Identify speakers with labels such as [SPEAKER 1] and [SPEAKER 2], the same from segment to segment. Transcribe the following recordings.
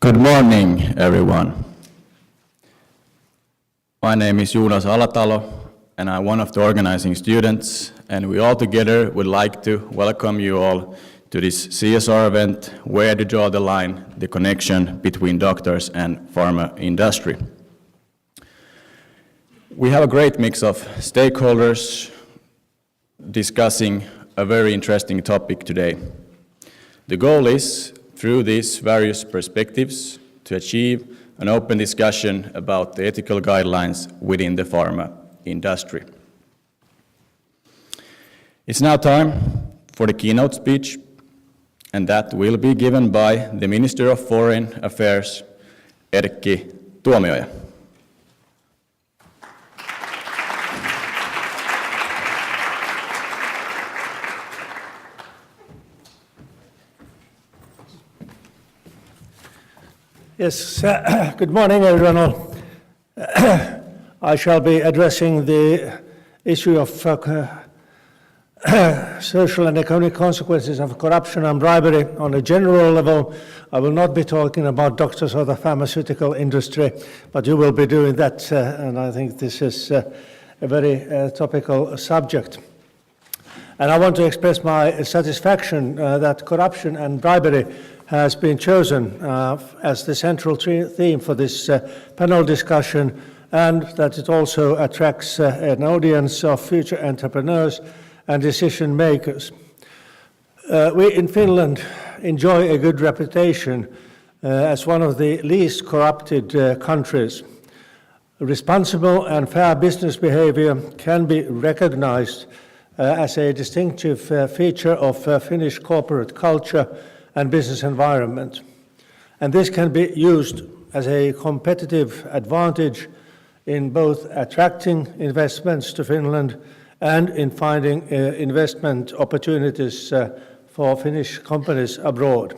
[SPEAKER 1] Good morning, everyone. My name is Jonas Alatalo, and I'm one of the organizing students, and we all together would like to welcome you all to this CSR event, Where to Draw the Line, the connection between doctors and pharma industry. We have a great mix of stakeholders discussing a very interesting topic today. The goal is, through these various perspectives, to achieve an open discussion about the ethical guidelines within the pharma industry. It's now time for the keynote speech, and that will be given by the Minister of Foreign Affairs, Erkki Tuomioja.
[SPEAKER 2] Yes, good morning, everyone. I shall be addressing the issue of social and economic consequences of corruption and bribery on a general level. I will not be talking about doctors or the pharmaceutical industry, but you will be doing that, and I think this is a very topical subject. And I want to express my satisfaction that corruption and bribery has been chosen as the central theme for this panel discussion, and that it also attracts an audience of future entrepreneurs and decision makers. We in Finland enjoy a good reputation as one of the least corrupted countries. Responsible and fair business behavior can be recognized as a distinctive feature of Finnish corporate culture and business environment. And this can be used as a competitive advantage in both attracting investments to Finland and in finding investment opportunities for Finnish companies abroad.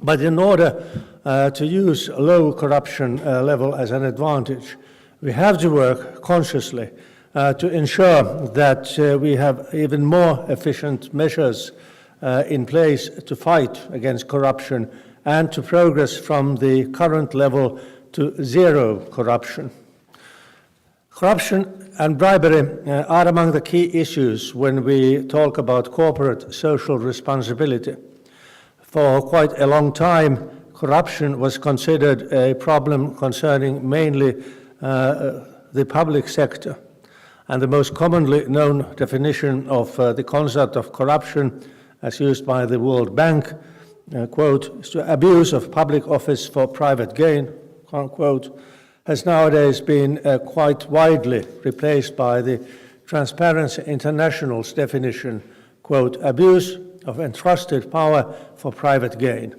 [SPEAKER 2] But in order to use a low corruption level as an advantage, we have to work consciously to ensure that we have even more efficient measures in place to fight against corruption and to progress from the current level to zero corruption. Corruption and bribery are among the key issues when we talk about corporate social responsibility. For quite a long time, corruption was considered a problem concerning mainly the public sector. And the most commonly known definition of the concept of corruption, as used by the World Bank, quote, is to abuse of public office for private gain, unquote, has nowadays been quite widely replaced by the Transparency International's definition, quote, abuse of entrusted power for private gain.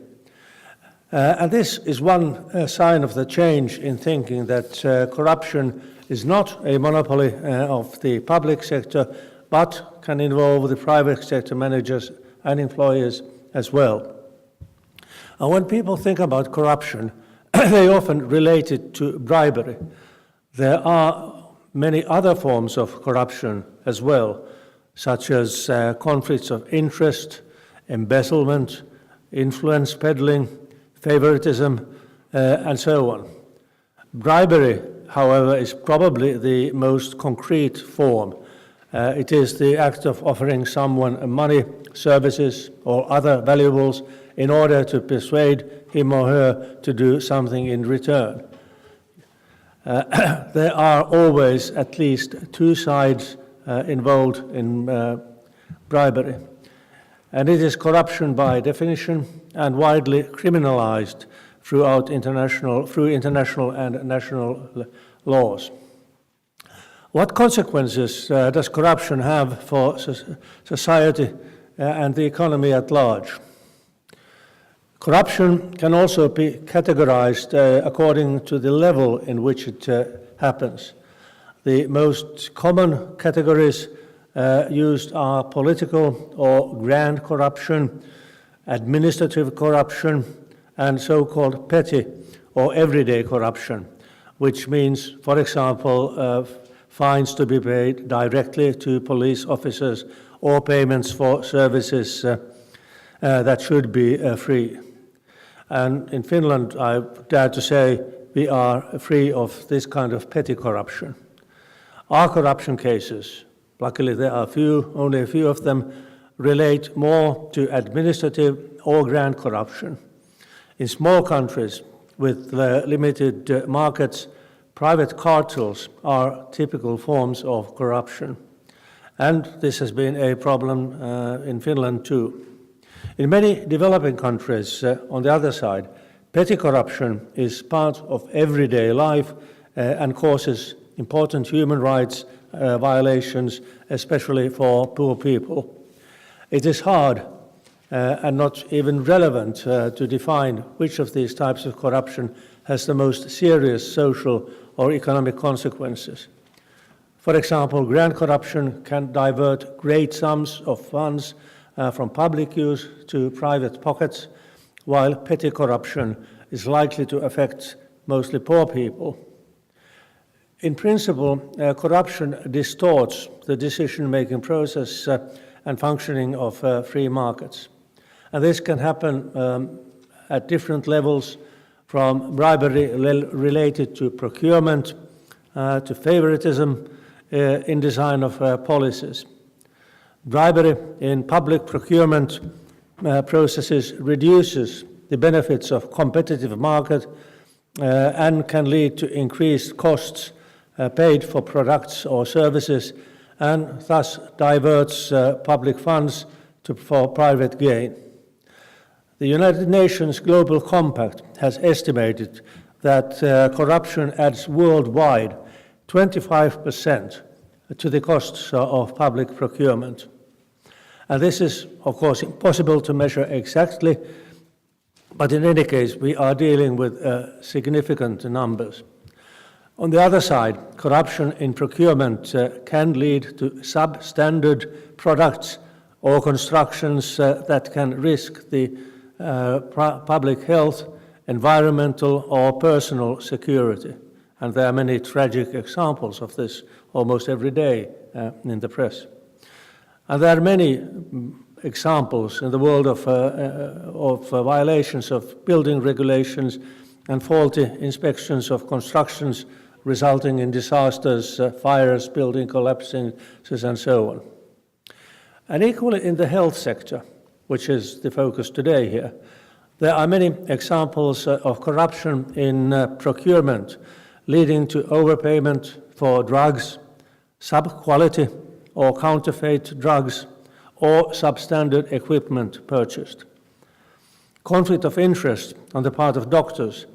[SPEAKER 2] And this is one sign of the change in thinking that corruption is not a monopoly of the public sector, but can involve the private sector managers and employers as well. And when people think about corruption, they often relate it to bribery. There are many other forms of corruption as well, such as conflicts of interest, embezzlement, influence peddling, favoritism, and so on. Bribery, however, is probably the most concrete form. It is the act of offering someone money, services, or other valuables in order to persuade him or her to do something in return. There are always at least two sides involved in bribery. And it is corruption by definition and widely criminalized through international and national laws. What consequences does corruption have for society and the economy at large? Corruption can also be categorized according to the level in which it happens. The most common categories used are political or grand corruption, administrative corruption, and so-called petty or everyday corruption, which means, for example, fines to be paid directly to police officers or payments for services that should be free. And in Finland, I dare to say, we are free of this kind of petty corruption. Our corruption cases, luckily there are few, only a few of them, relate more to administrative or grand corruption. In small countries with limited markets, private cartels are typical forms of corruption. And this has been a problem in Finland too. In many developing countries, on the other side, petty corruption is part of everyday life and causes important human rights violations, especially for poor people. It is hard and not even relevant to define which of these types of corruption has the most serious social or economic consequences. For example, grand corruption can divert great sums of funds from public use to private pockets, while petty corruption is likely to affect mostly poor people. In principle, corruption distorts the decision-making process and functioning of free markets. And this can happen at different levels, from bribery related to procurement to favoritism in design of policies. Bribery in public procurement processes reduces the benefits of competitive market and can lead to increased costs paid for products or services, and thus diverts public funds for private gain. The United Nations Global Compact has estimated that corruption adds worldwide 25% to the costs of public procurement. And this is, of course, impossible to measure exactly, but in any case, we are dealing with significant numbers. On the other side, corruption in procurement can lead to substandard products or constructions that can risk the public health, environmental or personal security. And there are many tragic examples of this almost every day in the press. And there are many examples in the world of violations of building regulations and faulty inspections of constructions resulting in disasters, fires, building collapsing, and so on. And equally in the health sector, which is the focus today here, there are many examples of corruption in procurement, leading to overpayment for drugs, sub-quality or counterfeit drugs, or substandard equipment purchased. Conflict of interest on the part of doctors,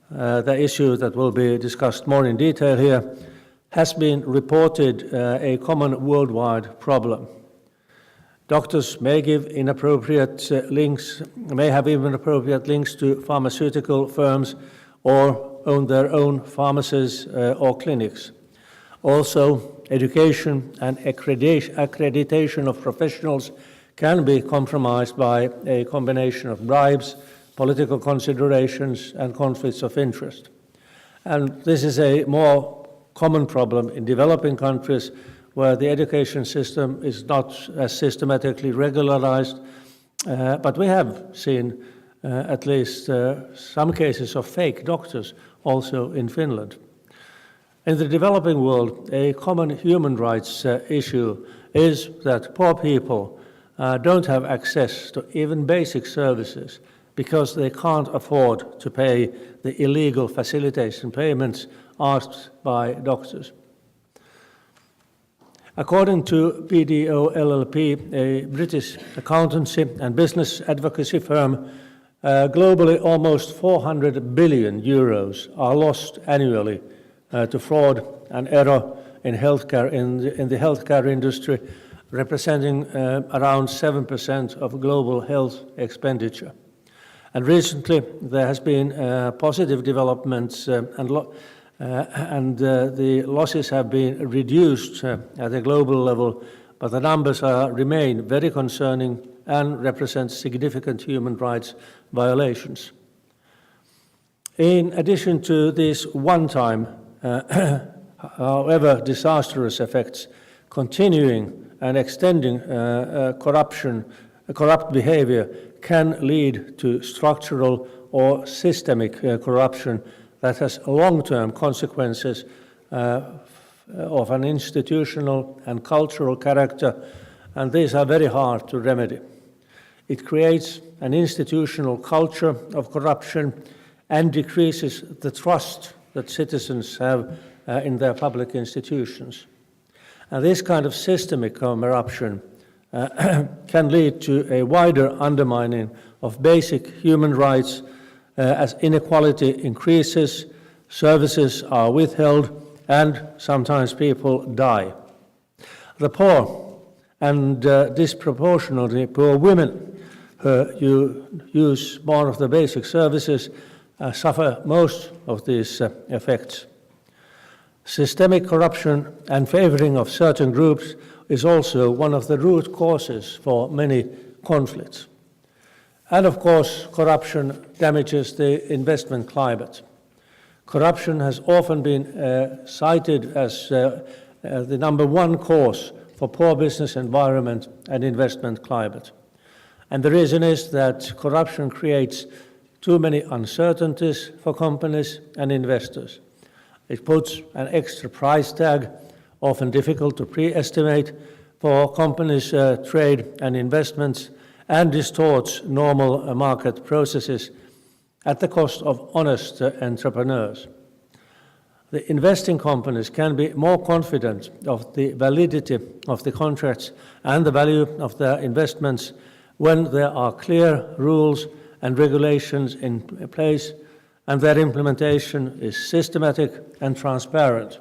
[SPEAKER 2] the issue that will be discussed more in detail here, has been reported a common worldwide problem. Doctors may have inappropriate links to pharmaceutical firms or own their own pharmacies or clinics. Also, education and accreditation of professionals can be compromised by a combination of bribes, political considerations, and conflicts of interest. And this is a more common problem in developing countries where the education system is not as systematically regularized, but we have seen at least some cases of fake doctors also in Finland. In the developing world, a common human rights issue is that poor people don't have access to even basic services because they can't afford to pay the illegal facilitation payments asked by doctors. According to BDO LLP, a British accountancy and business advocacy firm, globally almost 400 billion euros are lost annually to fraud and error in healthcare in the healthcare industry, representing around 7% of global health expenditure. And recently, there has been positive developments, and the losses have been reduced at a global level, but the numbers remain very concerning and represent significant human rights violations. In addition to these one-time, however disastrous effects, continuing and extending corrupt behavior can lead to structural or systemic corruption that has long-term consequences of an institutional and cultural character, and these are very hard to remedy. It creates an institutional culture of corruption and decreases the trust that citizens have in their public institutions. And this kind of systemic corruption can lead to a wider undermining of basic human rights as inequality increases, services are withheld, and sometimes people die. The poor, and disproportionately poor women who use more of the basic services, suffer most of these effects. Systemic corruption and favoring of certain groups is also one of the root causes for many conflicts. And of course, corruption damages the investment climate. Corruption has often been cited as the number one cause for poor business environment and investment climate. And the reason is that corruption creates too many uncertainties for companies and investors. It puts an extra price tag, often difficult to pre-estimate, for companies' trade and investments, and distorts normal market processes at the cost of honest entrepreneurs. The investing companies can be more confident of the validity of the contracts and the value of their investments when there are clear rules and regulations in place and their implementation is systematic and transparent.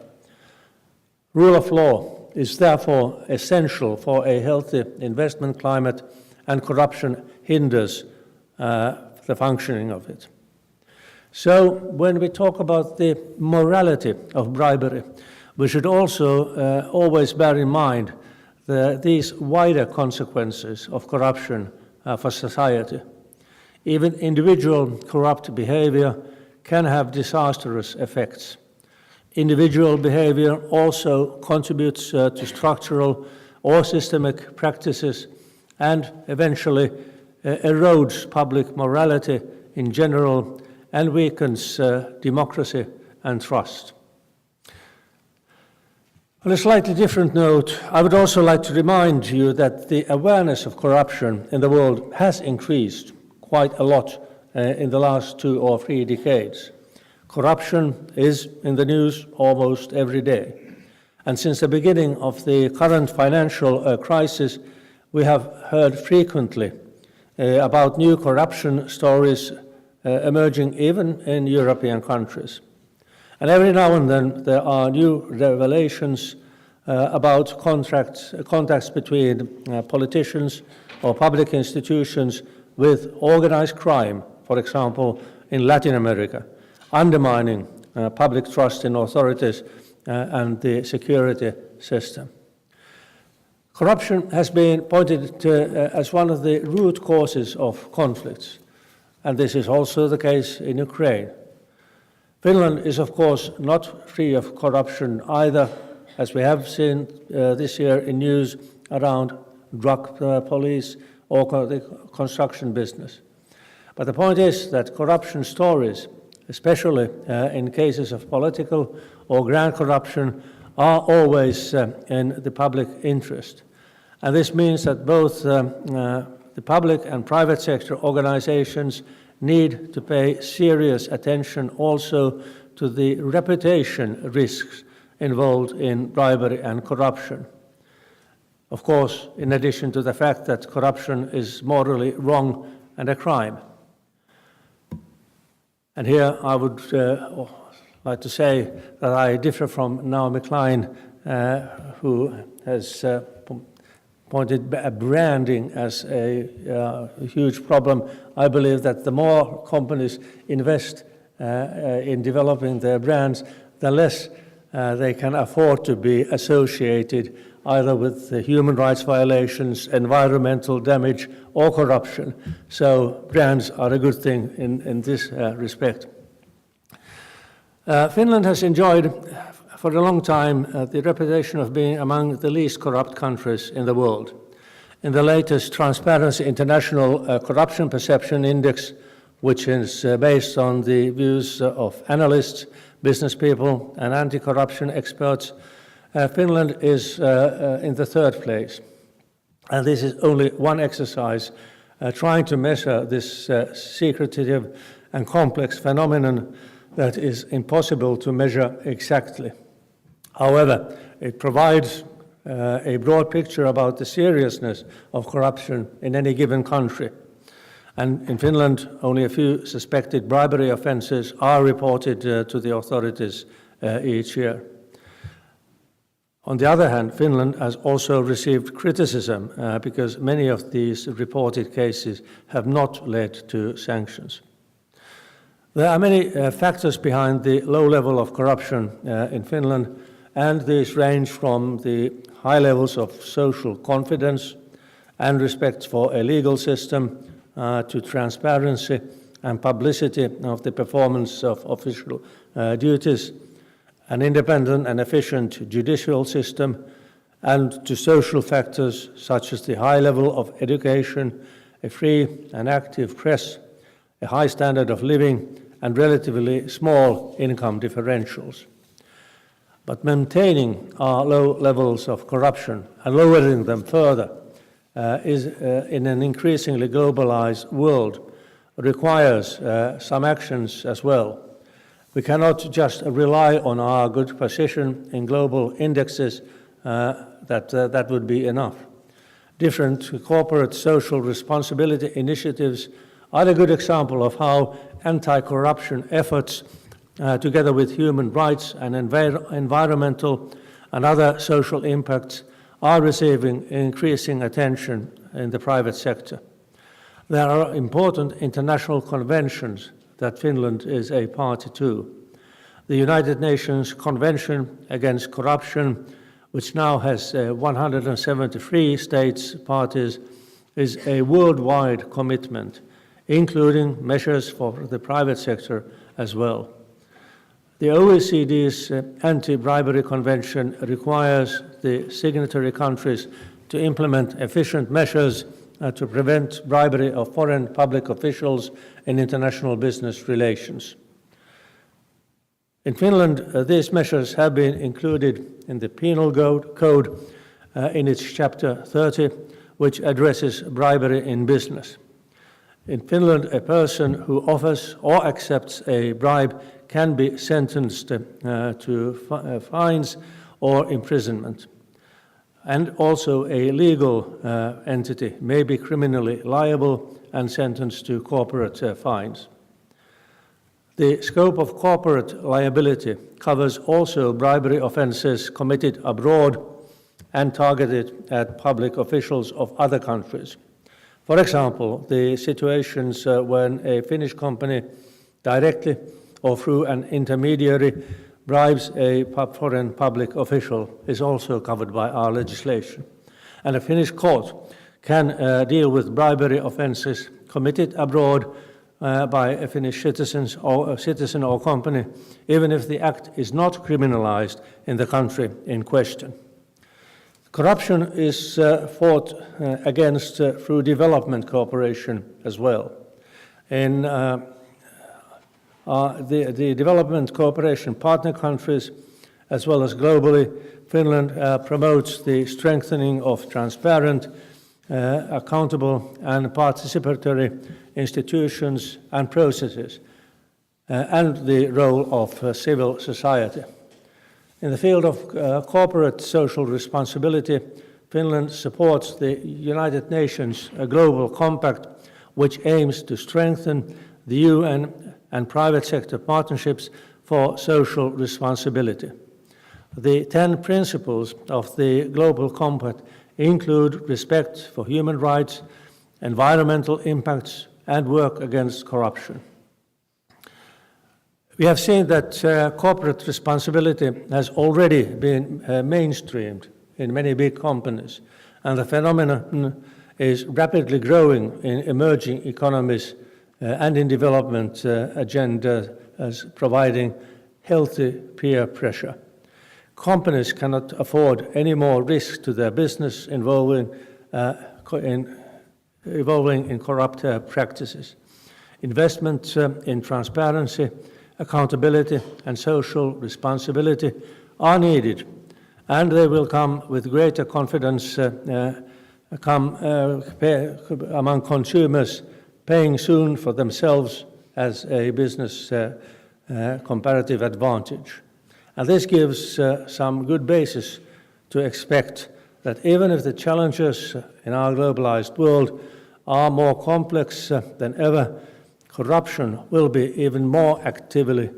[SPEAKER 2] Rule of law is therefore essential for a healthy investment climate, and corruption hinders the functioning of it. So when we talk about the morality of bribery, we should also always bear in mind these wider consequences of corruption for society. Even individual corrupt behavior can have disastrous effects. Individual behavior also contributes to structural or systemic practices and eventually erodes public morality in general and weakens democracy and trust. On a slightly different note, I would also like to remind you that the awareness of corruption in the world has increased quite a lot in the last 2 or 3 decades. Corruption is in the news almost every day. And since the beginning of the current financial crisis, we have heard frequently about new corruption stories emerging even in European countries. And every now and then there are new revelations about contacts between politicians or public institutions with organized crime, for example, in Latin America, undermining public trust in authorities and the security system. Corruption has been pointed to as one of the root causes of conflicts, and this is also the case in Ukraine. Finland is, of course, not free of corruption either, as we have seen this year in news around drug police or the construction business. But the point is that corruption stories, especially in cases of political or grand corruption, are always in the public interest. And this means that both the public and private sector organizations need to pay serious attention also to the reputation risks involved in bribery and corruption. Of course, in addition to the fact that corruption is morally wrong and a crime. And here I would like to say that I differ from Naomi Klein, who has pointed at branding as a huge problem. I believe that the more companies invest in developing their brands, the less they can afford to be associated either with human rights violations, environmental damage, or corruption. So brands are a good thing in this respect. Finland has enjoyed for a long time the reputation of being among the least corrupt countries in the world. In the latest Transparency International Corruption Perception Index which is based on the views of analysts, business people, and anti-corruption experts, Finland is in the third place. And this is only one exercise trying to measure this secretive and complex phenomenon that is impossible to measure exactly. However, it provides a broad picture about the seriousness of corruption in any given country. And in Finland, only a few suspected bribery offences are reported to the authorities each year. On the other hand, Finland has also received criticism because many of these reported cases have not led to sanctions. There are many factors behind the low level of corruption in Finland, and these range from the high levels of social confidence and respect for a legal system to transparency and publicity of the performance of official duties, an independent and efficient judicial system, and to social factors such as the high level of education, a free and active press, a high standard of living, and relatively small income differentials. But maintaining our low levels of corruption and lowering them further is in an increasingly globalized world requires some actions as well. We cannot just rely on our good position in global indexes, that would be enough. Different corporate social responsibility initiatives are a good example of how anti-corruption efforts, together with human rights and environmental and other social impacts, are receiving increasing attention in the private sector. There are important international conventions that Finland is a party to. The United Nations Convention Against Corruption, which now has 173 states parties, is a worldwide commitment, including measures for the private sector as well. The OECD's anti-bribery convention requires the signatory countries to implement efficient measures to prevent bribery of foreign public officials in international business relations. In Finland, these measures have been included in the Penal Code in its Chapter 30, which addresses bribery in business. In Finland, a person who offers or accepts a bribe can be sentenced to fines or imprisonment. And also a legal entity may be criminally liable and sentenced to corporate fines. The scope of corporate liability covers also bribery offences committed abroad and targeted at public officials of other countries. For example, the situations when a Finnish company directly or through an intermediary bribes a foreign public official is also covered by our legislation. And a Finnish court can deal with bribery offences committed abroad by a Finnish citizen or company, even if the act is not criminalized in the country in question. Corruption is fought against through development cooperation as well. In the development cooperation partner countries, as well as globally, Finland promotes the strengthening of transparent, accountable and participatory institutions and processes, and the role of civil society. In the field of corporate social responsibility, Finland supports the United Nations Global Compact, which aims to strengthen the UN and private sector partnerships for social responsibility. The 10 principles of the Global Compact include respect for human rights, environmental impacts, and work against corruption. We have seen that corporate responsibility has already been mainstreamed in many big companies, and the phenomenon is rapidly growing in emerging economies and in development agenda as providing healthy peer pressure. Companies cannot afford any more risk to their business involving in corrupt practices. Investments in transparency, accountability and social responsibility are needed, and they will come with greater confidence among consumers, paying soon for themselves as a business comparative advantage. And this gives some good basis to expect that even if the challenges in our globalized world are more complex than ever, corruption will be even more actively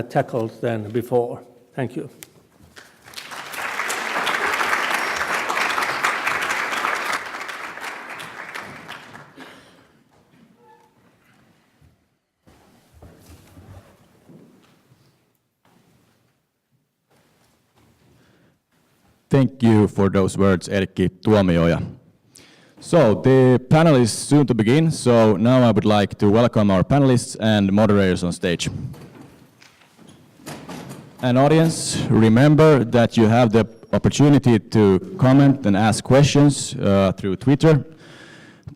[SPEAKER 2] tackled than before. Thank you.
[SPEAKER 1] Thank you for those words, Erkki Tuomioja. So the panel is soon to begin, so now I would like to welcome our panelists and moderators on stage. And audience, remember that you have the opportunity to comment and ask questions through Twitter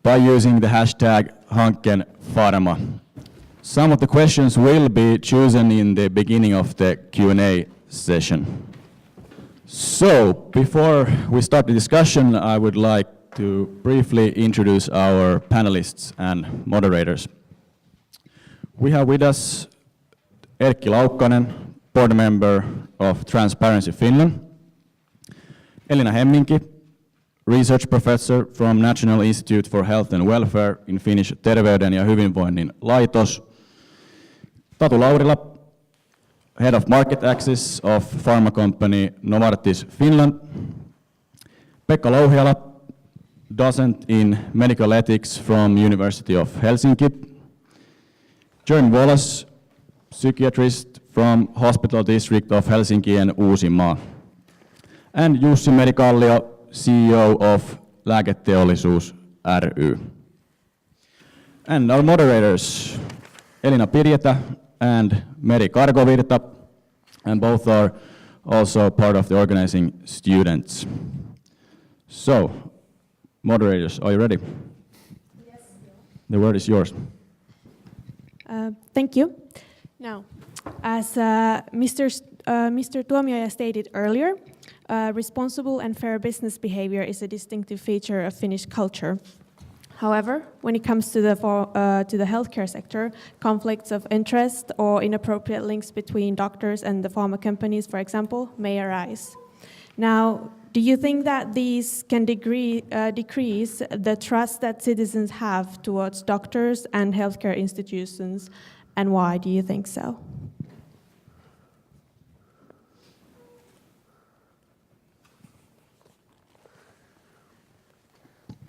[SPEAKER 1] by using the hashtag Hanken Pharma. Some of the questions will be chosen in the beginning of the Q&A session. So, before we start the discussion, I would like to briefly introduce our panelists and moderators. We have with us Erkki Laukkanen, board member of Transparency Finland, Elina Hemminki, research professor from National Institute for Health and Welfare in Finnish Terveyden ja hyvinvoinnin laitos, Tatu Laurila, Head of Market Access of pharma company Novartis Finland, Pekka Louhiala, docent in medical ethics from University of Helsinki, Jörn Wallace, psychiatrist from Hospital District of Helsinki and Uusimaa, and Jussi Merikallio, CEO of Lääketeollisuus ry. And our moderators, Elina Pirjetä and Meri Kargovirta, and both are also part of the organizing students. So, moderators, are you ready?
[SPEAKER 3] Yes.
[SPEAKER 1] The word is yours.
[SPEAKER 3] Thank you. Now, as Mr. Tuomioja stated earlier, responsible and fair business behavior is a distinctive feature of Finnish culture. However, when it comes to the healthcare sector, conflicts of interest or inappropriate links between doctors and the pharma companies, for example, may arise. Now, do you think that these can decrease the trust that citizens have towards doctors and healthcare institutions, and why do you think so?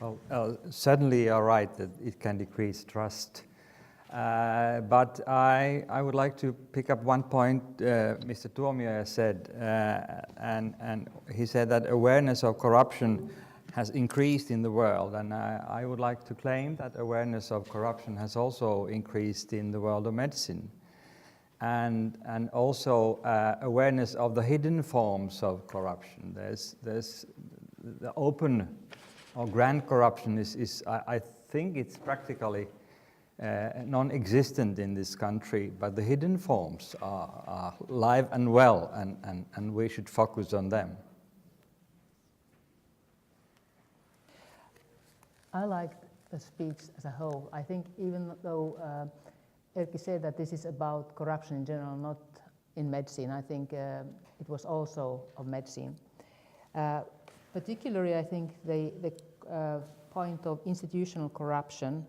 [SPEAKER 4] Well, certainly you're right that it can decrease trust. But I would like to pick up one point Mr. Tuomioja said, and he said that awareness of corruption has increased in the world, and I would like to claim that awareness of corruption has also increased in the world of medicine, and also awareness of the hidden forms of corruption. There's the open or grand corruption is I think it's practically non-existent in this country, but the hidden forms are live and well, and we should focus on them.
[SPEAKER 5] I liked the speech as a whole. I think even though Erkki said that this is about corruption in general, not in medicine, I think it was also of medicine. Particularly, I think the point of institutional corruption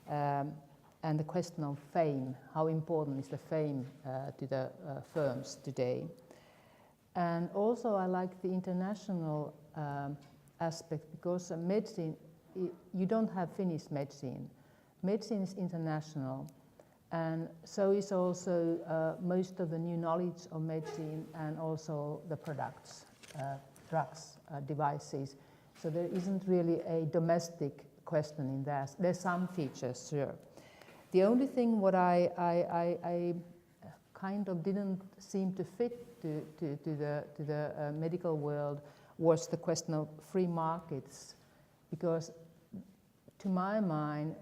[SPEAKER 5] and the question of fame, how important is the fame to the firms today. And also I like the international aspect, because medicine, you don't have Finnish medicine. Medicine is international, and so is also most of the new knowledge of medicine and also the products, drugs, devices. So there isn't really a domestic question in that. There's some features, sure. The only thing what I kind of didn't seem to fit to the medical world was the question of free markets, because to my mind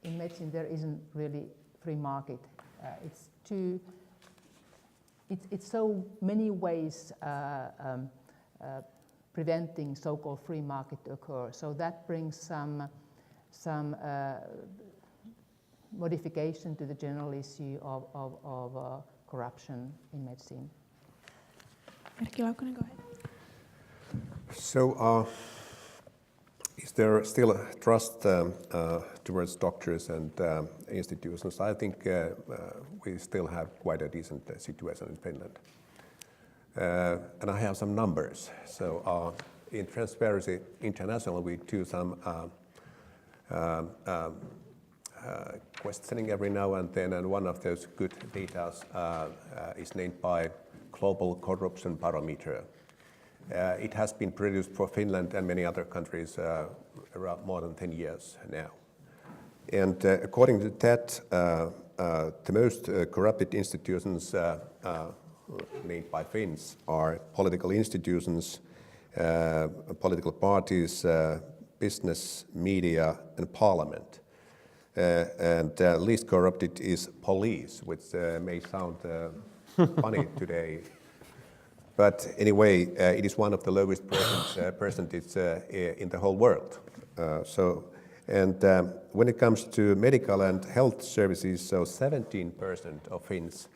[SPEAKER 5] in medicine there isn't really free market. It's so many ways preventing so-called free market to occur. So that brings some modification to the general issue of corruption in medicine.
[SPEAKER 3] Erkki Laukkonen, go ahead.
[SPEAKER 6] So, is there still trust towards doctors and institutions? I think we still have quite a decent situation in Finland. And I have some numbers. So, in Transparency International, we do some questioning every now and then, and one of those good data is named by Global Corruption Barometer. It has been produced for Finland and many other countries around more than 10 years now. And according to that, the most corrupted institutions named by Finns are political institutions, political parties, business, media, and parliament. And least corrupted is police, which may sound funny today. But anyway, it is one of the lowest percentage in the whole world. When it comes to medical and health services, so 17% of Finns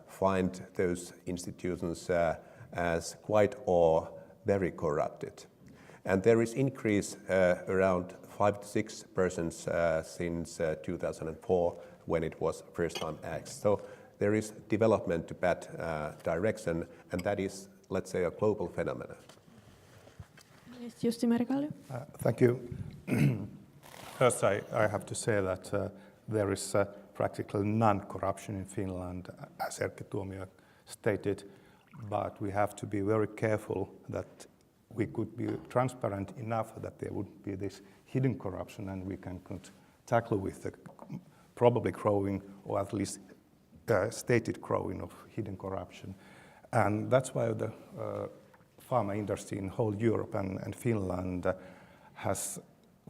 [SPEAKER 6] find those institutions as quite or very corrupted. And there is increase around 5 to 6% since 2004 when it was first time asked. So there is development to bad direction, and that is, let's say, a global phenomenon.
[SPEAKER 3] Yes, Jussi Merikallio.
[SPEAKER 7] Thank you. First, I have to say that there is practically none corruption in Finland, as Erkki Tuomio stated, but we have to be very careful that we could be transparent enough that there would be this hidden corruption, and we can tackle with the probably growing, or at least stated growing of hidden corruption. And that's why the pharma industry in whole Europe and Finland has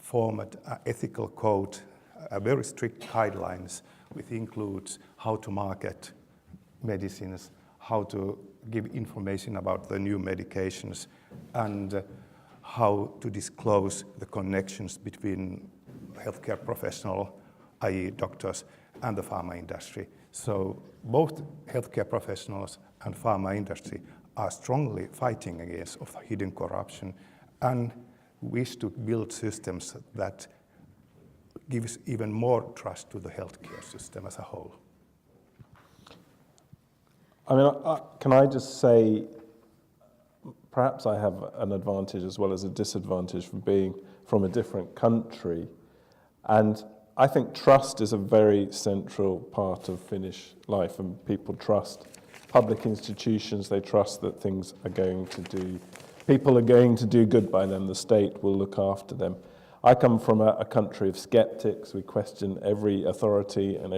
[SPEAKER 7] formed an ethical code, very strict guidelines, which includes how to market medicines, how to give information about the new medications, and how to disclose the connections between healthcare professional, i.e. doctors, and the pharma industry. So both healthcare professionals and pharma industry are strongly fighting against of hidden corruption and wish to build systems that gives even more trust to the healthcare system as a whole.
[SPEAKER 8] I mean, can I just say, perhaps I have an advantage as well as a disadvantage from being from a different country. And I think trust is a very central part of Finnish life, and people trust public institutions. They trust that people are going to do good by them. The state will look after them. I come from a country of skeptics. We question every authority and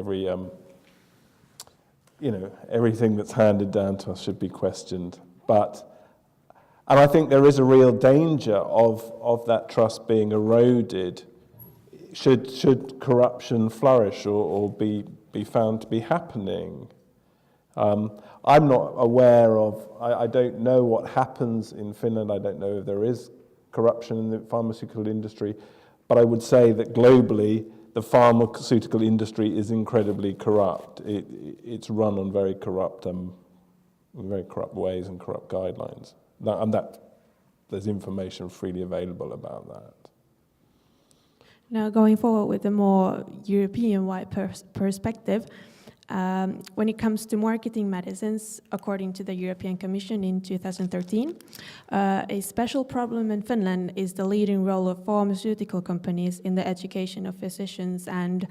[SPEAKER 8] everything that's handed down to us should be questioned. And I think there is a real danger of that trust being eroded should corruption flourish or be found to be happening. I'm not aware of, I don't know what happens in Finland. I don't know if there is corruption in the pharmaceutical industry, but I would say that globally, the pharmaceutical industry is incredibly corrupt. It's run on very corrupt ways and corrupt guidelines. There's information freely available about that.
[SPEAKER 3] Now, going forward with a more European-wide perspective, when it comes to marketing medicines, according to the European Commission in 2013, a special problem in Finland is the leading role of pharmaceutical companies in the education of physicians, and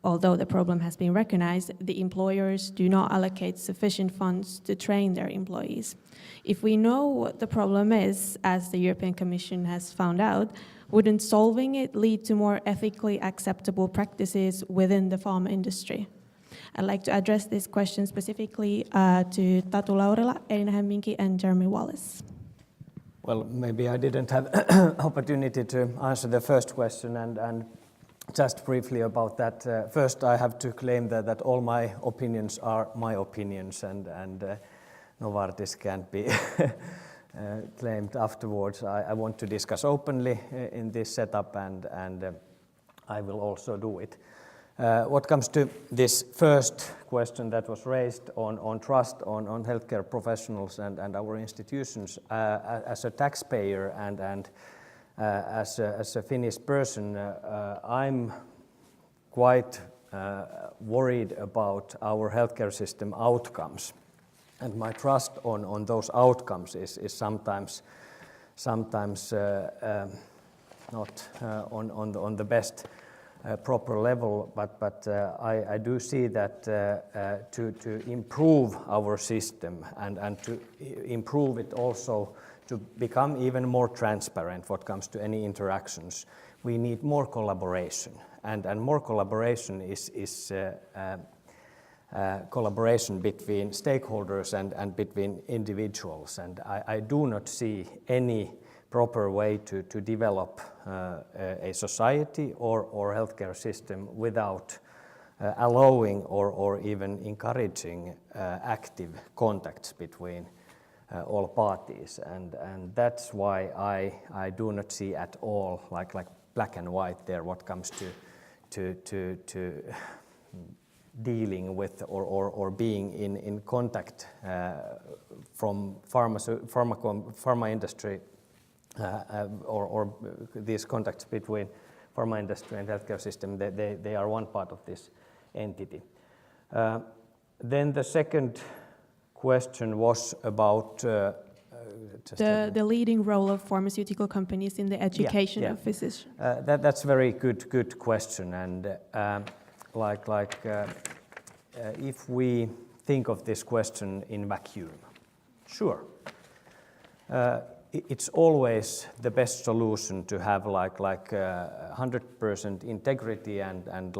[SPEAKER 3] although the problem has been recognized, the employers do not allocate sufficient funds to train their employees. If we know what the problem is, as the European Commission has found out, wouldn't solving it lead to more ethically acceptable practices within the pharma industry? I'd like to address this question specifically to Tatu Laurila, Elina Hemminki, and Jeremy Wallace.
[SPEAKER 9] Well, maybe I didn't have opportunity to answer the first question, and just briefly about that. First, I have to claim that all my opinions are my opinions, and Novartis can't be claimed afterwards. I want to discuss openly in this setup, and I will also do it. What comes to this first question that was raised on trust on healthcare professionals and our institutions, as a taxpayer and as a Finnish person, I'm quite worried about our healthcare system outcomes, and my trust on those outcomes is sometimes not on the best proper level, but I do see that to improve our system and to improve it also to become even more transparent what comes to any interactions, we need more collaboration, and more collaboration is collaboration between stakeholders and between individuals, and I do not see any proper way to develop a society or healthcare system without allowing or even encouraging active contacts between all parties, and that's why I do not see at all like black and white there what comes to dealing with or being in contact from pharma industry or these contacts between pharma industry and healthcare system. They are one part of this entity. Then the second question was about
[SPEAKER 3] the leading role of pharmaceutical companies in the education of physicians.
[SPEAKER 9] That's a very good question, and if we think of this question in vacuum, sure, it's always the best solution to have 100% integrity and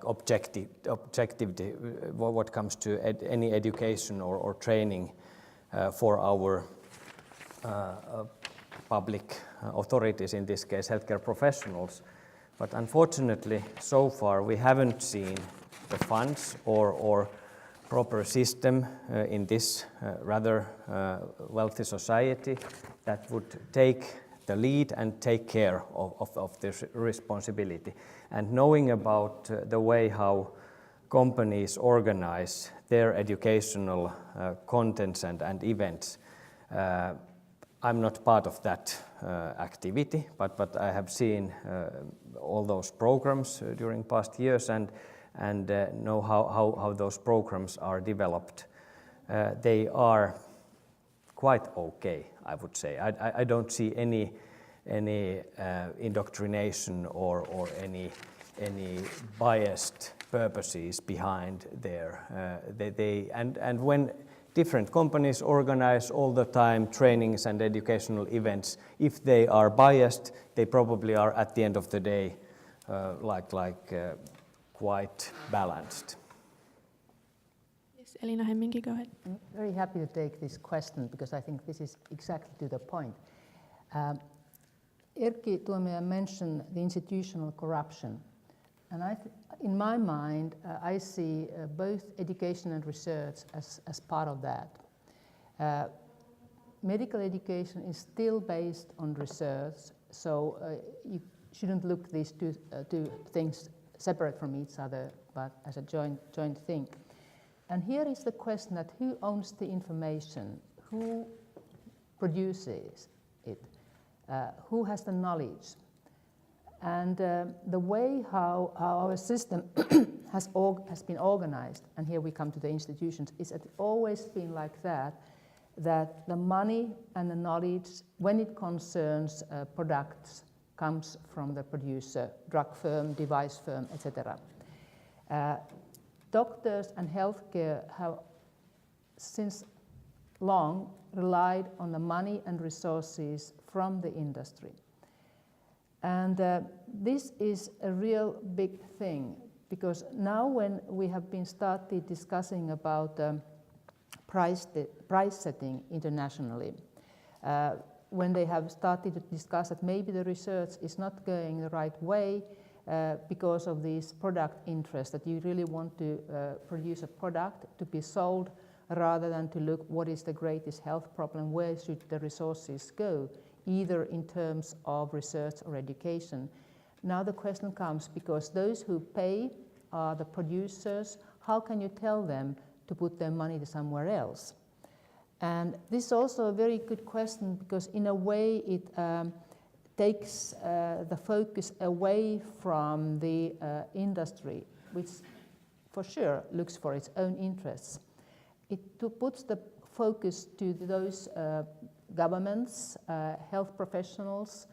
[SPEAKER 9] objectivity what comes to any education or training for our public authorities, in this case healthcare professionals. But unfortunately, so far we haven't seen the funds or proper system in this rather wealthy society that would take the lead and take care of this responsibility. And knowing about the way how companies organize their educational contents and events, I'm not part of that activity, but I have seen all those programs during past years and know how those programs are developed. They are quite okay, I would say. I don't see any indoctrination or any biased purposes behind there. And when different companies organize all the time trainings and educational events, if they are biased, they probably are at the end of the day quite balanced.
[SPEAKER 3] Yes, Elina Hemminki, go ahead.
[SPEAKER 5] I'm very happy to take this question because I think this is exactly to the point. Erkki Tuomioja mentioned the institutional corruption, and in my mind, I see both education and research as part of that. Medical education is still based on research, so you shouldn't look these two things separate from each other, but as a joint thing. And here is the question that who owns the information, who produces it, who has the knowledge, and the way how our system has been organized, and here we come to the institutions, is it's always been like that the money and the knowledge, when it concerns products, comes from the producer, drug firm, device firm, etc. Doctors and healthcare have since long relied on the money and resources from the industry. And this is a real big thing, because now when we have been started discussing about price setting internationally, when they have started to discuss that maybe the research is not going the right way because of these product interests, that you really want to produce a product to be sold rather than to look what is the greatest health problem, where should the resources go, either in terms of research or education. Now the question comes, because those who pay are the producers, how can you tell them to put their money to somewhere else? And this is also a very good question, because in a way it takes the focus away from the industry, which for sure looks for its own interests. It puts the focus to those governments, health professionals,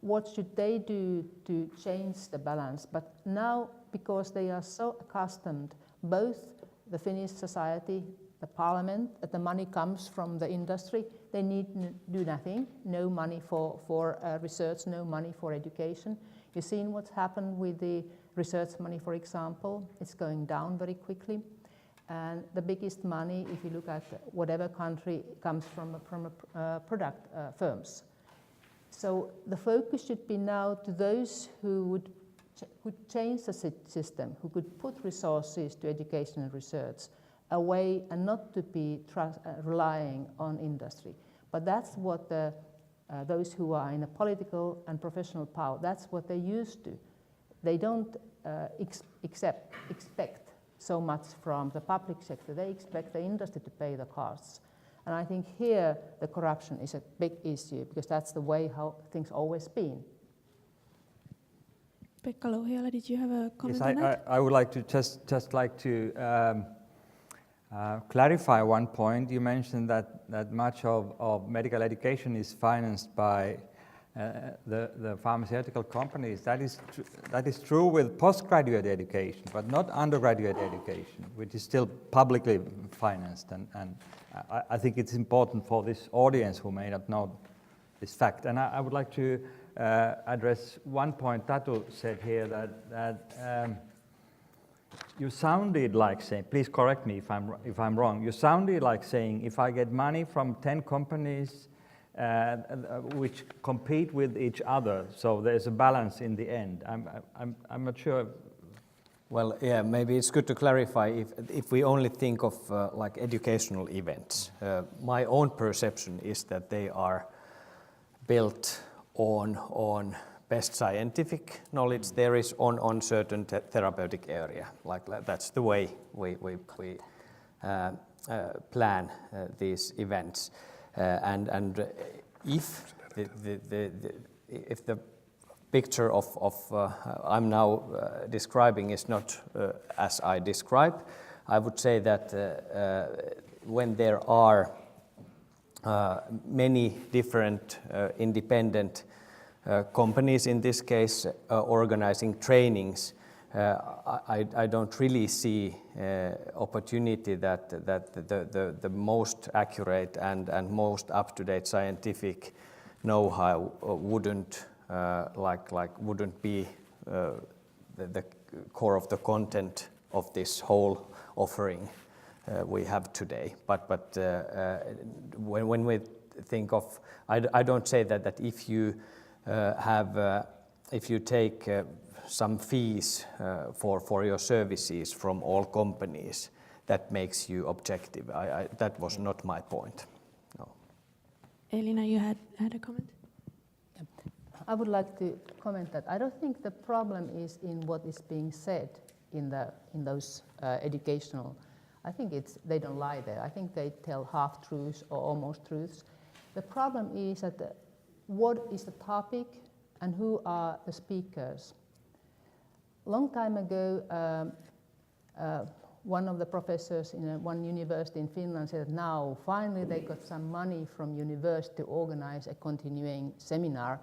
[SPEAKER 5] what should they do to change the balance. But now, because they are so accustomed, both the Finnish society, the parliament, that the money comes from the industry, they need to do nothing, no money for research, no money for education. You've seen what's happened with the research money, for example. It's going down very quickly. And the biggest money, if you look at whatever country, comes from product firms. So the focus should be now to those who would change the system, who could put resources to education and research away, and not to be relying on industry. But that's what those who are in a political and professional power, that's what they used to. They don't expect so much from the public sector. They expect the industry to pay the costs. And I think here the corruption is a big issue, because that's the way how things always been.
[SPEAKER 3] Pekka Louhiala, did you have a comment on that?
[SPEAKER 4] I would like to just like to clarify one point. You mentioned that much of medical education is financed by the pharmaceutical companies. That is true with postgraduate education, but not undergraduate education, which is still publicly financed. And I think it's important for this audience who may not know this fact. And I would like to address one point Tatu said here, that you sounded like saying, please correct me if I'm wrong, you sounded like saying, if I get money from 10 companies which compete with each other, so there's a balance in the end. I'm not sure.
[SPEAKER 9] Well, yeah, maybe it's good to clarify if we only think of like educational events. My own perception is that they are built on best scientific knowledge there is on certain therapeutic area. Like that's the way we plan these events. And if the picture of I'm now describing is not as I describe, I would say that when there are many different independent companies, in this case organizing trainings, I don't really see opportunity that the most accurate and most up-to-date scientific know-how wouldn't wouldn't be the core of the content of this whole offering we have today. But when we think of, I don't say that if you if you take some fees for your services from all companies, that makes you objective. That was not my point. No.
[SPEAKER 3] Elina, you had a comment?
[SPEAKER 5] I would like to comment that I don't think the problem is in what is being said in those educational. I think they don't lie there. I think they tell half-truths or almost truths. The problem is that what is the topic and who are the speakers. Long time ago, one of the professors in one university in Finland said that now finally they got some money from university to organize a continuing seminar,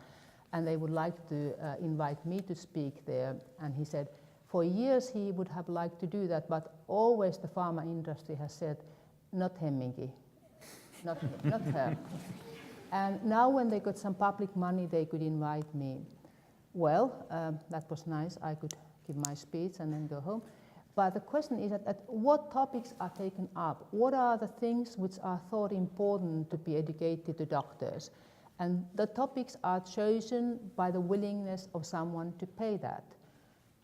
[SPEAKER 5] and they would like to invite me to speak there. And he said for years he would have liked to do that, but always the pharma industry has said, not Hemminki, not her. And now when they got some public money, they could invite me. Well, that was nice. I could give my speech and then go home. But the question is that what topics are taken up? What are the things which are thought important to be educated to doctors? And the topics are chosen by the willingness of someone to pay that.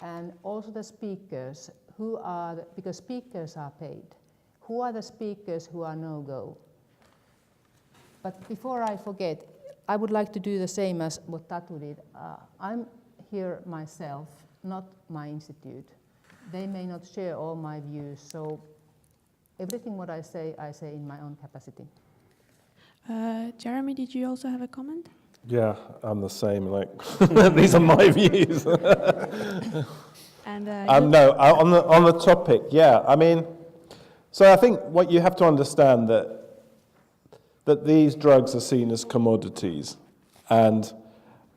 [SPEAKER 5] And also the speakers, because speakers are paid. Who are the speakers who are no-go? But before I forget, I would like to do the same as what Tatu did. I'm here myself, not my institute. They may not share all my views, so everything what I say in my own capacity.
[SPEAKER 3] Jeremy, did you also have a comment?
[SPEAKER 8] Yeah, I'm the same. Like these are my views.
[SPEAKER 3] And
[SPEAKER 8] no, on the topic, yeah. I mean, so I think what you have to understand that these drugs are seen as commodities, and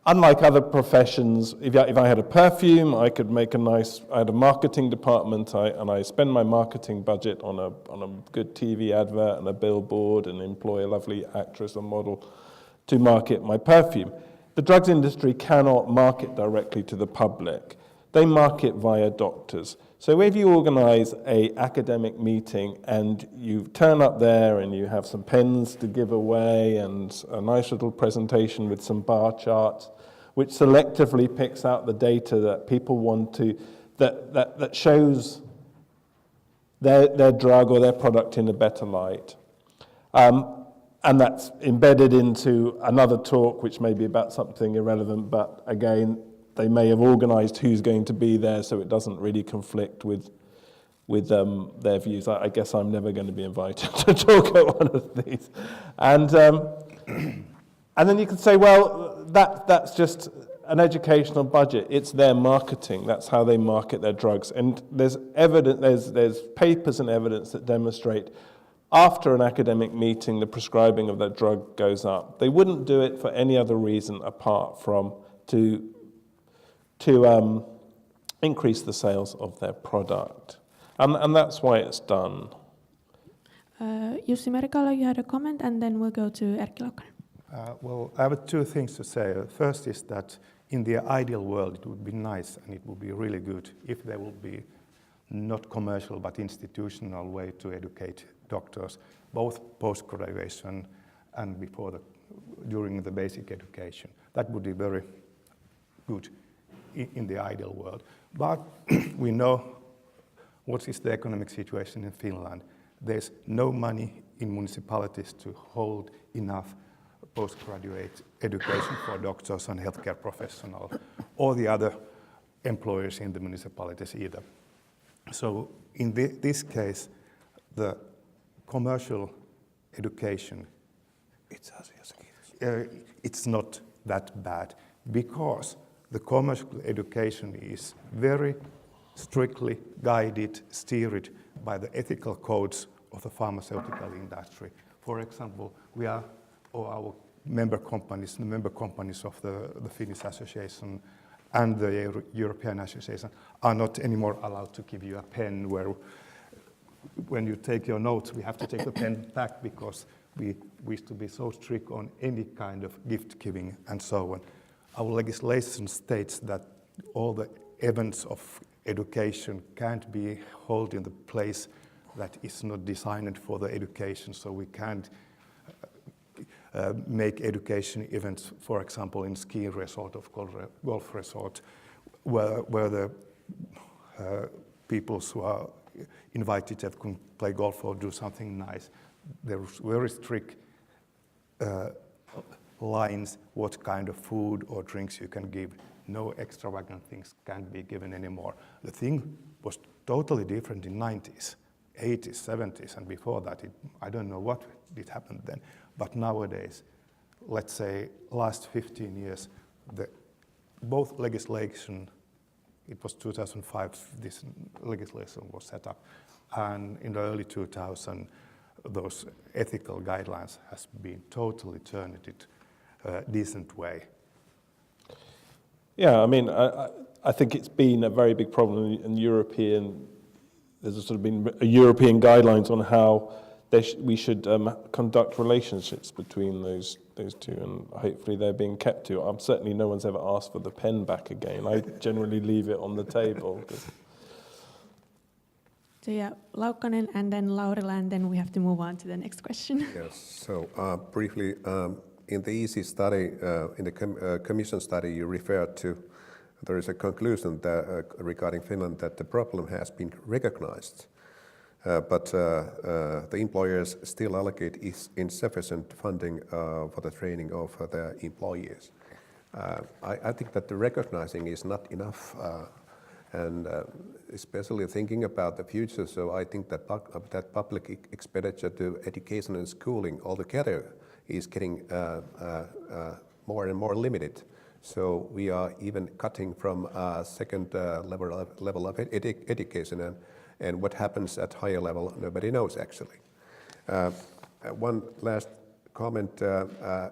[SPEAKER 8] unlike other professions, if I had a perfume, I could make I had a marketing department, and I spend my marketing budget on a good TV advert and a billboard and employ a lovely actress or model to market my perfume. The drugs industry cannot market directly to the public. They market via doctors. So if you organize an academic meeting and you turn up there and you have some pens to give away and a nice little presentation with some bar charts, which selectively picks out the data that people want to, that shows their drug or their product in a better light. And that's embedded into another talk, which may be about something irrelevant, but again, they may have organized who's going to be there so it doesn't really conflict with their views. I guess I'm never going to be invited to talk at one of these. And then you can say, well, that's just an educational budget. It's their marketing. That's how they market their drugs. And there's evidence, there's papers and evidence that demonstrate after an academic meeting, the prescribing of that drug goes up. They wouldn't do it for any other reason apart from to increase the sales of their product. And that's why it's done.
[SPEAKER 3] Jussi Merikalo, you had a comment, and then we'll go to Erkki Laukkanen.
[SPEAKER 7] Well, I have two things to say. First is that in the ideal world, it would be nice and it would be really good if there would be not commercial but institutional way to educate doctors, both post-graduation and during the basic education. That would be very good in the ideal world. But we know what is the economic situation in Finland. There's no money in municipalities to hold enough postgraduate education for doctors and healthcare professionals, or the other employers in the municipalities either. So in this case, the commercial education, it's not that bad, because the commercial education is very strictly guided, steered by the ethical codes of the pharmaceutical industry. For example, our member companies, the member companies of the Finnish Association and the European Association are not anymore allowed to give you a pen where when you take your notes, we have to take the pen back because we used to be so strict on any kind of gift giving and so on. Our legislation states that all the events of education can't be held in the place that is not designed for the education, so we can't make education events, for example, in ski resort or golf resort, where the people who are invited that can play golf or do something nice. There's very strict lines what kind of food or drinks you can give. No extravagant things can't be given anymore. The thing was totally different in 90s, 80s, 70s, and before that, I don't know what did happen then. But nowadays, let's say last 15 years, both legislation, it was 2005, this legislation was set up, and in the early 2000s, those ethical guidelines has been totally turned in a decent way.
[SPEAKER 8] Yeah, I mean, I think it's been a very big problem in European. There's sort of been European guidelines on how we should conduct relationships between those two, and hopefully they're being kept to. Certainly no one's ever asked for the pen back again. I generally leave it on the table.
[SPEAKER 3] So yeah, Laukkanen and then Laurila, and then we have to move on to the next question.
[SPEAKER 6] Yes. So briefly, in the EC study, in the Commission study, you referred to, there is a conclusion that, regarding Finland that the problem has been recognized, but the employers still allocate insufficient funding for the training of their employees. I think that the recognizing is not enough, and especially thinking about the future. So I think that that public expenditure to education and schooling altogether is getting more and more limited. So we are even cutting from second level of education, and what happens at higher level, nobody knows actually. One last comment.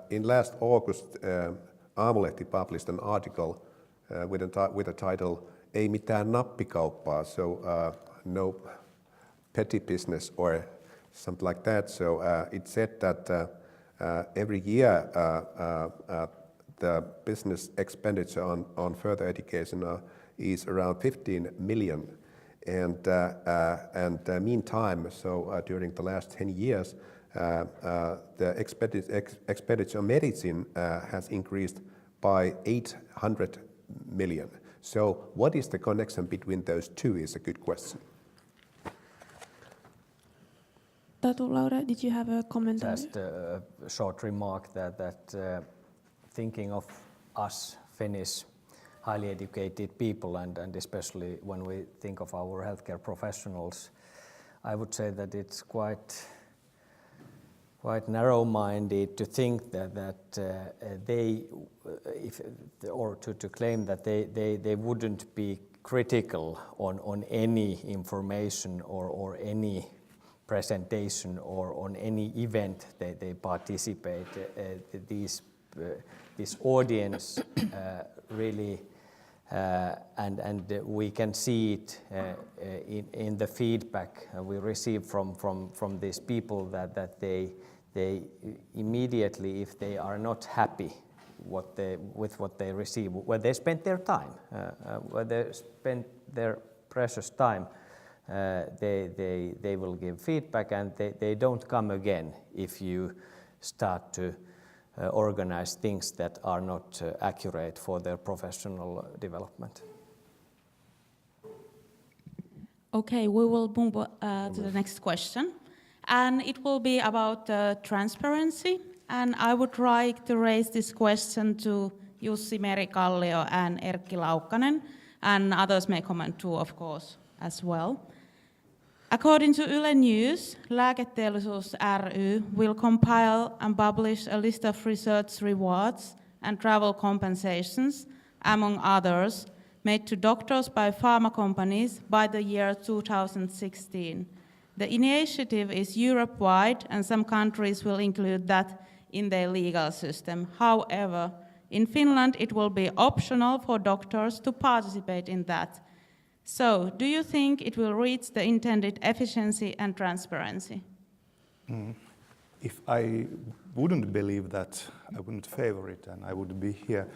[SPEAKER 6] In last August, Aamulehti published an article with a title "Ei mitään nappikauppaa," so no petty business or something like that. So it said that every year the business expenditure on further education is around 15 million. And meantime, so during the last 10 years, the expenditure on medicine has increased by 800 million. So what is the connection between those two is a good question.
[SPEAKER 3] Tatu, Laura, did you have a comment on it?
[SPEAKER 9] Just a short remark that thinking of us Finnish highly educated people, and especially when we think of our healthcare professionals, I would say that it's quite narrow-minded to think that they, to claim that they wouldn't be critical on any information or any presentation or on any event they participate. This audience really, and we can see it in the feedback we receive from these people that they immediately, if they are not happy with what they receive, where they spend their time, where they spend their precious time, they will give feedback, and they don't come again if you start to organize things that are not accurate for their professional development.
[SPEAKER 10] Okay, we will move to the next question. And it will be about transparency. And I would like to raise this question to Jussi Merikallio and Erkki Laukkanen, and others may comment too, of course, as well. According to Yle News, Lääketeollisuus ry will compile and publish a list of research rewards and travel compensations, among others, made to doctors by pharma companies by the year 2016. The initiative is Europe-wide, and some countries will include that in their legal system. However, in Finland, it will be optional for doctors to participate in that. So, do you think it will reach the intended efficiency and transparency?
[SPEAKER 7] If I wouldn't believe that, I wouldn't favor it and I would be here.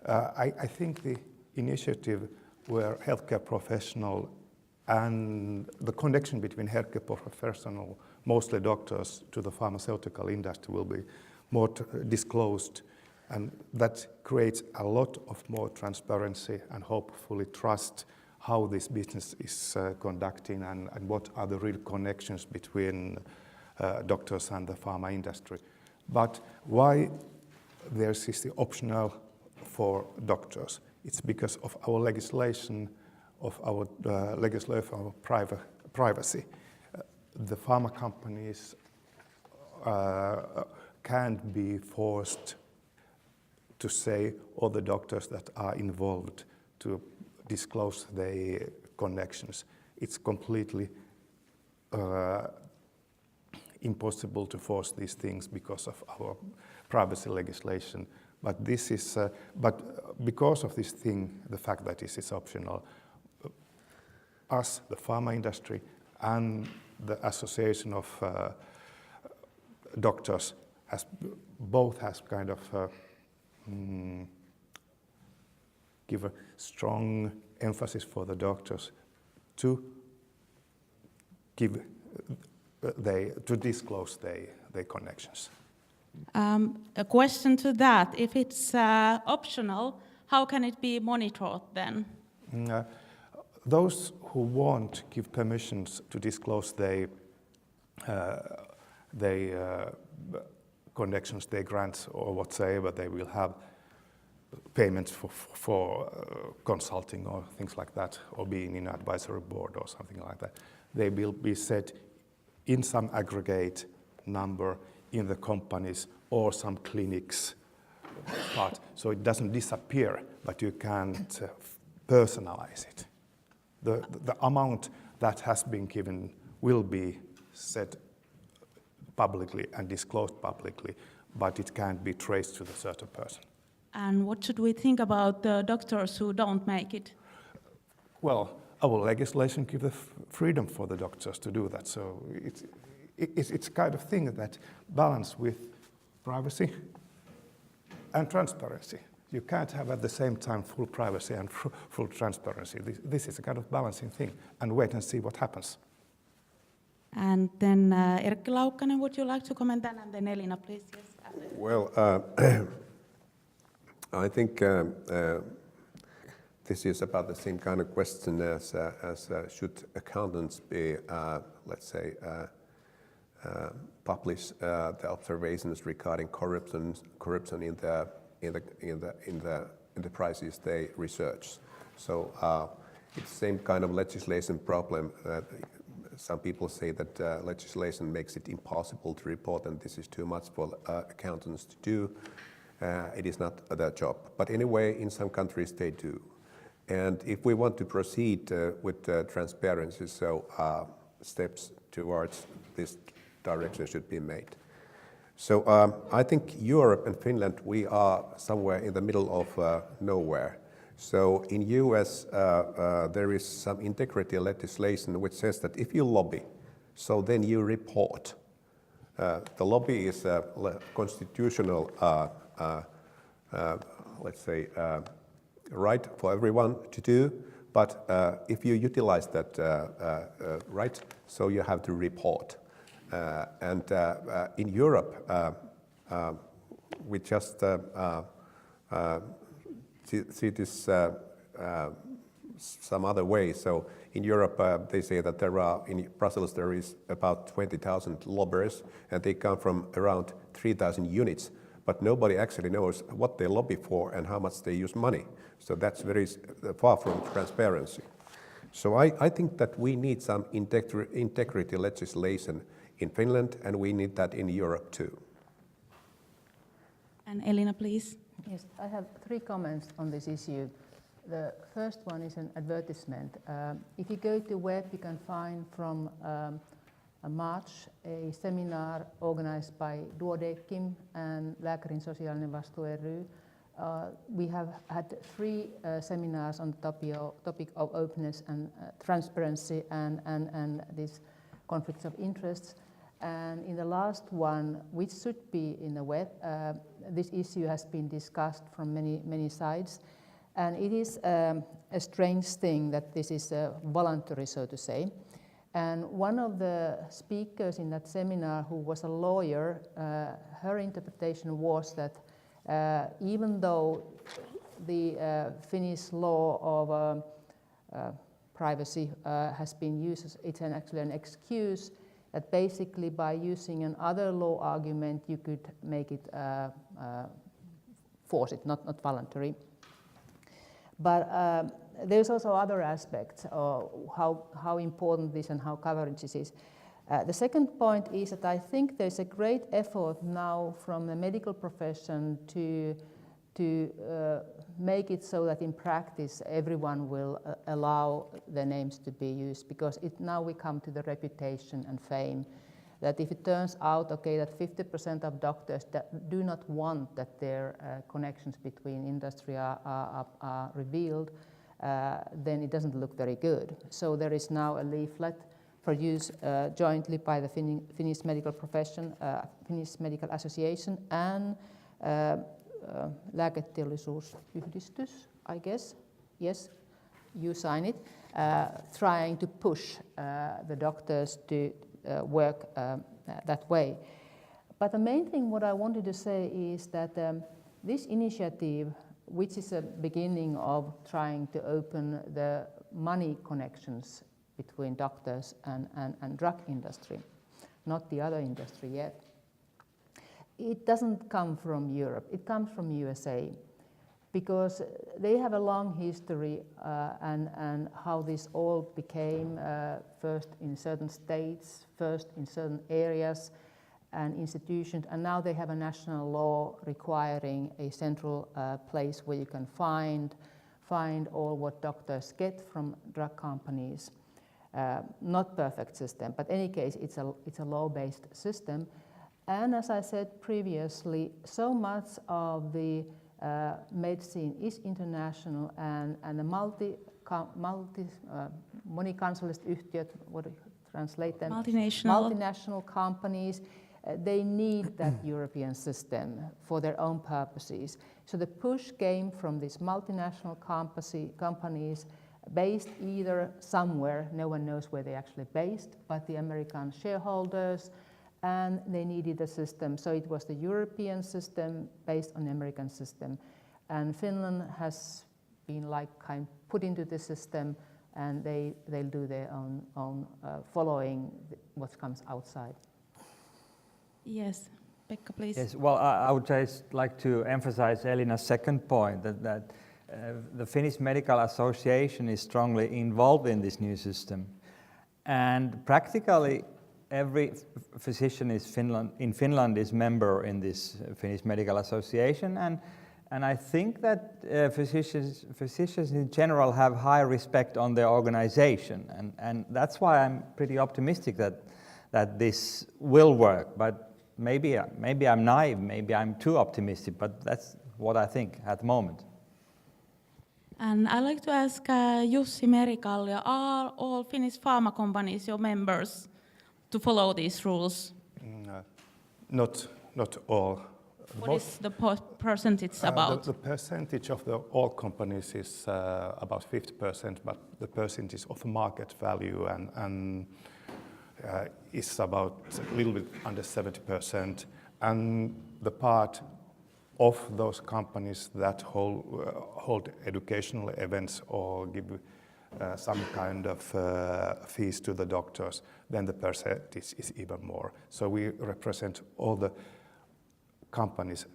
[SPEAKER 7] I think the initiative where healthcare professional and the connection between healthcare professional, mostly doctors, to the pharmaceutical industry will be more disclosed, and that creates a lot of more transparency and hopefully trust how this business is conducting and what are the real connections between doctors and the pharma industry. But why there's this optional for doctors? It's because of our legislation, of our legislation of privacy. The pharma companies can't be forced to say all the doctors that are involved to disclose their connections. It's completely impossible to force these things because of our privacy legislation. But this is, but because of this thing, the fact that this is optional, us, the pharma industry, and the Association of Doctors both has kind of give a strong emphasis for the doctors to to disclose their connections.
[SPEAKER 10] A question to that: if it's optional, how can it be monitored then?
[SPEAKER 7] Those who won't give permissions to disclose their connections, their grants, or whatsoever, they will have payments for consulting or things like that, or being in an advisory board or something like that. They will be set in some aggregate number in the companies or some clinics part, so it doesn't disappear, but you can't personalize it. The amount that has been given will be set publicly and disclosed publicly, but it can't be traced to the certain person.
[SPEAKER 10] And what should we think about the doctors who don't make it?
[SPEAKER 7] Well, our legislation gives the freedom for the doctors to do that, so it's kind of thing that balance with privacy and transparency. You can't have at the same time full privacy and full transparency. This is a kind of balancing thing, and wait and see what happens.
[SPEAKER 10] And then Erkki Laukkanen, would you like to comment then? And then Elina, please. Yes.
[SPEAKER 6] Well, I think this is about the same kind of question as should accountants be, let's say, publish the observations regarding corruption in the enterprises they research. So it's the same kind of legislation problem. Some people say that legislation makes it impossible to report, and this is too much for accountants to do. It is not their job. But anyway, in some countries they do. And if we want to proceed with transparency, so steps towards this direction should be made. So I think Europe and Finland, we are somewhere in the middle of nowhere. So in US, there is some integrity legislation which says that if you lobby, so then you report. The lobby is a constitutional, let's say, right for everyone to do, but if you utilize that right, so you have to report. And in Europe, we just see this some other way. So in Europe, they say that in Brussels there is about 20,000 lobbyists, and they come from around 3,000 units. But nobody actually knows what they lobby for and how much they use money. So that's very far from transparency. So I think that we need some integrity legislation in Finland, and we need that in Europe too.
[SPEAKER 10] And Elina, please.
[SPEAKER 5] Yes, I have 3 comments on this issue. The first one is an advertisement. If you go to web, you can find from March a seminar organized by Duodecim and Lääkärin sosiaalinen vastuu ry. We have had 3 seminars on the topic of openness and transparency and these conflicts of interests. And in the last one, which should be in the web, this issue has been discussed from many sides. And it is a strange thing that this is voluntary, so to say. And one of the speakers in that seminar, who was a lawyer, her interpretation was that even though the Finnish law of privacy has been used, it's actually an excuse that basically by using another law argument you could make it force it, not voluntary. But there's also other aspects of how important this and how coverage this is. The second point is that I think there's a great effort now from the medical profession to make it so that in practice everyone will allow their names to be used, because now we come to the reputation and fame, that if it turns out, okay, that 50% of doctors that do not want that their connections between industry are revealed, then it doesn't look very good. So there is now a leaflet produced jointly by the Finnish medical profession, Finnish Medical Association and Lääketeollisuusyhdistys, I guess. Yes, you sign it. trying to push the doctors to work that way. But the main thing what I wanted to say is that this initiative, which is a beginning of trying to open the money connections between doctors and drug industry, not the other industry yet, it doesn't come from Europe, it comes from USA, because they have a long history and how this all became first in certain states, first in certain areas and institutions, and now they have a national law requiring a central place where you can find all what doctors get from drug companies. Not perfect system, but in any case, it's a law-based system. And as I said previously, so much of the medicine is international, and the monikansalliset yhtiöt, what do you translate them? Multinational companies, they need that European system for their own purposes. So the push came from these multinational companies based either somewhere, no one knows where they're actually based, but the American shareholders, and they needed a system. So it was the European system based on the American system. And Finland has been kind of put into the system, and they'll do their own following what comes outside.
[SPEAKER 10] Yes, Pekka, please.
[SPEAKER 4] Yes, well, I would just like to emphasize Elina's second point, that the Finnish Medical Association is strongly involved in this new system. And practically every physician in Finland is member in this Finnish Medical Association, and I think that physicians in general have high respect on their organization, and that's why I'm pretty optimistic that this will work. But maybe I'm naive, maybe I'm too optimistic, but that's what I think at the moment.
[SPEAKER 10] And I'd like to ask Jussi Merikallio, are all Finnish pharma companies your members to follow these rules?
[SPEAKER 7] Not all.
[SPEAKER 10] What is the percentage about?
[SPEAKER 7] The percentage of all companies is about 50%, but the percentage of market value and is about a little bit under 70%. And the part of those companies that hold educational events or give some kind of fees to the doctors, then the percentage is even more. So we represent all the companies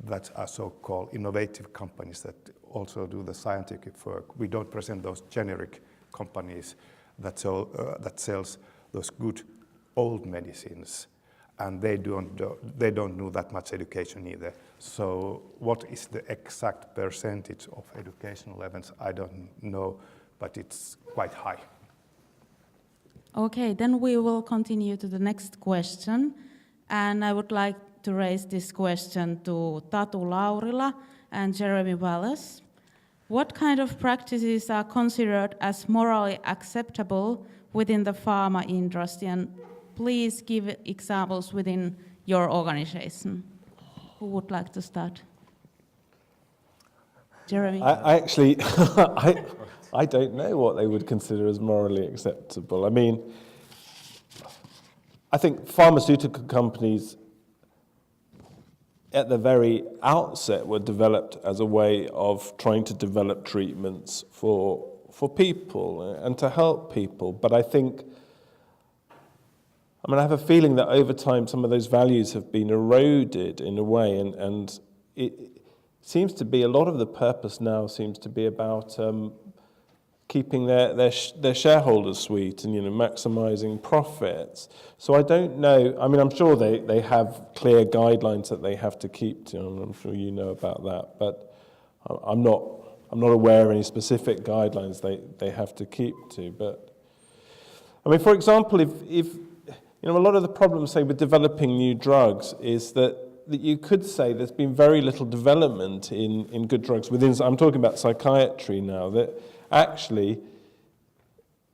[SPEAKER 7] that are so-called innovative companies that also do the scientific work. We don't present those generic companies that sells those good old medicines, and they don't do that much education either. So what is the exact percentage of educational events? I don't know, but it's quite high.
[SPEAKER 10] Okay, then we will continue to the next question, and I would like to raise this question to Tatu Laurila and Jeremy Wallace. What kind of practices are considered as morally acceptable within the pharma industry? And please give examples within your organization. Who would like to start? Jeremy?
[SPEAKER 8] I actually, I don't know what they would consider as morally acceptable. I mean, I think pharmaceutical companies at the very outset were developed as a way of trying to develop treatments for people and to help people. But I have a feeling that over time some of those values have been eroded in a way, and it seems to be a lot of the purpose now seems to be about keeping their shareholders sweet and maximizing profits. So I don't know. I mean, I'm sure they have clear guidelines that they have to keep to, and I'm sure you know about that. But I'm not aware of any specific guidelines they have to keep to. But I mean, for example, if a lot of the problems, say, with developing new drugs is that you could say there's been very little development in good drugs within. I'm talking about psychiatry now. That actually,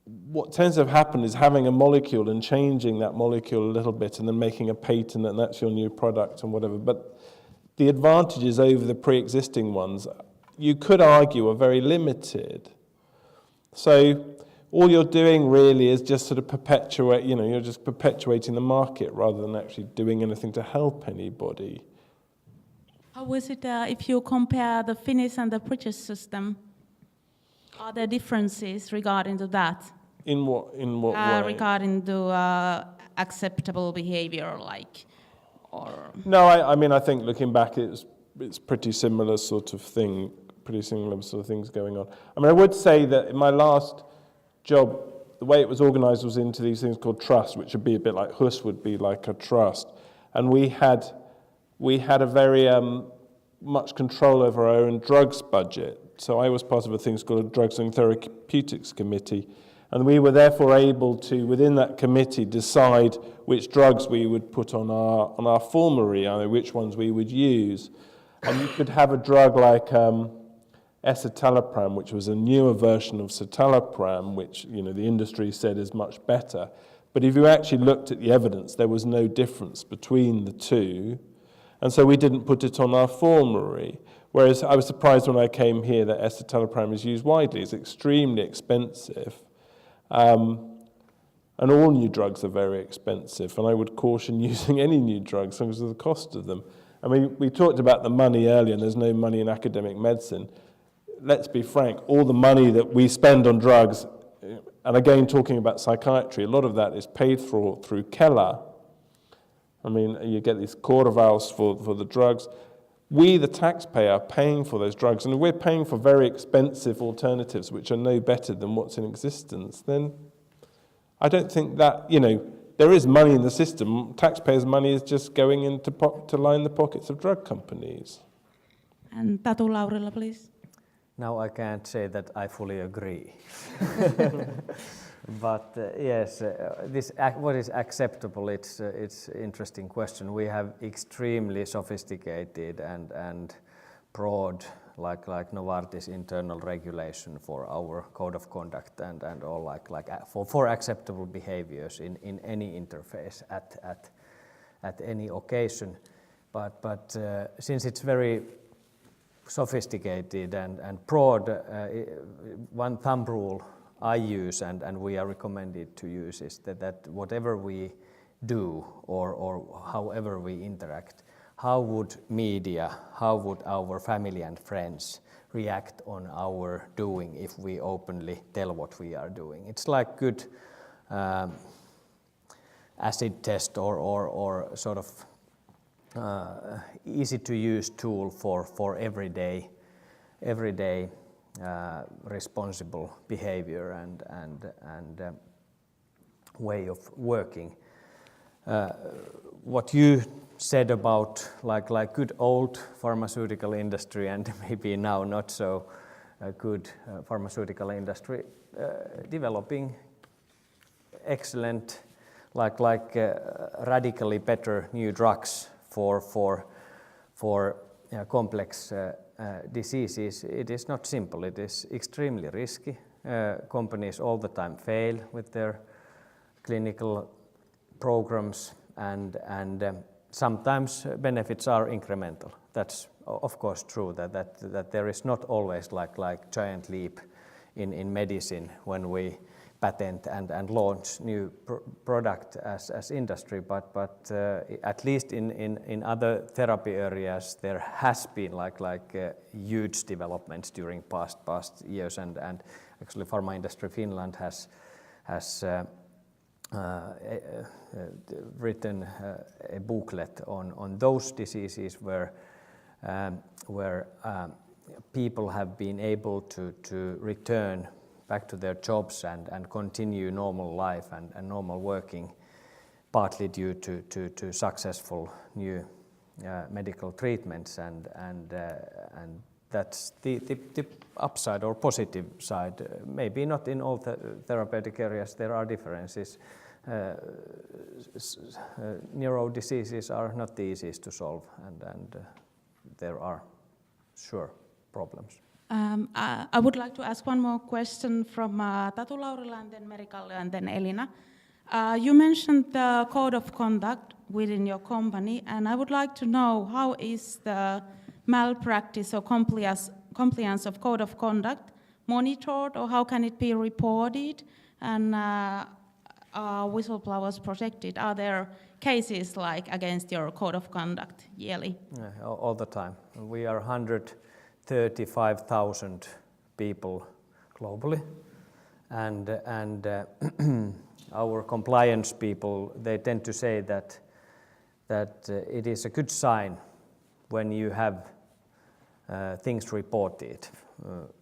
[SPEAKER 8] what tends to have happened is having a molecule and changing that molecule a little bit and then making a patent, and that's your new product and whatever. But the advantages over the pre-existing ones, you could argue, are very limited. So all you're doing really is just sort of perpetuate, you're just perpetuating the market rather than actually doing anything to help anybody.
[SPEAKER 10] How is it if you compare the Finnish and the British system? Are there differences regarding to that?
[SPEAKER 8] In what way?
[SPEAKER 10] Regarding to acceptable behavior, or...
[SPEAKER 8] No, I think looking back, it's pretty similar sort of thing, pretty similar sort of things going on. I would say that in my last job, the way it was organised was into these things called trust, which would be a bit like HUS would be like a trust, and we had a very much control over our own drugs budget. So I was part of a thing called a Drugs and Therapeutics Committee, and we were therefore able to, within that committee, decide which drugs we would put on our formulary, which ones we would use. And you could have a drug like escitalopram, which was a newer version of citalopram, which the industry said is much better. But if you actually looked at the evidence, there was no difference between the two. And so we didn't put it on our formulary. Whereas I was surprised when I came here that escitalopram is used widely. It's extremely expensive. And all new drugs are very expensive. And I would caution using any new drugs because of the cost of them. We talked about the money earlier, and there's no money in academic medicine. Let's be frank, all the money that we spend on drugs, and again talking about psychiatry, a lot of that is paid for through Kela. You get these Corvals for the drugs. We, the taxpayer, are paying for those drugs, and if we're paying for very expensive alternatives which are no better than what's in existence, then I don't think that, there is money in the system. Taxpayers' money is just going in to line the pockets of drug companies.
[SPEAKER 10] And Tatu Laurila, please.
[SPEAKER 9] Now I can't say that I fully agree. But yes, what is acceptable? It's an interesting question. We have extremely sophisticated and broad, like Novartis internal regulation for our code of conduct and all for acceptable behaviors in any interface at any occasion. But since it's very sophisticated and broad, one thumb rule I use and we are recommended to use is that whatever we do or however we interact, how would media, how would our family and friends react on our doing if we openly tell what we are doing? It's like good acid test or sort of easy to use tool for everyday responsible behavior and way of working. What you said about like good old pharmaceutical industry and maybe now not so good pharmaceutical industry developing excellent radically better new drugs for complex diseases, it is not simple. It is extremely risky. Companies all the time fail with their clinical programs, and sometimes benefits are incremental. That's of course true. That there is not always like giant leap in medicine when we patent and launch new product as industry, but at least in other therapy areas there has been like huge developments during past years, and actually Pharma Industry Finland has written a booklet on those diseases where people have been able to return back to their jobs and continue normal life and normal working, partly due to successful new medical treatments, and that's the upside or positive side. Maybe not in all therapeutic areas there are differences. Neuro diseases are not the easiest to solve, and there are sure problems.
[SPEAKER 10] I would like to ask one more question from Tatu Laurila and then Merikalle and then Elina. You mentioned the code of conduct within your company, and I would like to know how is the malpractice or compliance of code of conduct monitored, or how can it be reported? And are whistleblowers protected? Are there cases like against your code of conduct yearly?
[SPEAKER 9] All the time. We are 135,000 people globally, and our compliance people, they tend to say that it is a good sign when you have things reported,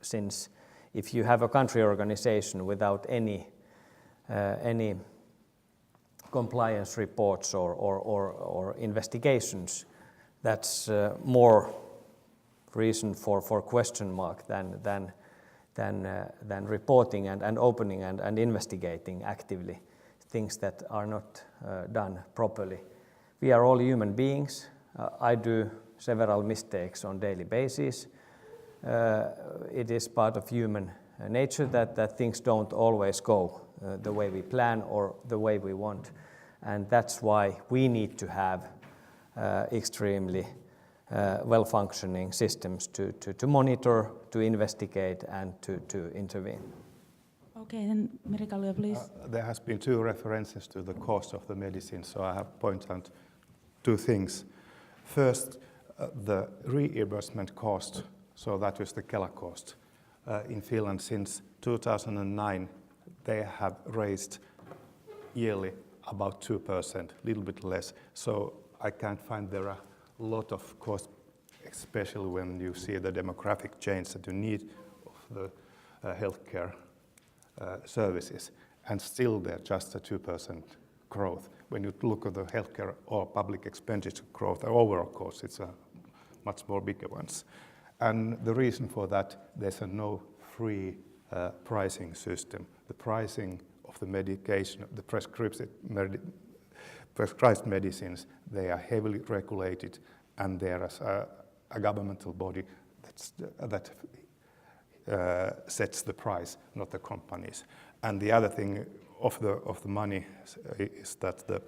[SPEAKER 9] since if you have a country organization without any compliance reports or investigations, that's more reason for question mark than reporting and opening and investigating actively things that are not done properly. We are all human beings. I do several mistakes on daily basis. It is part of human nature that things don't always go the way we plan or the way we want. And that's why we need to have extremely well-functioning systems to monitor, to investigate, and to intervene.
[SPEAKER 10] Okay, then Meri-Kallio, please.
[SPEAKER 7] There has been 2 references to the cost of the medicine, so I have pointed out 2 things. First, the reimbursement cost, so that was the Kela cost. In Finland since 2009, they have raised yearly about 2%, a little bit less. So I can't find there are a lot of costs, especially when you see the demographic change that you need of the healthcare services. And still they're just a 2% growth. When you look at the healthcare or public expenditure growth, the overall cost, it's a much more bigger ones. And the reason for that, there's no free pricing system. The pricing of the medication, the prescribed medicines, they are heavily regulated, and there is a governmental body that sets the price, not the companies. And the other thing of the money is that the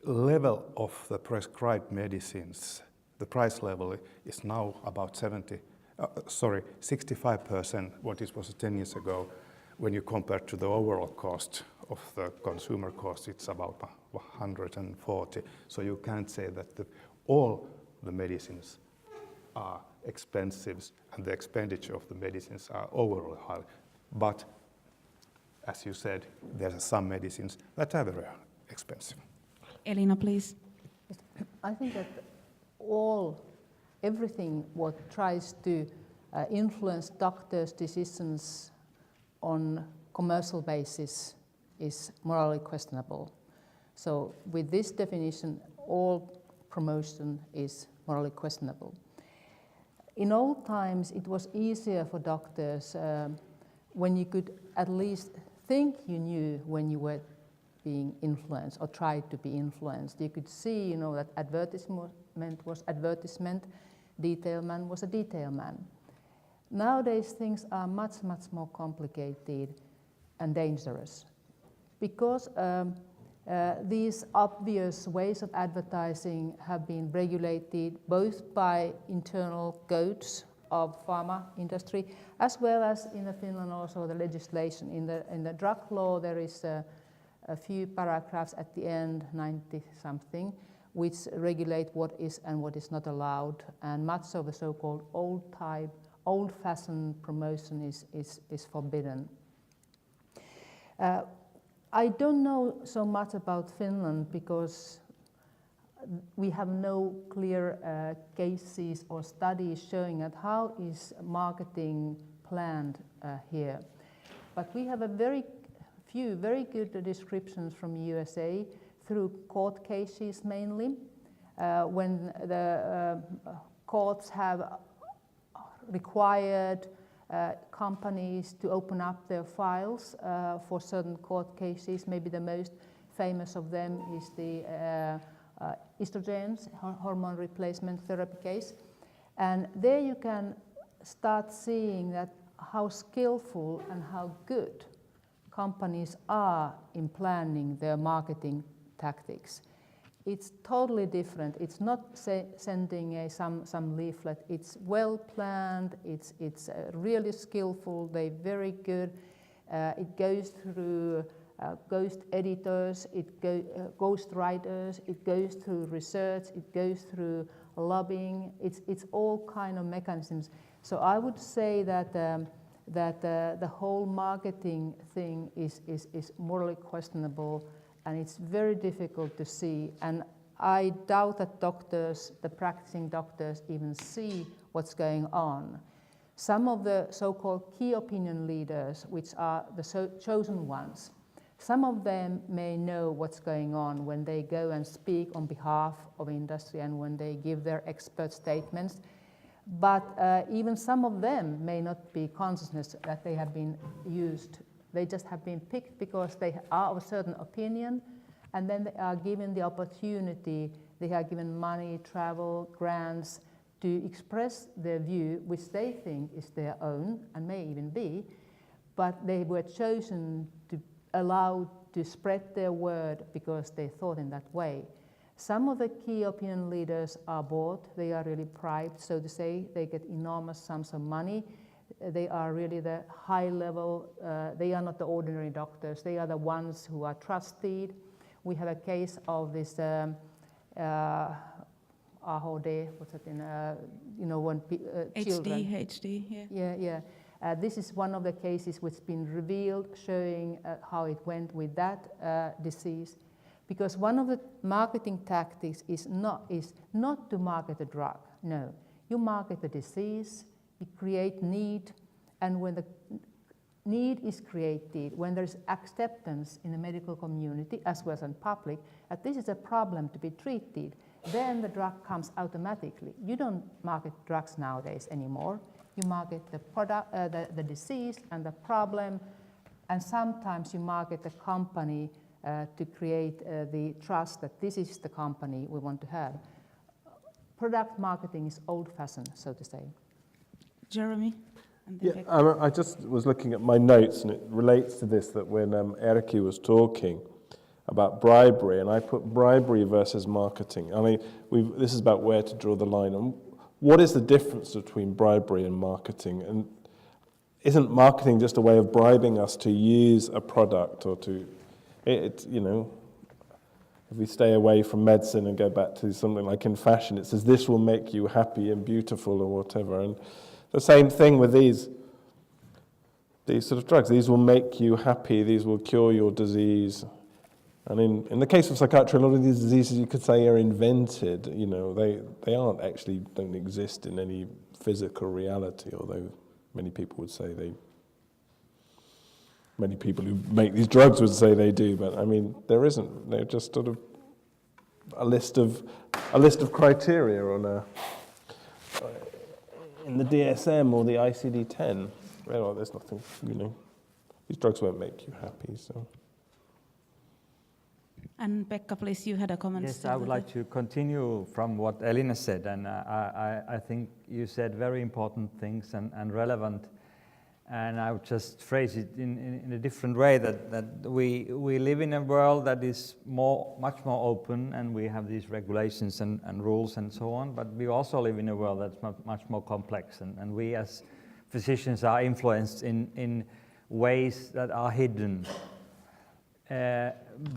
[SPEAKER 7] level of the prescribed medicines, the price level is now about 65% what it was 10 years ago. When you compare to the overall cost of the consumer cost, it's about 140. So you can't say that all the medicines are expensive and the expenditure of the medicines are overall high. But as you said, there are some medicines that are very expensive.
[SPEAKER 10] Elina, please.
[SPEAKER 5] I think that everything what tries to influence doctors' decisions on commercial basis is morally questionable. So with this definition, all promotion is morally questionable. In old times, it was easier for doctors when you could at least think you knew when you were being influenced or tried to be influenced. You could see, that advertisement was advertisement, detail man was a detail man. Nowadays, things are much, much more complicated and dangerous because these obvious ways of advertising have been regulated both by internal codes of pharma industry as well as in Finland also the legislation. In the drug law there is a few paragraphs at the end, 90-something, which regulate what is and what is not allowed, and much of the so-called old-fashioned promotion is forbidden. I don't know so much about Finland because we have no clear cases or studies showing that how is marketing planned here. But we have a few very good descriptions from USA through court cases mainly, when the courts have required companies to open up their files for certain court cases. Maybe the most famous of them is the estrogens, hormone replacement therapy case. And there you can start seeing that how skillful and how good companies are in planning their marketing tactics. it's totally different. It's not sending some leaflet. It's well planned. It's really skillful. They're very good. It goes through ghost editors, ghost writers. It goes through research. It goes through lobbying. It's all kind of mechanisms. So I would say that the whole marketing thing is morally questionable, and it's very difficult to see. And I doubt that doctors, the practicing doctors, even see what's going on. Some of the so-called key opinion leaders, which are the chosen ones, some of them may know what's going on when they go and speak on behalf of industry and when they give their expert statements. But even some of them may not be consciousness that they have been used. They just have been picked because they are of a certain opinion, and then they are given the opportunity, they are given money, travel, grants to express their view, which they think is their own and may even be, but they were chosen to allow to spread their word because they thought in that way. Some of the key opinion leaders are bought, they are really bribed, so to say, they get enormous sums of money. They are really the high level, they are not the ordinary doctors, they are the ones who are trusted. We have a case of this AHD, what's it in, when children.
[SPEAKER 10] HD, yeah.
[SPEAKER 5] Yeah. This is one of the cases which has been revealed, showing how it went with that disease. Because one of the marketing tactics is not to market a drug. No, you market the disease, you create need, and when the need is created, when there is acceptance in the medical community as well as in public, that this is a problem to be treated, then the drug comes automatically. You don't market drugs nowadays anymore. You market the product, the disease and the problem, and sometimes you market the company to create the trust that this is the company we want to have. Product marketing is old-fashioned, so to say.
[SPEAKER 10] Jeremy?
[SPEAKER 8] Yeah, I just was looking at my notes, and it relates to this, that when Erkki was talking about bribery, and I put bribery versus marketing. I mean, this is about where to draw the line. And what is the difference between bribery and marketing? And isn't marketing just a way of bribing us to use a product or to, if we stay away from medicine and go back to something like in fashion, it says this will make you happy and beautiful or whatever. And the same thing with these sort of drugs. These will make you happy, these will cure your disease. And in the case of psychiatry, a lot of these diseases you could say are invented. They aren't actually, don't exist in any physical reality, although many people would say many people who make these drugs would say they do, but I mean, there isn't. They're just sort of a list of criteria on in the DSM or the ICD-10. Well, there's nothing, these drugs won't make you happy, so.
[SPEAKER 10] And Pekka, please, you had a comment.
[SPEAKER 4] Yes, I would like to continue from what Elina said, and I think you said very important things and relevant, and I would just phrase it in a different way, that we live in a world that is much more open, and we have these regulations and rules and so on, but we also live in a world that's much more complex, and we as physicians are influenced in ways that are hidden.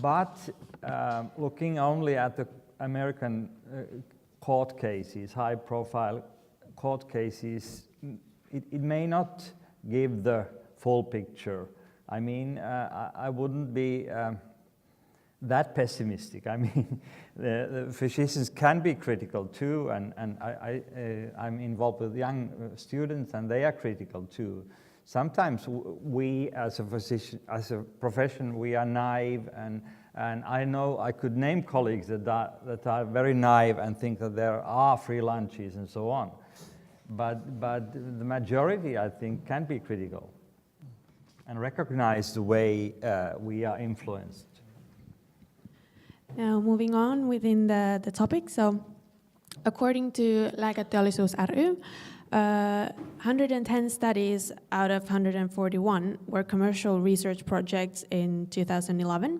[SPEAKER 4] But looking only at the American court cases, high-profile court cases, it may not give the full picture. I mean, I wouldn't be that pessimistic. I mean, the physicians can be critical too, and I'm involved with young students, and they are critical too. Sometimes we, as a physician, as a profession, we are naive, and I know I could name colleagues that are very naive and think that there are free lunches and so on. But the majority, I think, can be critical and recognize the way we are influenced.
[SPEAKER 3] Now, moving on within the topic. So, according to Lääketeollisuus ry, 110 studies out of 141 were commercial research projects in 2011.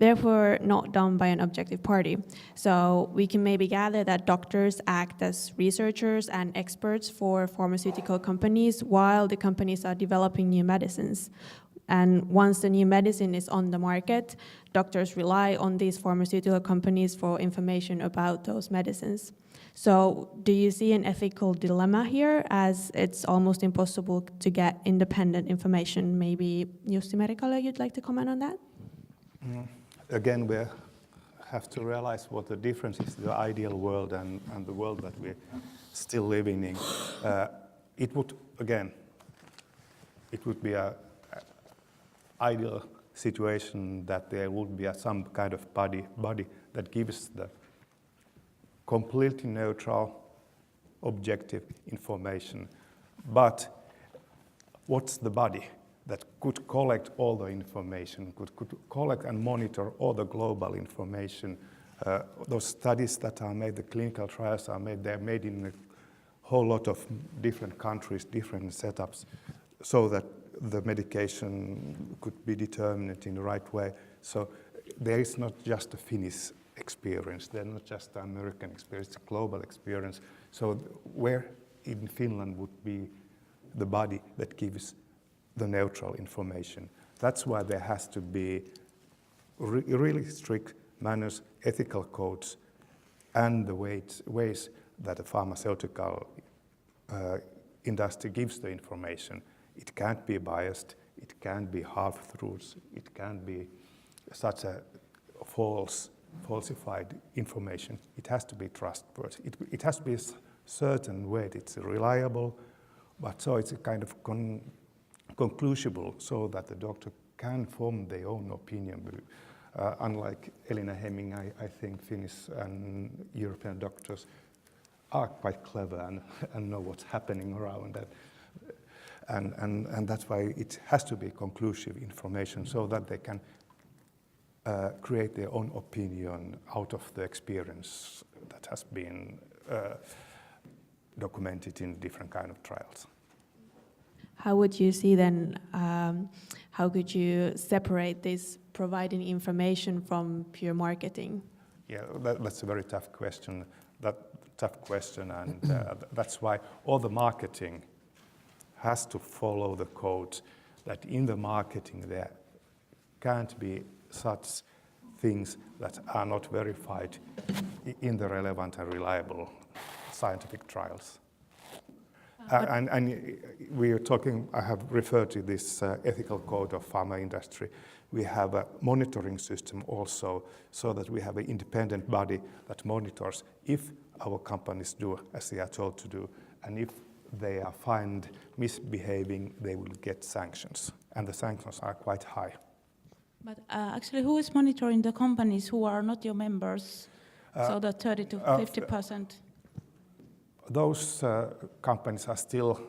[SPEAKER 3] therefore not done by an objective party. So we can maybe gather that doctors act as researchers and experts for pharmaceutical companies while the companies are developing new medicines. And once the new medicine is on the market, doctors rely on these pharmaceutical companies for information about those medicines. So do you see an ethical dilemma here, as it's almost impossible to get independent information? Maybe Jussi Merikala, you'd like to comment on that?
[SPEAKER 7] Again, we have to realize what the difference is, the ideal world and the world that we're still living in. It would be an ideal situation that there would be some kind of body that gives the completely neutral, objective information. But what's the body that could collect all the information, could collect and monitor all the global information? Those studies that are made, the clinical trials are made, they're made in a whole lot of different countries, different setups, so that the medication could be determined in the right way. So there is not just a Finnish experience, there's not just an American experience, it's a global experience. So where in Finland would be the body that gives the neutral information? That's why there has to be really strict manners, ethical codes, and the ways that the pharmaceutical industry gives the information. It can't be biased, it can't be half-truths, it can't be such a falsified information. It has to be trustworthy. It has to be a certain way. It's reliable, but so it's a kind of conclusible, so that the doctor can form their own opinion. Unlike Elina Hemming, I think Finnish and European doctors are quite clever and know what's happening around that. And that's why it has to be conclusive information, so that they can create their own opinion out of the experience that has been documented in different kind of trials.
[SPEAKER 3] How would you see then, how could you separate this providing information from pure marketing?
[SPEAKER 7] Yeah, that's a very tough question. And that's why all the marketing has to follow the code, that in the marketing there can't be such things that are not verified in the relevant and reliable scientific trials. And we are talking, I have referred to this ethical code of pharma industry. We have a monitoring system also, so that we have an independent body that monitors if our companies do as they are told to do, and if they are found misbehaving, they will get sanctions, and the sanctions are quite high.
[SPEAKER 10] But actually, who is monitoring the companies who are not your members? So the 30 to 50%?
[SPEAKER 7] Those companies are still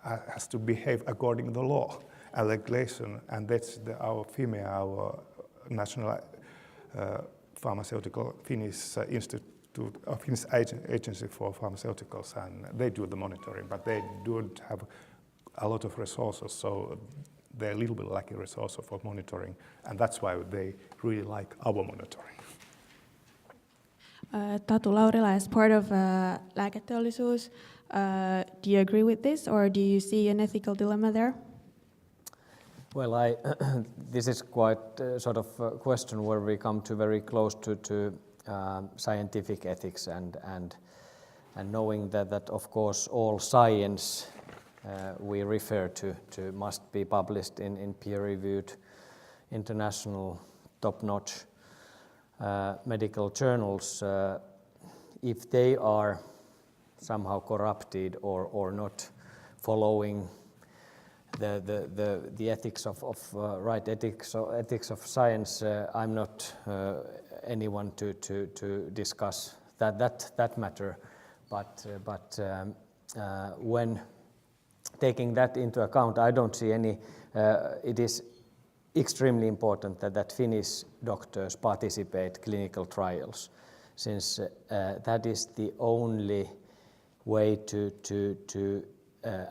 [SPEAKER 7] has to behave according to the law and regulation, and that's our FIME, our national pharmaceutical Finnish institute, Finnish agency for pharmaceuticals, and they do the monitoring, but they don't have a lot of resources, so they're a little bit lacking resources for monitoring, and that's why they really like our monitoring.
[SPEAKER 3] Tatu Laurila, as part of Lääketeollisuus, do you agree with this, or do you see an ethical dilemma there?
[SPEAKER 9] Well, this is quite sort of a question where we come to very close to scientific ethics, and knowing that of course all science we refer to must be published in peer-reviewed, international, top-notch medical journals. If they are somehow corrupted or not following the ethics of right ethics of science, I'm not anyone to discuss that matter. But when taking that into account, I don't see any. It is extremely important that Finnish doctors participate clinical trials, since that is the only way to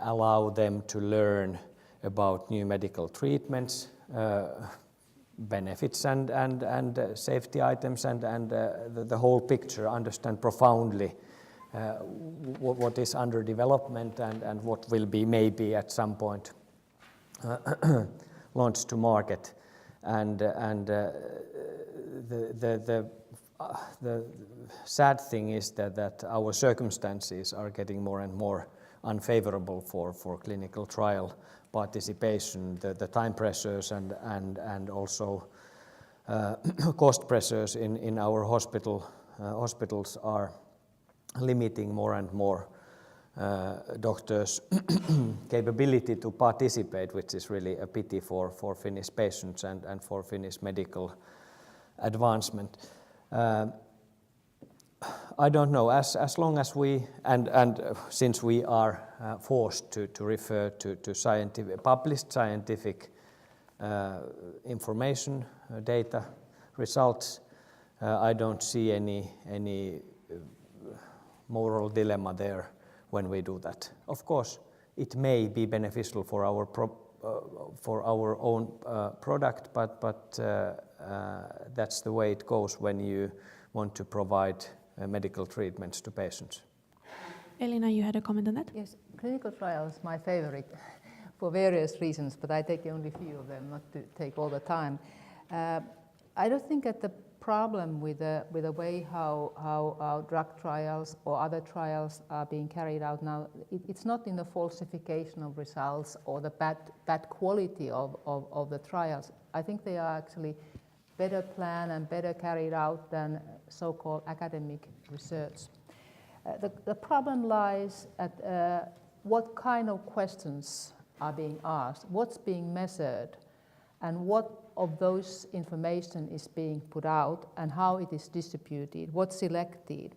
[SPEAKER 9] allow them to learn about new medical treatments, benefits and safety items and the whole picture, understand profoundly what is under development and what will be maybe at some point launched to market. And the sad thing is that our circumstances are getting more and more unfavorable for clinical trial participation. The time pressures and also cost pressures in our hospitals are limiting more and more doctors' capability to participate, which is really a pity for Finnish patients and for Finnish medical advancement. I don't know, as long as we, and since we are forced to refer to published scientific information, data, results, I don't see any moral dilemma there when we do that. Of course, it may be beneficial for our own product, but that's the way it goes when you want to provide medical treatments to patients.
[SPEAKER 3] Elina, you had a comment on that?
[SPEAKER 5] Yes, clinical trial is my favorite for various reasons, but I take only a few of them, not to take all the time. I don't think that the problem with the way how drug trials or other trials are being carried out now, it's not in the falsification of results or the bad quality of the trials. I think they are actually better planned and better carried out than so-called academic research. The problem lies at what kind of questions are being asked, what's being measured, and what of those information is being put out and how it is distributed, what's selected.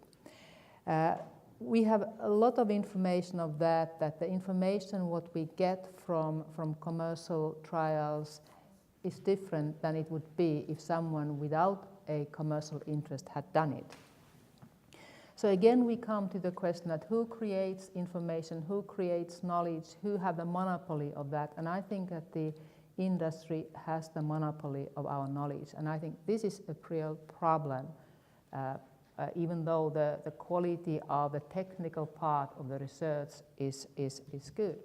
[SPEAKER 5] We have a lot of information of that the information what we get from commercial trials is different than it would be if someone without a commercial interest had done it. So again, we come to the question that who creates information, who creates knowledge, who have the monopoly of that, and I think that the industry has the monopoly of our knowledge, and I think this is a real problem, even though the quality of the technical part of the research is good.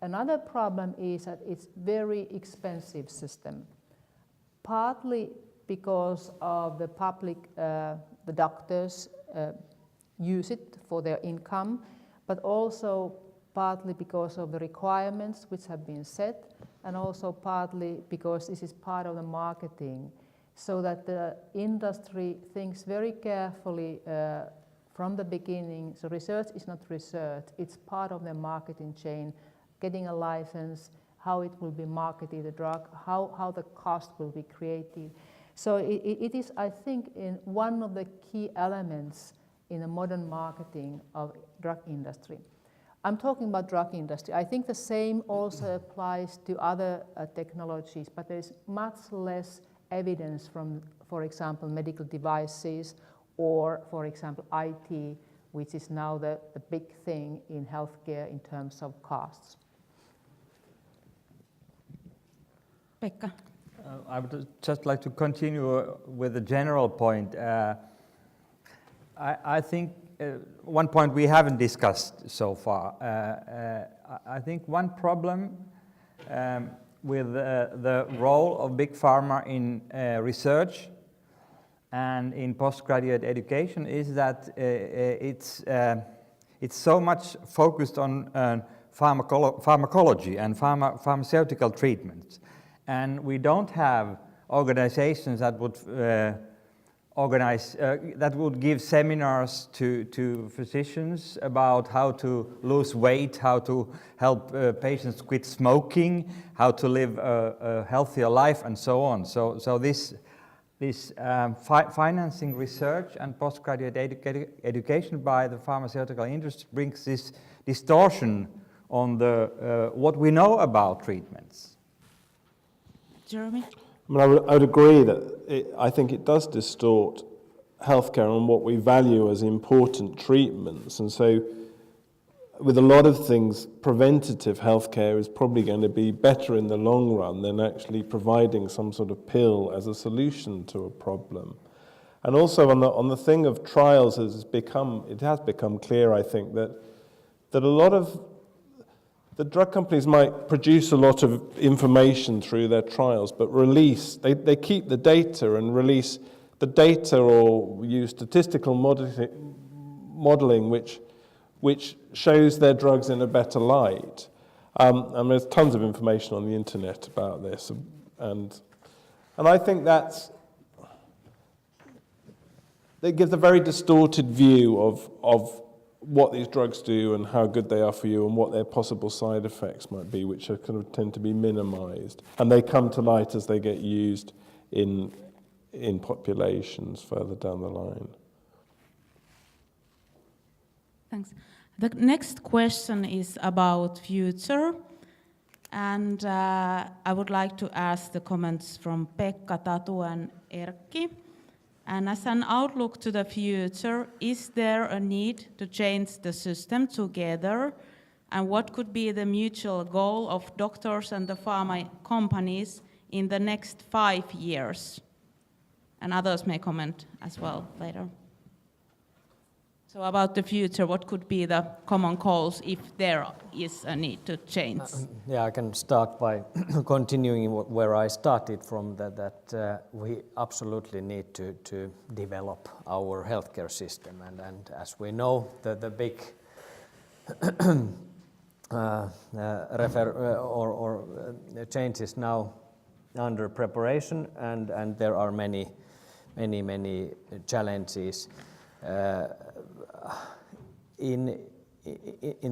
[SPEAKER 5] Another problem is that it's very expensive system, partly because of the public, the doctors use it for their income, but also partly because of the requirements which have been set, and also partly because this is part of the marketing, so that the industry thinks very carefully from the beginning. So research is not research, it's part of the marketing chain, getting a license, how it will be marketed, the drug, how the cost will be created. So it is, I think, in one of the key elements in the modern marketing of drug industry. I'm talking about drug industry. I think the same also applies to other technologies, but there's much less evidence from, for example, medical devices or, for example, IT, which is now the big thing in healthcare in terms of costs.
[SPEAKER 3] Pekka.
[SPEAKER 4] I would just like to continue with the general point. I think one point we haven't discussed so far. I think one problem with the role of big pharma in research and in postgraduate education is that it's so much focused on pharmacology and pharmaceutical treatments, and we don't have organizations that would that would give seminars to physicians about how to lose weight, how to help patients quit smoking, how to live a healthier life, and so on. So this financing research and postgraduate education by the pharmaceutical industry brings this distortion on the what we know about treatments.
[SPEAKER 10] Jeremy?
[SPEAKER 8] I would agree that I think it does distort healthcare and what we value as important treatments. And so with a lot of things, preventative healthcare is probably going to be better in the long run than actually providing some sort of pill as a solution to a problem. And also on the thing of trials, it has become clear, I think, that a lot of the drug companies might produce a lot of information through their trials, but they keep the data and release the data or use statistical modeling which shows their drugs in a better light. And there's tons of information on the internet about this, and I think that gives a very distorted view of what these drugs do and how good they are for you and what their possible side effects might be, which are kind of tend to be minimized. And they come to light as they get used in populations further down the line.
[SPEAKER 10] Thanks. The next question is about future, and I would like to ask the comments from Pekka, Tatu, and Erkki. And as an outlook to the future, is there a need to change the system together? And what could be the mutual goal of doctors and the pharma companies in the next 5 years? And others may comment as well later. So about the future, what could be the common goals if there is a need to change?
[SPEAKER 9] Yeah, I can start by continuing where I started from, that we absolutely need to develop our healthcare system. And as we know, the big change is now under preparation, and there are many challenges. In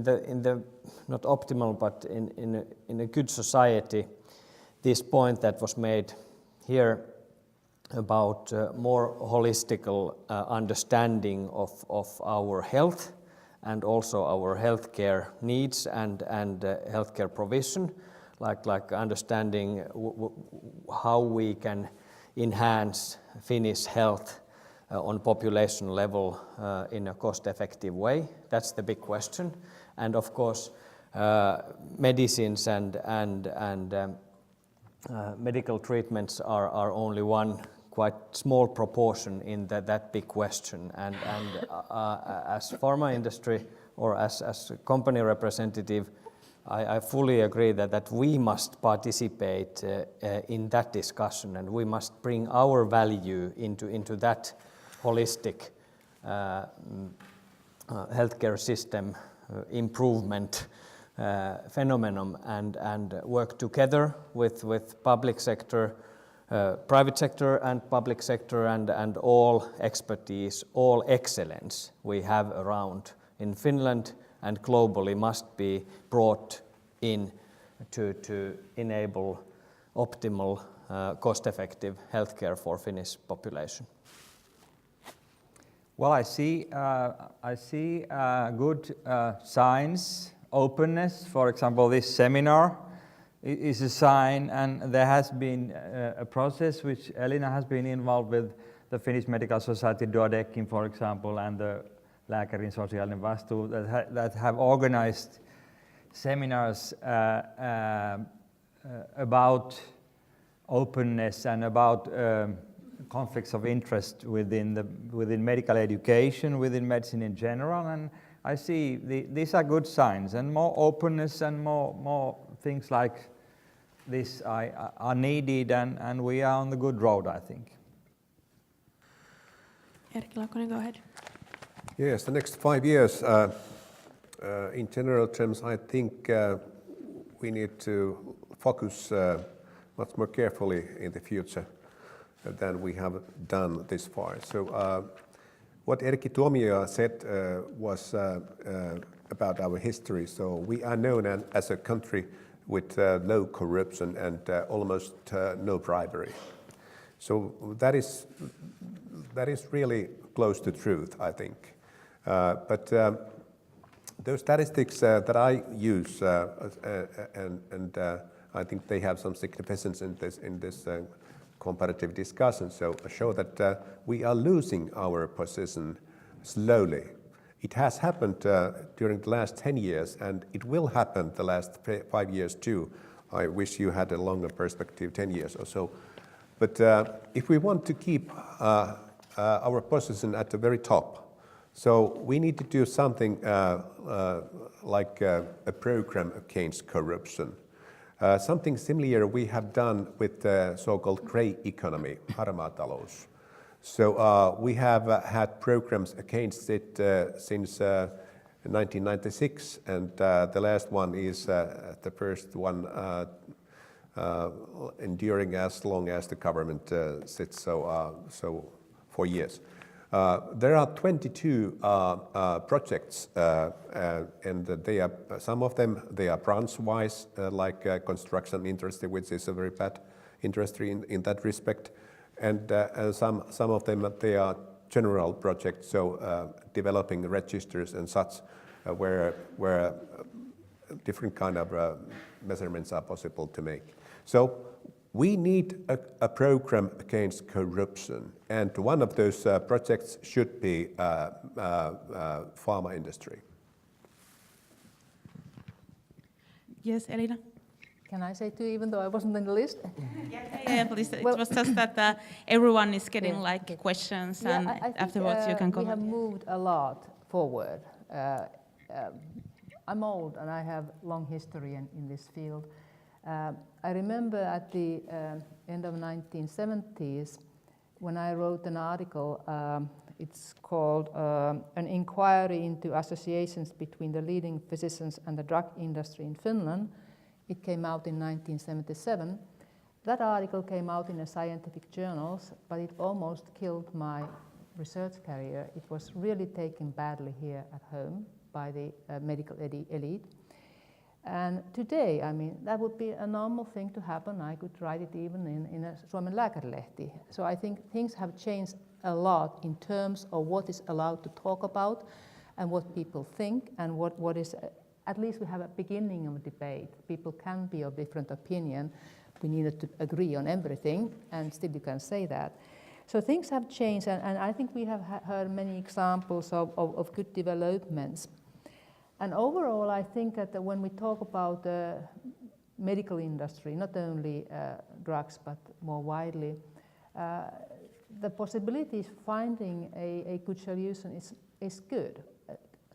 [SPEAKER 9] the not optimal, but in a good society, this point that was made here about more holistical understanding of our health and also our healthcare needs and healthcare provision, like understanding how we can enhance Finnish health on population level in a cost-effective way. That's the big question. And of course, medicines and medical treatments are only one quite small proportion in that big question. And as pharma industry or as a company representative, I fully agree that we must participate in that discussion, and we must bring our value into that holistic healthcare system improvement phenomenon, and work together with public sector, private sector and public sector, and all expertise, all excellence we have around in Finland and globally must be brought in to enable optimal cost-effective healthcare for Finnish population.
[SPEAKER 4] Well, I see good signs, openness. For example, this seminar is a sign, and there has been a process which Elina has been involved with, the Finnish Medical Society Duodecim, for example, and the Lääkärin sosiaalinen vastuu that have organized seminars about openness and about conflicts of interest within medical education, within medicine in general, and I see these are good signs, and more openness and more things like this are needed, and we are on the good road, I think.
[SPEAKER 3] Erkki Laukkonen, go ahead.
[SPEAKER 6] Yes, the next 5 years, in general terms, I think we need to focus much more carefully in the future than we have done this far. So what Erkki Tuomioja said was about our history. So we are known as a country with low corruption and almost no bribery. So that is really close to truth, I think. But those statistics that I use, and I think they have some significance in this comparative discussion, so show that we are losing our position slowly. It has happened during the last 10 years, and it will happen the last 5 years too. I wish you had a longer perspective, 10 years or so. But if we want to keep our position at the very top, so we need to do something like a program against corruption. Something similar we have done with the so-called grey economy, harmaa talous. So we have had programs against it since 1996, and the last one is the first one enduring as long as the government sits, so 4 years. There are 22 projects, and they are, some of them they are branch-wise, like construction industry, which is a very bad industry in that respect, and some of them they are general projects, so developing registers and such, where different kind of measurements are possible to make. So we need a program against corruption, and one of those projects should be pharma industry.
[SPEAKER 10] Yes, Elina?
[SPEAKER 5] Can I say too, even though I wasn't in the list?
[SPEAKER 10] Yeah, please. It was just that everyone is getting questions, and
[SPEAKER 5] I think,
[SPEAKER 10] afterwards you can comment.
[SPEAKER 5] We have moved a lot forward. I'm old and I have long history in this field. I remember at the end of 1970s when I wrote an article, it's called An Inquiry into Associations Between the Leading Physicians and the Drug Industry in Finland. It came out in 1977. That article came out in the scientific journals, but it almost killed my research career. It was really taken badly here at home by the medical elite. And today, I mean, that would be a normal thing to happen. I could write it even in a Suomen Lääkärilehti. So I think things have changed a lot in terms of what is allowed to talk about and what people think, and what is, at least we have a beginning of a debate. People can be of different opinion. We needed to agree on everything, and still you can say that. So things have changed, and I think we have heard many examples of good developments. And overall, I think that when we talk about the medical industry, not only drugs, but more widely, the possibilities finding a good solution is good.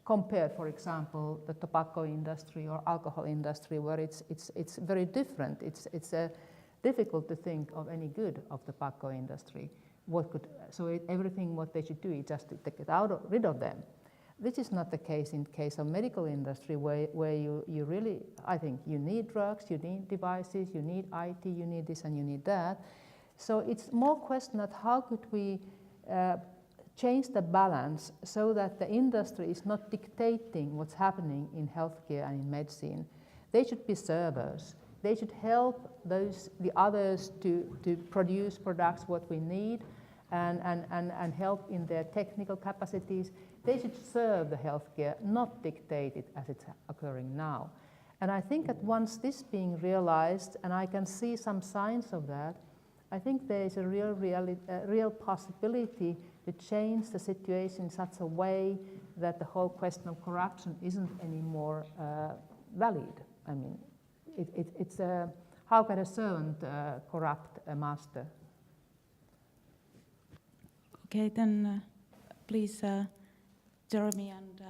[SPEAKER 5] Compared, for example, the tobacco industry or alcohol industry, where it's very different. It's difficult to think of any good of the tobacco industry. Everything what they should do is just to take rid of them. This is not the case in case of medical industry, where you really, I think, you need drugs, you need devices, you need IT, you need this and you need that. So it's more question of how could we change the balance so that the industry is not dictating what's happening in healthcare and in medicine. They should be servers. They should help the others to produce products what we need and help in their technical capacities. They should serve the healthcare, not dictate it as it's occurring now. And I think that once this being realized, and I can see some signs of that, I think there is a real possibility to change the situation in such a way that the whole question of corruption isn't anymore valid. I mean, it's how can a servant corrupt a master?
[SPEAKER 10] Okay, then please, Jeremy and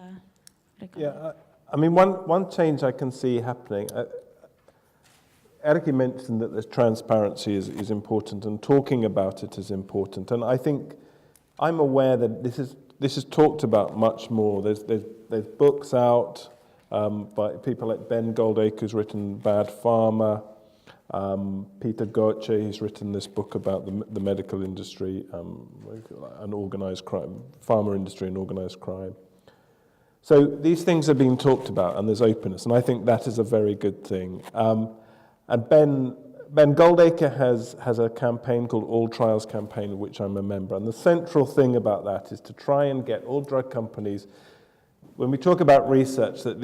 [SPEAKER 10] Rico.
[SPEAKER 8] Yeah, I mean, one change I can see happening. Erkki mentioned that this transparency is important, and talking about it is important. And I think I'm aware that this is talked about much more. There's books out by people like Ben Goldacre, who's written Bad Pharma. Peter Goche, who's written this book about the medical industry and organised crime, pharma industry and organised crime. So these things are being talked about, and there's openness, and I think that is a very good thing. And Ben Goldacre has a campaign called All Trials Campaign, of which I'm a member. And the central thing about that is to try and get all drug companies, when we talk about research, that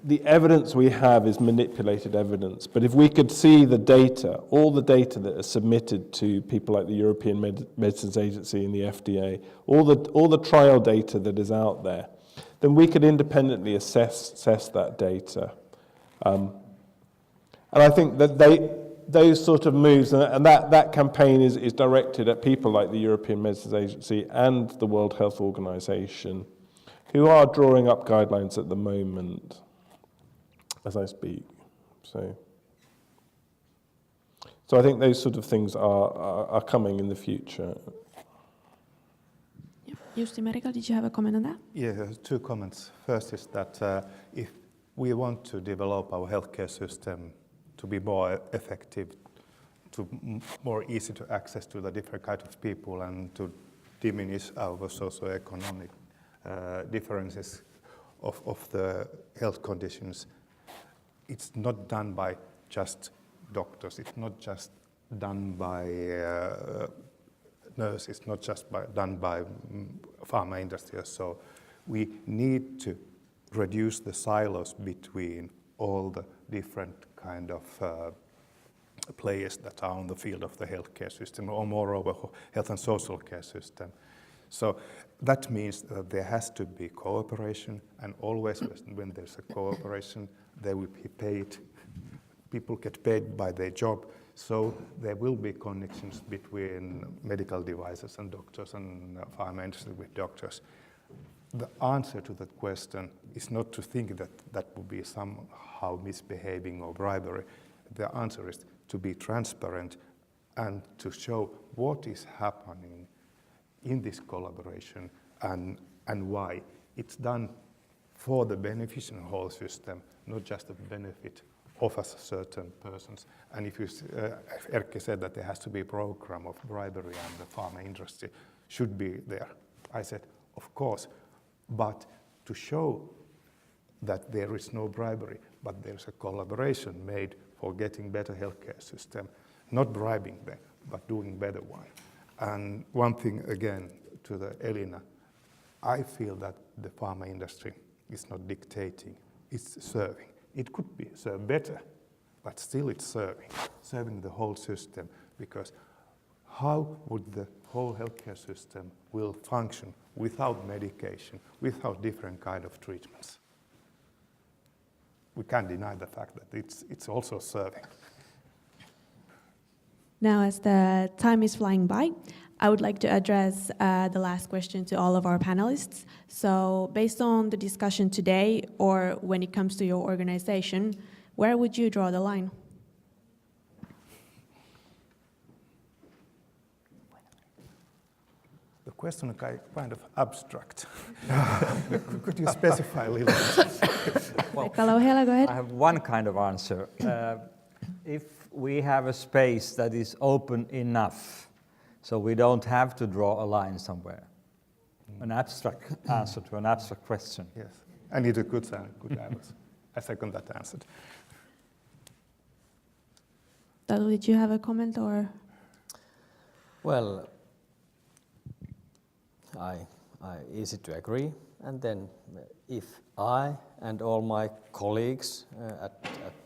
[SPEAKER 8] the evidence we have is manipulated evidence, but if we could see the data, all the data that is submitted to people like the European Medicines Agency and the FDA, all the trial data that is out there, then we could independently assess that data. And I think that those sort of moves, and that campaign is directed at people like the European Medicines Agency and the World Health Organization, who are drawing up guidelines at the moment as I speak. So I think those sort of things are coming in the future.
[SPEAKER 3] Jussi Merikka, did you have a comment on that?
[SPEAKER 7] Yeah, 2 comments. First is that if we want to develop our healthcare system to be more effective, to more easy to access to the different kinds of people, and to diminish our socioeconomic differences of the health conditions, it's not done by just doctors, it's not just done by nurses, it's not just done by pharma industry. So we need to reduce the silos between all the different kind of players that are on the field of the healthcare system, or moreover health and social care system. So that means that there has to be cooperation, and always when there's a cooperation, they will be paid. People get paid by their job, so there will be connections between medical devices and doctors, and pharma industry with doctors. The answer to that question is not to think that that would be somehow misbehaving or bribery. The answer is to be transparent and to show what is happening in this collaboration and why. It's done for the benefit of the whole system, not just the benefit of us certain persons. And if Erkki said that there has to be a program of bribery and the pharma industry should be there, I said, of course, but to show that there is no bribery, but there's a collaboration made for getting better healthcare system, not bribing them, but doing better one. And one thing again to the Elina, I feel that the pharma industry is not dictating, it's serving. It could be served better, but still it's serving the whole system, because how would the whole healthcare system will function without medication, without different kind of treatments? We can't deny the fact that it's also serving.
[SPEAKER 3] Now, as the time is flying by, I would like to address the last question to all of our panelists. So, based on the discussion today, or when it comes to your organization, where would you draw the line?
[SPEAKER 7] The question is kind of abstract. Could you specify a little bit?
[SPEAKER 3] Well, go ahead.
[SPEAKER 4] I have one kind of answer. If we have a space that is open enough, so we don't have to draw a line somewhere. An abstract answer to an abstract question.
[SPEAKER 7] Yes, and it's a good answer. I second that answer.
[SPEAKER 3] Tatu, did you have a comment or?
[SPEAKER 9] Well, I easy to agree. And then if I and all my colleagues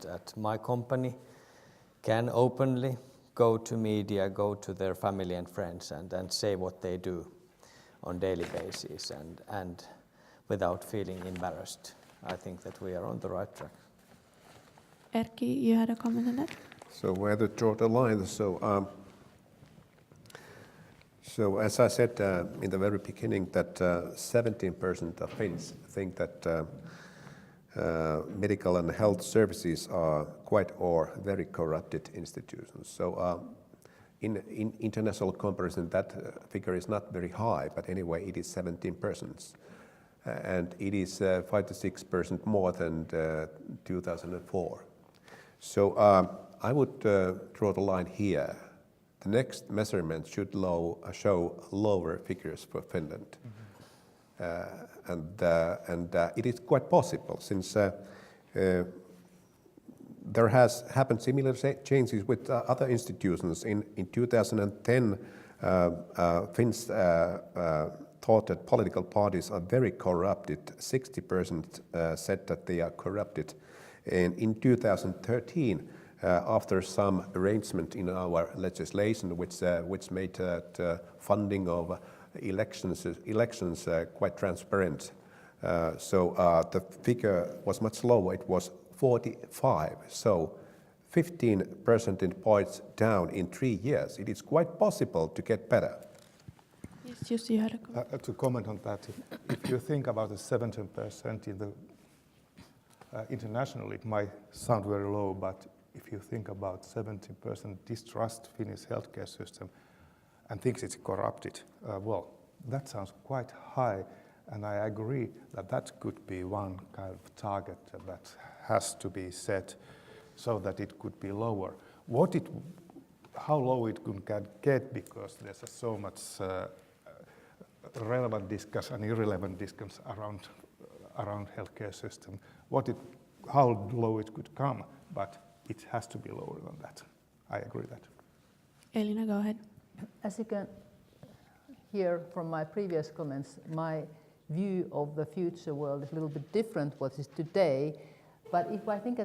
[SPEAKER 9] at my company can openly go to media, go to their family and friends and say what they do on daily basis and without feeling embarrassed, I think that we are on the right track.
[SPEAKER 3] Erkki, you had a comment on that?
[SPEAKER 6] So where to draw the line? So as I said in the very beginning, that 17% of Finns think that medical and health services are quite or very corrupted institutions. So in international comparison, that figure is not very high, but anyway, it is 17%. And it is 5 to 6% more than 2004. So I would draw the line here. The next measurement should show lower figures for Finland. And it is quite possible, since there has happened similar changes with other institutions. In 2010, Finns thought that political parties are very corrupted. 60% said that they are corrupted. And in 2013, after some arrangement in our legislation, which made funding of elections quite transparent, so the figure was much lower. It was 45. So 15 percentage points down in 3 years. It is quite possible to get better.
[SPEAKER 3] Yes, Jussi, you had a comment.
[SPEAKER 7] To comment on that, if you think about the 17% in the internationally, it might sound very low, but if you think about 17% distrust Finnish healthcare system and thinks it's corrupted, well, that sounds quite high, and I agree that that could be one kind of target that has to be set so that it could be lower. How low it could get, because there's so much relevant discussion and irrelevant discussions around healthcare system. How low it could come, but it has to be lower than that. I agree with that.
[SPEAKER 3] Elina, go ahead.
[SPEAKER 5] As you can hear from my previous comments, my view of the future world is a little bit different what is today. But if I think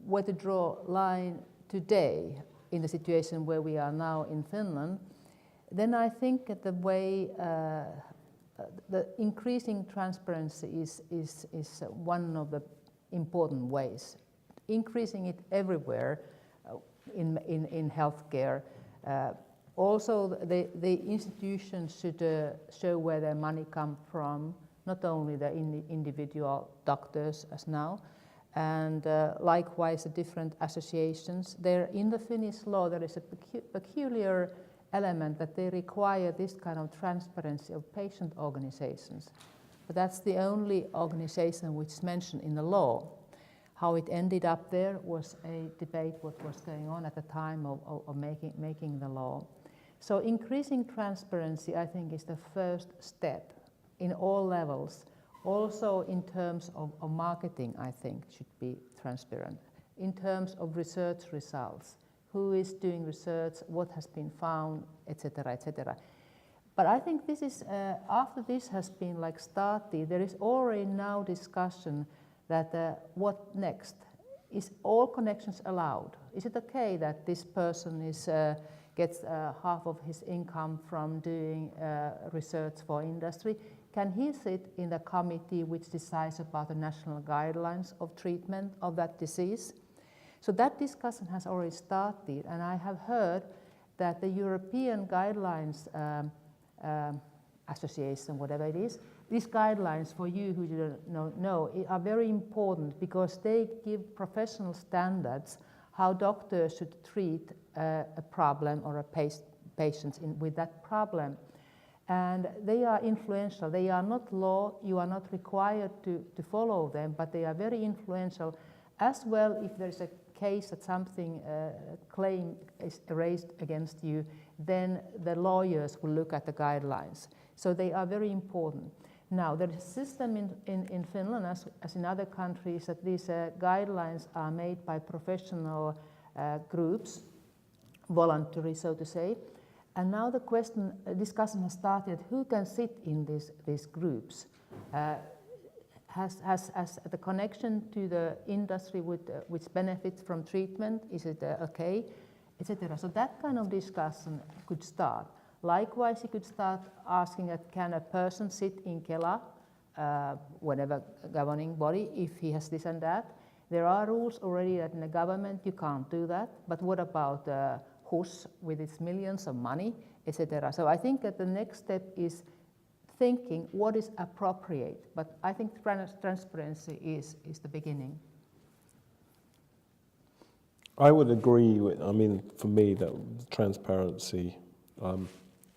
[SPEAKER 5] where to draw a line today in the situation where we are now in Finland, then I think that the way the increasing transparency is one of the important ways. Increasing it everywhere in healthcare. Also, the institutions should show where their money comes from, not only the individual doctors as now, and likewise the different associations. There, in the Finnish law, there is a peculiar element that they require this kind of transparency of patient organizations. But that's the only organization which is mentioned in the law. How it ended up there was a debate what was going on at the time of making the law. So increasing transparency, I think, is the first step in all levels. Also in terms of marketing, I think, should be transparent. In terms of research results, who is doing research, what has been found, etc., etc. But I think this is, after this has been started, there is already now discussion that what next? Is all connections allowed? Is it okay that this person gets half of his income from doing research for industry? Can he sit in the committee which decides about the national guidelines of treatment of that disease? So that discussion has already started, and I have heard that the European Guidelines Association, whatever it is, these guidelines, for you who don't know, are very important because they give professional standards how doctors should treat a problem or a patient with that problem. And they are influential. They are not law. You are not required to follow them, but they are very influential. As well, if there is a case that something claim is raised against you, then the lawyers will look at the guidelines. So they are very important. Now, there is a system in Finland, as in other countries, that these guidelines are made by professional groups, voluntary, so to say. And now the discussion has started, who can sit in these groups? Has the connection to the industry which benefits from treatment, is it okay, etc. So that kind of discussion could start. Likewise, you could start asking that can a person sit in Kela, whatever governing body, if he has this and that. There are rules already that in the government you can't do that, but what about HUS with its millions of money, etc. So I think that the next step is thinking what is appropriate, but I think transparency is the beginning.
[SPEAKER 8] I would agree with, for me, that transparency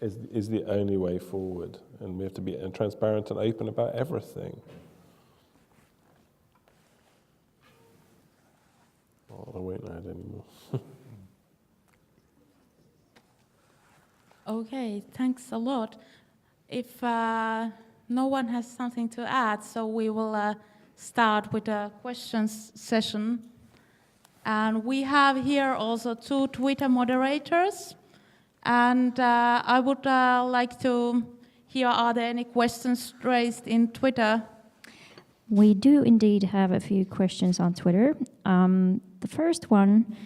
[SPEAKER 8] is the only way forward, and we have to be transparent and open about everything. I won't add anymore.
[SPEAKER 10] Okay, thanks a lot. If no one has something to add, so we will start with a questions session. And we have here also 2 Twitter moderators. And I would like to here, are there any questions raised in Twitter?
[SPEAKER 11] We do indeed have a few questions on Twitter. The first one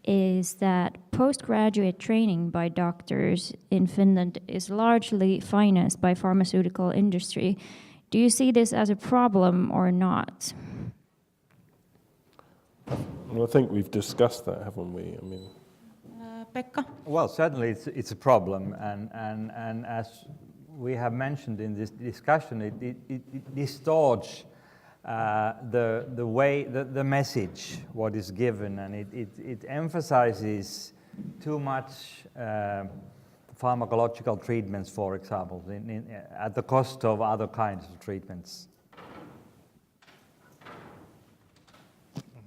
[SPEAKER 11] is that postgraduate training by doctors in Finland is largely financed by pharmaceutical industry. Do you see this as a problem or not?
[SPEAKER 8] Well, I think we've discussed that, haven't we? I mean,
[SPEAKER 10] Pekka?
[SPEAKER 4] Well, certainly it's a problem, and as we have mentioned in this discussion, it distorts the way, the message, what is given, and it emphasizes too much pharmacological treatments, for example, at the cost of other kinds of treatments.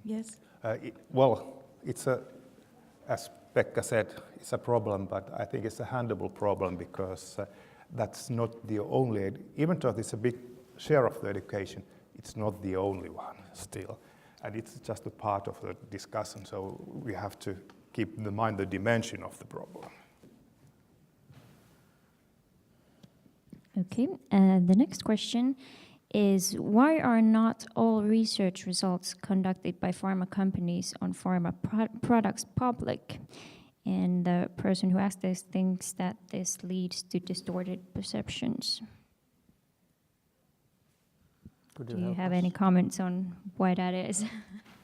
[SPEAKER 10] Yes.
[SPEAKER 7] It's as Pekka said, it's a problem, but I think it's a handleable problem because that's not the only, even though it's a big share of the education, it's not the only one still. And it's just a part of the discussion, so we have to keep in mind the dimension of the problem.
[SPEAKER 11] Okay, the next question is, why are not all research results conducted by pharma companies on pharma products public? And the person who asked this thinks that this leads to distorted perceptions. Do you have any comments on why that is?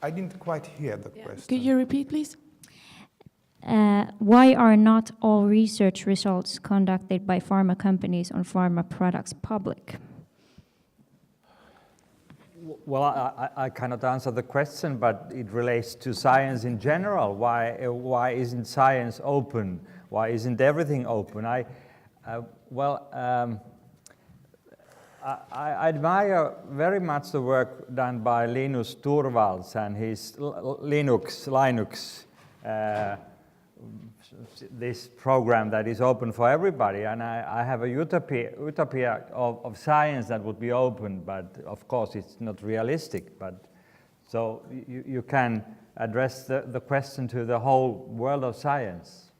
[SPEAKER 7] I didn't quite hear the question.
[SPEAKER 3] Could you repeat, please?
[SPEAKER 11] Why are not all research results conducted by pharma companies on pharma products public?
[SPEAKER 4] Well, I cannot answer the question, but it relates to science in general. Why isn't science open? Why isn't everything open? I admire very much the work done by Linus Torvalds and his Linux, this program that is open for everybody, and I have a utopia of science that would be open, but of course it's not realistic. But so you can address the question to the whole world of science.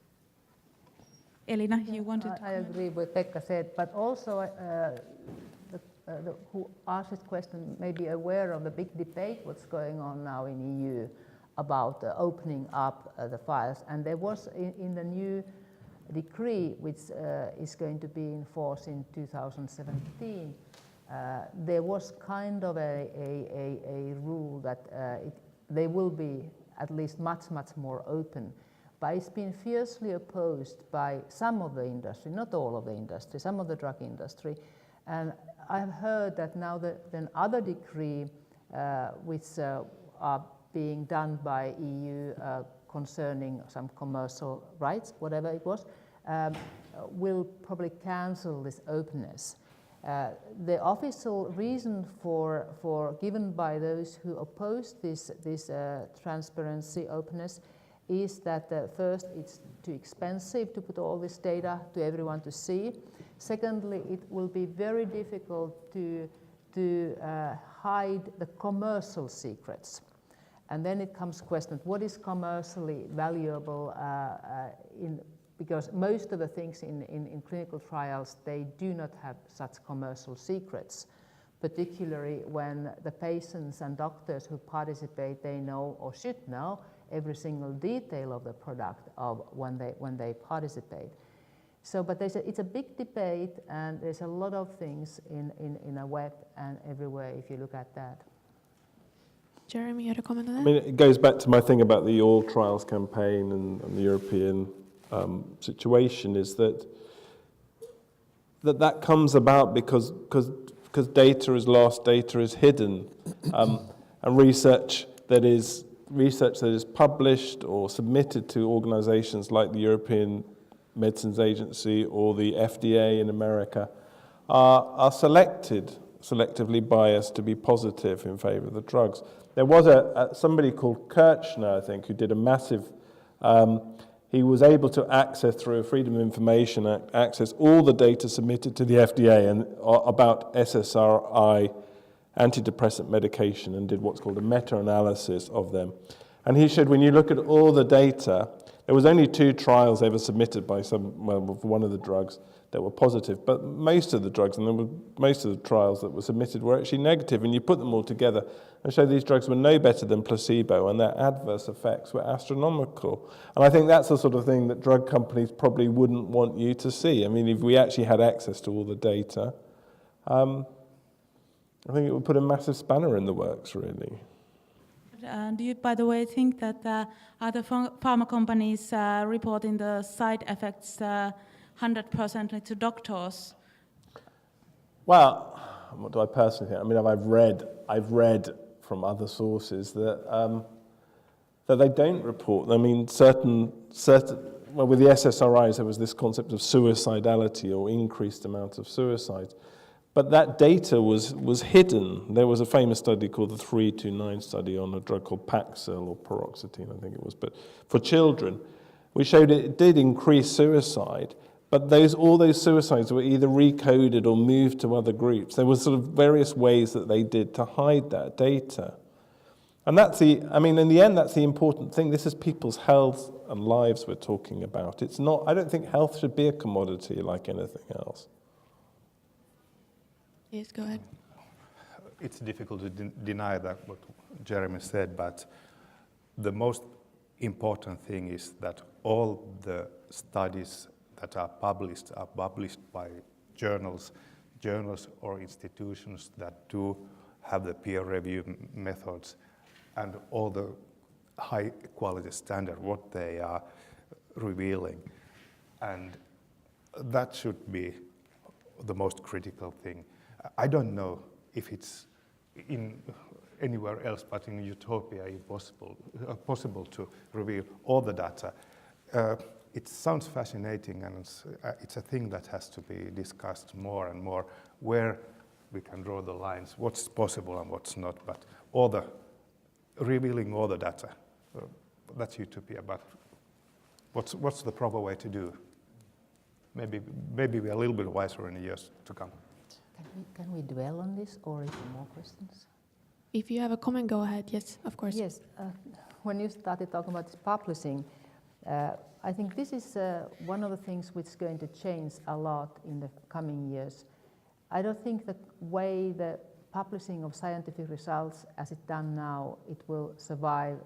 [SPEAKER 10] Elina, you wanted to
[SPEAKER 5] I agree with Pekka said, but also who asked this question may be aware of the big debate what's going on now in EU about opening up the files. And there was in the new decree, which is going to be in force in 2017, there was kind of a rule that they will be at least much more open. But it's been fiercely opposed by some of the industry, not all of the industry, some of the drug industry. And I've heard that now the other decree, which are being done by EU concerning some commercial rights, whatever it was, will probably cancel this openness. The official reason for given by those who oppose this transparency openness is that first, it's too expensive to put all this data to everyone to see. Secondly, it will be very difficult to hide the commercial secrets. And then it comes question, what is commercially valuable because most of the things in clinical trials, they do not have such commercial secrets, particularly when the patients and doctors who participate, they know or should know every single detail of the product of when they participate. So, but it's a big debate, and there's a lot of things in a web and everywhere if you look at that.
[SPEAKER 3] Jeremy, you had a comment on that?
[SPEAKER 8] I mean, it goes back to my thing about the All Trials campaign and the European situation, is that comes about because data is lost, data is hidden, and research that is published or submitted to organisations like the European Medicines Agency or the FDA in America are selectively biased to be positive in favour of the drugs. There was somebody called Kirchner, I think, who did a massive. He was able to access through Freedom of Information Act, access all the data submitted to the FDA and about SSRI antidepressant medication, and did what's called a meta-analysis of them. And he showed when you look at all the data, There was only 2 trials ever submitted by one of the drugs that were positive, but most of the drugs and most of the trials that were submitted were actually negative, and you put them all together and show these drugs were no better than placebo, and their adverse effects were astronomical. And I think that's the sort of thing that drug companies probably wouldn't want you to see. I mean, if we actually had access to all the data, I think it would put a massive spanner in the works, really.
[SPEAKER 10] Do you, by the way, think that other pharma companies reporting the side effects 100% to doctors?
[SPEAKER 8] Well, what do I personally think? I mean, I've read from other sources that that they don't report. I mean, well, with the SSRIs, there was this concept of suicidality or increased amount of suicides. But that data was hidden. There was a famous study called the 329 study on a drug called Paxil or paroxetine, I think it was, but for children, we showed it did increase suicide, but all those suicides were either recoded or moved to other groups. There were sort of various ways that they did to hide that data. And in the end, that's the important thing. This is people's health and lives we're talking about. It's not, I don't think health should be a commodity like anything else.
[SPEAKER 3] Yes, go ahead.
[SPEAKER 7] It's difficult to deny that what Jeremy said, but the most important thing is that all the studies that are published by journals or institutions that do have the peer review methods and all the high quality standard, what they are revealing. And that should be the most critical thing. I don't know if it's in anywhere else, but in Utopia, possible to reveal all the data. It sounds fascinating, and it's a thing that has to be discussed more and more, where we can draw the lines, what's possible and what's not, but revealing all the data, that's Utopia, but what's the proper way to do? Maybe we're a little bit wiser in the years to come.
[SPEAKER 5] Can we dwell on this, or is there more questions?
[SPEAKER 3] If you have a comment, go ahead. Yes, of course.
[SPEAKER 5] Yes. When you started talking about this publishing, I think this is one of the things which is going to change a lot in the coming years. I don't think the way the publishing of scientific results as it's done now, it will survive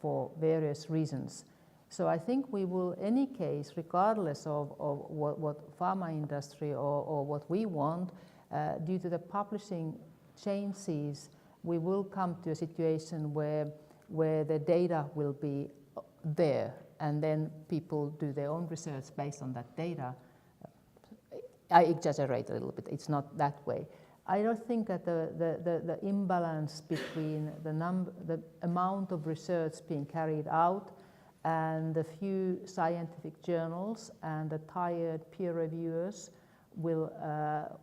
[SPEAKER 5] for various reasons. So I think we will, in any case, regardless of what pharma industry or what we want, due to the publishing changes, we will come to a situation where the data will be there, and then people do their own research based on that data. I exaggerate a little bit, it's not that way. I don't think that the imbalance between the amount of research being carried out and the few scientific journals and the tired peer reviewers will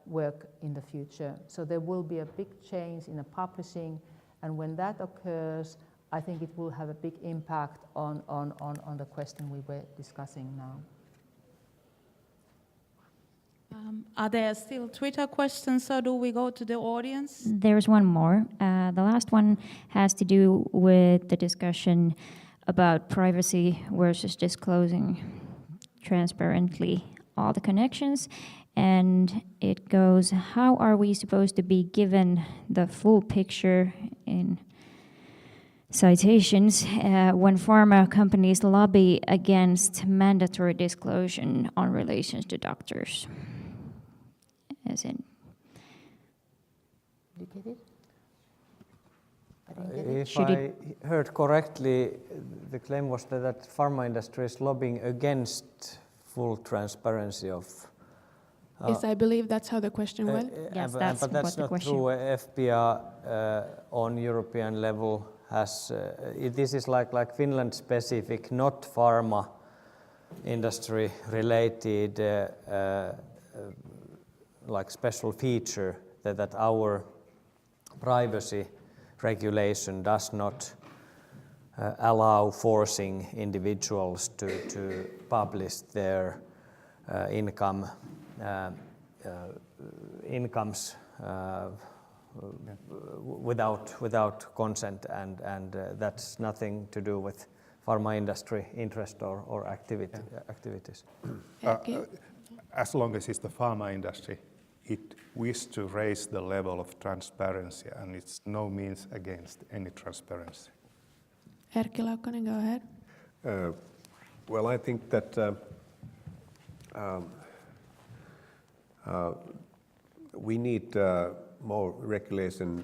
[SPEAKER 5] work in the future. So there will be a big change in the publishing, and when that occurs, I think it will have a big impact on the question we were discussing now.
[SPEAKER 10] Are there still Twitter questions, or do we go to the audience?
[SPEAKER 11] There's one more. The last one has to do with the discussion about privacy versus disclosing transparently all the connections. And it goes, how are we supposed to be given the full picture in citations when pharma companies lobby against mandatory disclosure on relations to doctors? As in,
[SPEAKER 5] Did you get it?
[SPEAKER 9] If I heard correctly, the claim was that pharma industry is lobbying against full transparency of...
[SPEAKER 3] Yes, I believe that's how the question went.
[SPEAKER 11] Yes,
[SPEAKER 9] but that's not true. FPA on European level has... this is like Finland specific, not pharma industry related like special feature that our privacy regulation does not allow forcing individuals to publish their incomes without consent, and that's nothing to do with pharma industry interest or activities.
[SPEAKER 7] As long as it's the pharma industry, it wishes to raise the level of transparency, and it's no means against any transparency.
[SPEAKER 3] Erkki Laukkanen, go ahead.
[SPEAKER 6] Well, I think that we need more regulation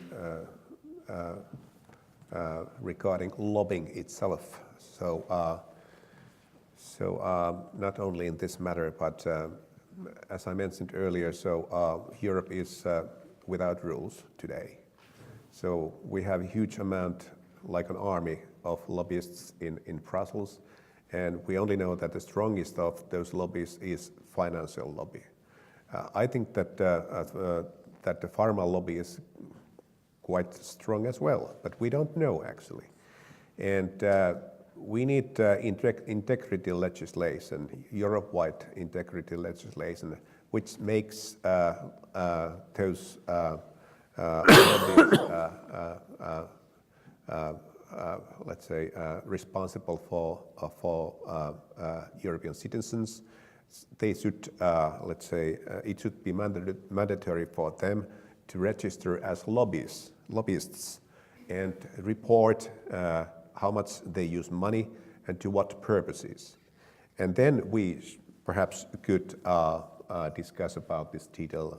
[SPEAKER 6] regarding lobbying itself. So not only in this matter, but as I mentioned earlier, so Europe is without rules today. So we have a huge amount, like an army of lobbyists in Brussels, and we only know that the strongest of those lobbies is financial lobby. I think that that the pharma lobby is quite strong as well, but we don't know actually. And we need integrity legislation, Europe-wide integrity legislation, which makes those lobbies, let's say, responsible for European citizens. They should, let's say, it should be mandatory for them to register as lobbyists and report how much they use money and to what purposes. And then we perhaps could discuss about this detail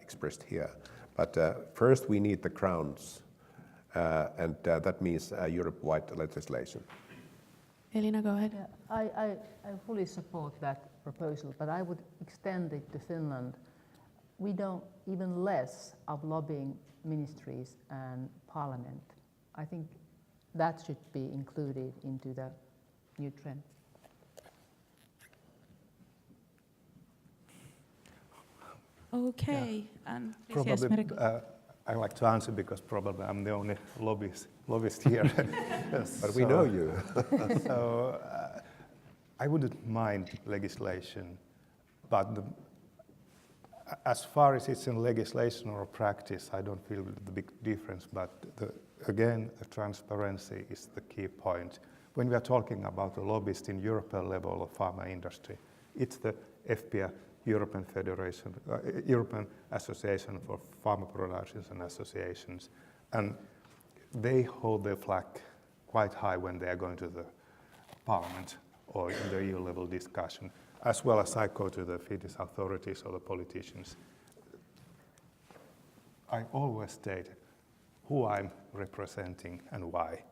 [SPEAKER 6] expressed here. But first we need the grounds, and that means Europe-wide legislation.
[SPEAKER 3] Elina, go ahead.
[SPEAKER 5] Yeah, I fully support that proposal, but I would extend it to Finland. We don't even less of lobbying ministries and parliament. I think that should be included into the new trend.
[SPEAKER 10] Okay, and please, yes,
[SPEAKER 7] Probably,
[SPEAKER 10] Merek.
[SPEAKER 7] I like to answer because probably I'm the only lobbyist here.
[SPEAKER 6] But we know you.
[SPEAKER 7] So I wouldn't mind legislation, but as far as it's in legislation or practice, I don't feel the big difference. But again, the transparency is the key point. When we are talking about the lobbyist in European level of pharma industry, it's the FPA, European Federation, European Association for Pharma Productions and Associations, and they hold their flag quite high when they are going to the Parliament or in the EU level discussion, as well as I go to the Finnish authorities or the politicians. I always state who I'm representing and why,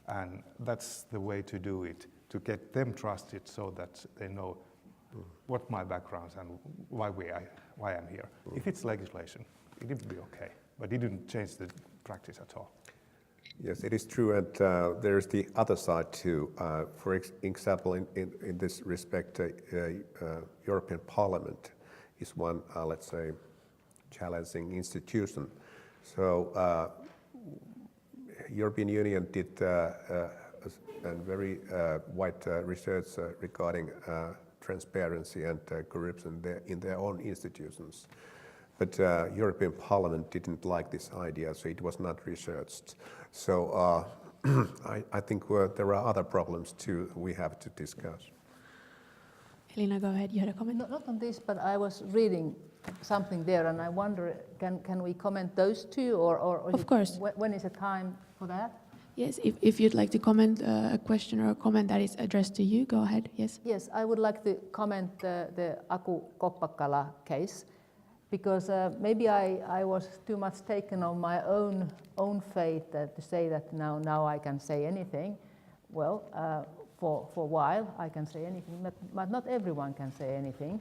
[SPEAKER 7] and that's the way to do it, to get them trusted so that they know what my background and why I'm here. If it's legislation, it would be okay, but it didn't change the practice at all.
[SPEAKER 6] Yes, it is true, and there's the other side too. For example, in this respect, European Parliament is one, let's say, challenging institution. So European Union did a very wide research regarding transparency and corruption in their own institutions. But European Parliament didn't like this idea, so it was not researched. So I think there are other problems too we have to discuss.
[SPEAKER 3] Elina, go ahead. You had a comment?
[SPEAKER 5] Not on this, but I was reading something there, and I wonder, can we comment those two, or
[SPEAKER 3] Of course.
[SPEAKER 5] When is the time for that?
[SPEAKER 3] Yes, if you'd like to comment a question or a comment that is addressed to you, go ahead. Yes.
[SPEAKER 5] Yes, I would like to comment the Aku Koppakala case, because maybe I was too much taken on my own fate to say that now I can say anything. Well, for a while I can say anything, but not everyone can say anything.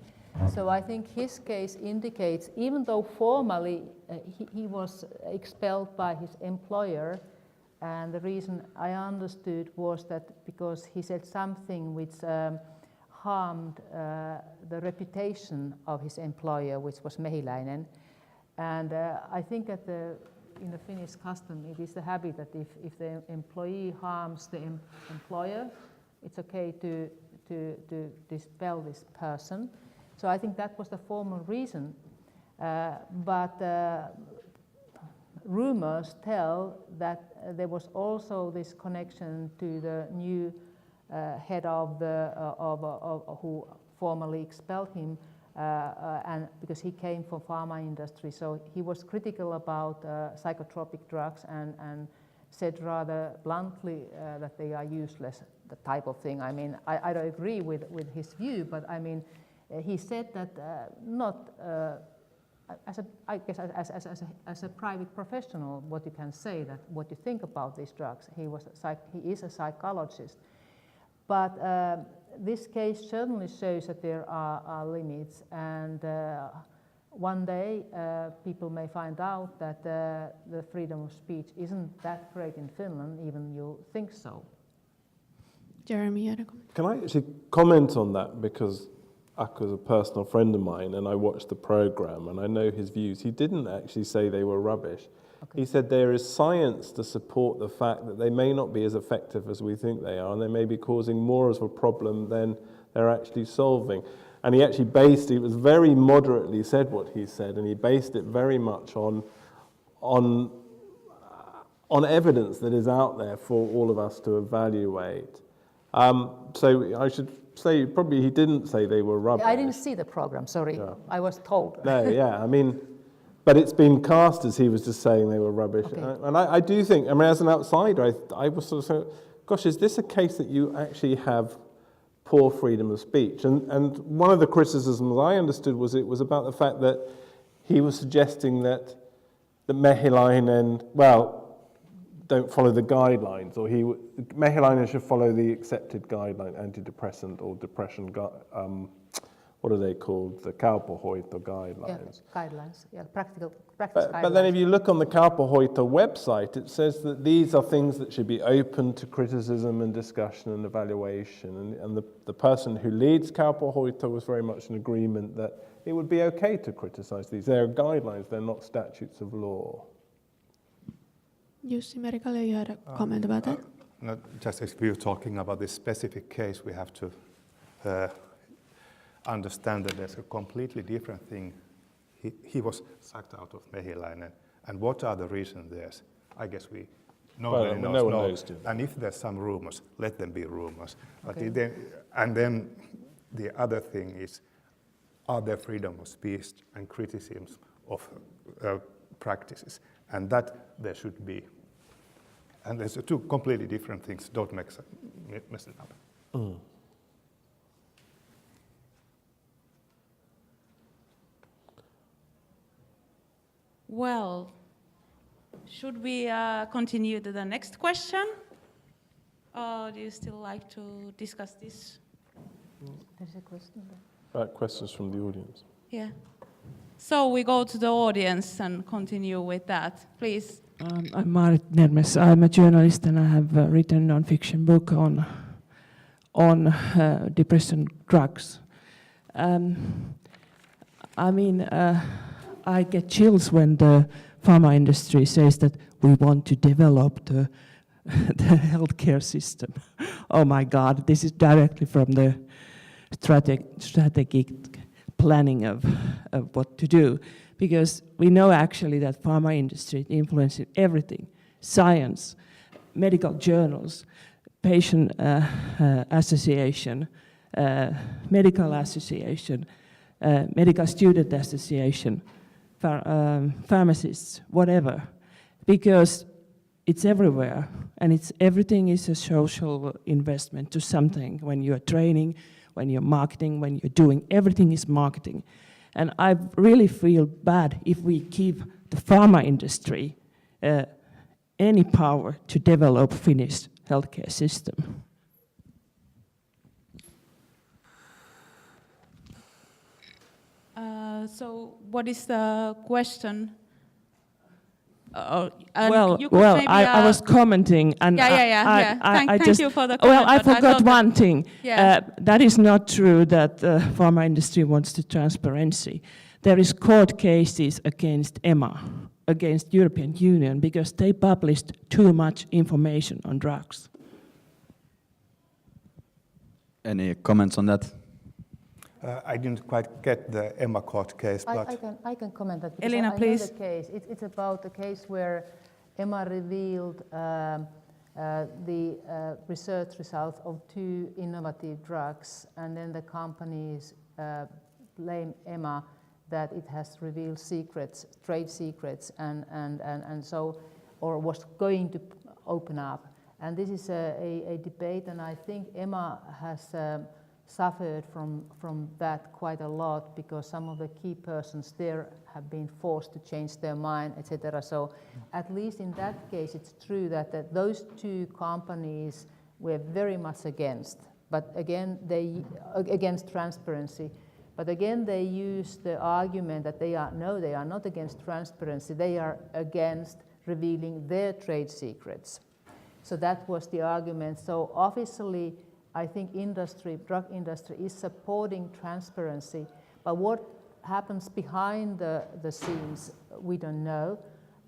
[SPEAKER 5] So I think his case indicates, even though formally he was expelled by his employer, and the reason I understood was that because he said something which harmed the reputation of his employer, which was Mehiläinen. And I think that in the Finnish custom, it is the habit that if the employee harms the employer, it's okay to dispel this person. So I think that was the formal reason. But rumors tell that there was also this connection to the new head of the who formally expelled him, and because he came from pharma industry, so he was critical about psychotropic drugs and said rather bluntly that they are useless, the type of thing. I mean, I don't agree with his view, but I mean, he said that not as a private professional, what you can say, that what you think about these drugs. He is a psychologist, but this case certainly shows that there are limits, and one day people may find out that the freedom of speech isn't that great in Finland, even you think so.
[SPEAKER 3] Jeremy, you had a comment?
[SPEAKER 8] Can I actually comment on that, because Akku's a personal friend of mine and I watched the programme and I know his views. He didn't actually say they were rubbish. Okay. He said there is science to support the fact that they may not be as effective as we think they are, and they may be causing more of a problem than they're actually solving. And he actually based, it was very moderately said what he said, and he based it very much on evidence that is out there for all of us to evaluate. So I should say, probably he didn't say they were rubbish.
[SPEAKER 5] I didn't see the program, sorry. Yeah. I was told.
[SPEAKER 8] No, yeah, I mean, but it's been cast as he was just saying they were rubbish. Okay. And I do think, I mean, as an outsider, I was sort of saying, gosh, is this a case that you actually have poor freedom of speech? And one of the criticisms I understood was it was about the fact that he was suggesting that Mehiläinen, well, don't follow the guidelines, or Mehiläinen should follow the accepted guideline, antidepressant or depression, what are they called? The Kaupohoito guidelines.
[SPEAKER 5] Yeah, guidelines, yeah, practice guidelines.
[SPEAKER 8] But then if you look on the Kaupohoito website, it says that these are things that should be open to criticism and discussion and evaluation. And the person who leads Kaupohoito was very much in agreement that it would be okay to criticize these. They're guidelines, they're not statutes of law.
[SPEAKER 3] Jussi Merikallio, you had a comment about that?
[SPEAKER 7] No, just as we were talking about this specific case, we have to understand that there's a completely different thing. He was sacked out of Mehiläinen, and what are the reasons there? I guess nobody knows.
[SPEAKER 8] No one knows.
[SPEAKER 7] And if there's some rumors, let them be rumors.
[SPEAKER 5] Okay.
[SPEAKER 7] But then the other thing is, are there freedom of speech and criticisms of practices? And that there should be. And there's two completely different things. Don't mess it up. Mm.
[SPEAKER 10] Well, should we continue to the next question? Or do you still like to discuss this?
[SPEAKER 5] There's a question there.
[SPEAKER 8] Questions from the audience.
[SPEAKER 10] Yeah. So we go to the audience and continue with that. Please.
[SPEAKER 12] I'm Marit Nermes. I'm a journalist and I have written a non-fiction book on depression drugs. I get chills when the pharma industry says that we want to develop the healthcare system. Oh my God, this is directly from the strategic planning of what to do, because we know actually that pharma industry influences everything: science, medical journals, patient association, medical association, medical student association, pharmacists, whatever, because it's everywhere, and everything is a social investment to something. When you're training, when you're marketing, when you're doing, everything is marketing. And I really feel bad if we give the pharma industry any power to develop Finnish healthcare system.
[SPEAKER 10] So what is the question?
[SPEAKER 12] I was commenting, and
[SPEAKER 10] Thank you for the comment.
[SPEAKER 12] Well, I forgot one thing. Yeah. That is not true that the pharma industry wants the transparency. There is court cases against EMA, against European Union, because they published too much information on drugs.
[SPEAKER 13] Any comments on that?
[SPEAKER 7] I didn't quite get the EMA court case, but
[SPEAKER 5] I can comment that, because
[SPEAKER 10] Elina,
[SPEAKER 5] I
[SPEAKER 10] please.
[SPEAKER 5] know the case. It's about the case where EMA revealed the research result of 2 innovative drugs, and then the companies blame EMA that it has revealed secrets, trade secrets, and so, or was going to open up. And this is a debate, and I think EMA has suffered from that quite a lot, because some of the key persons there have been forced to change their mind, etc. So at least in that case, it's true that those 2 companies were very much against, but again, against transparency. But again, they use the argument that they are not against transparency, they are against revealing their trade secrets. So that was the argument. So officially, I think drug industry is supporting transparency, but what happens behind the scenes, we don't know,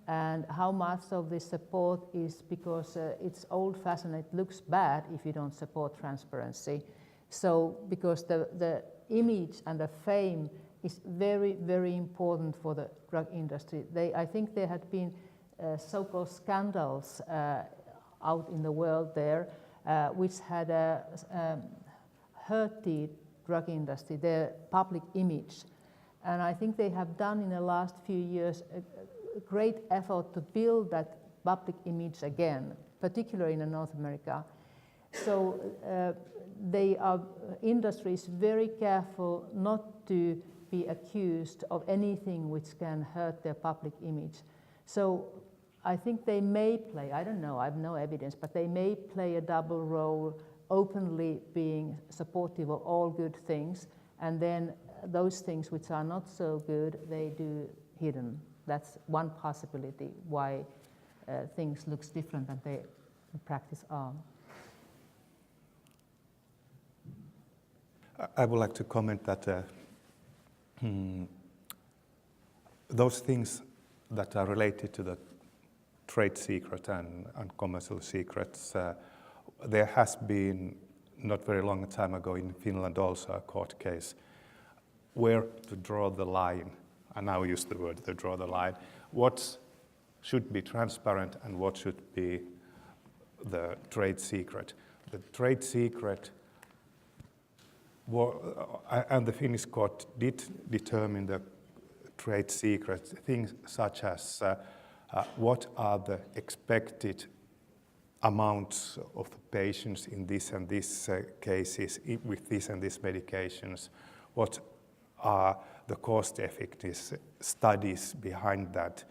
[SPEAKER 5] and how much of this support is because it's old-fashioned, it looks bad if you don't support transparency. So because the image and the fame is very, very important for the drug industry. I think there had been so-called scandals out in the world there, which had hurt the drug industry, their public image. And I think they have done in the last few years a great effort to build that public image again, particularly in North America. So industry is very careful not to be accused of anything which can hurt their public image. So I think they may play, I don't know, I have no evidence, but they may play a double role, openly being supportive of all good things, and then those things which are not so good, they do hidden. That's one possibility why things look different than they in practice are.
[SPEAKER 7] I would like to comment that those things that are related to the trade secret and commercial secrets, there has been, not very long time ago in Finland also, a court case where to draw the line, and now use the word to draw the line, what should be transparent and what should be the trade secret. The trade secret, and the Finnish court did determine the trade secrets, things such as what are the expected amounts of the patients in this and this cases with this and this medications, what are the cost-effective studies behind that.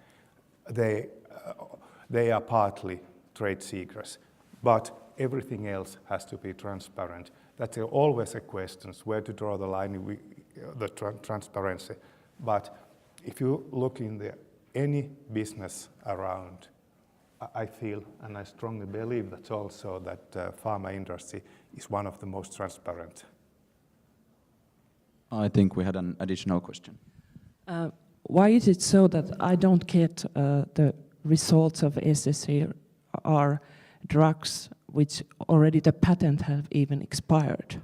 [SPEAKER 7] They are partly trade secrets, but everything else has to be transparent. That's always a question, where to draw the line with the transparency. But if you look in any business around, I feel, and I strongly believe that also, that pharma industry is one of the most transparent.
[SPEAKER 13] I think we had an additional question.
[SPEAKER 12] Why is it so that I don't get the results of SSRI drugs which already the patent have even expired?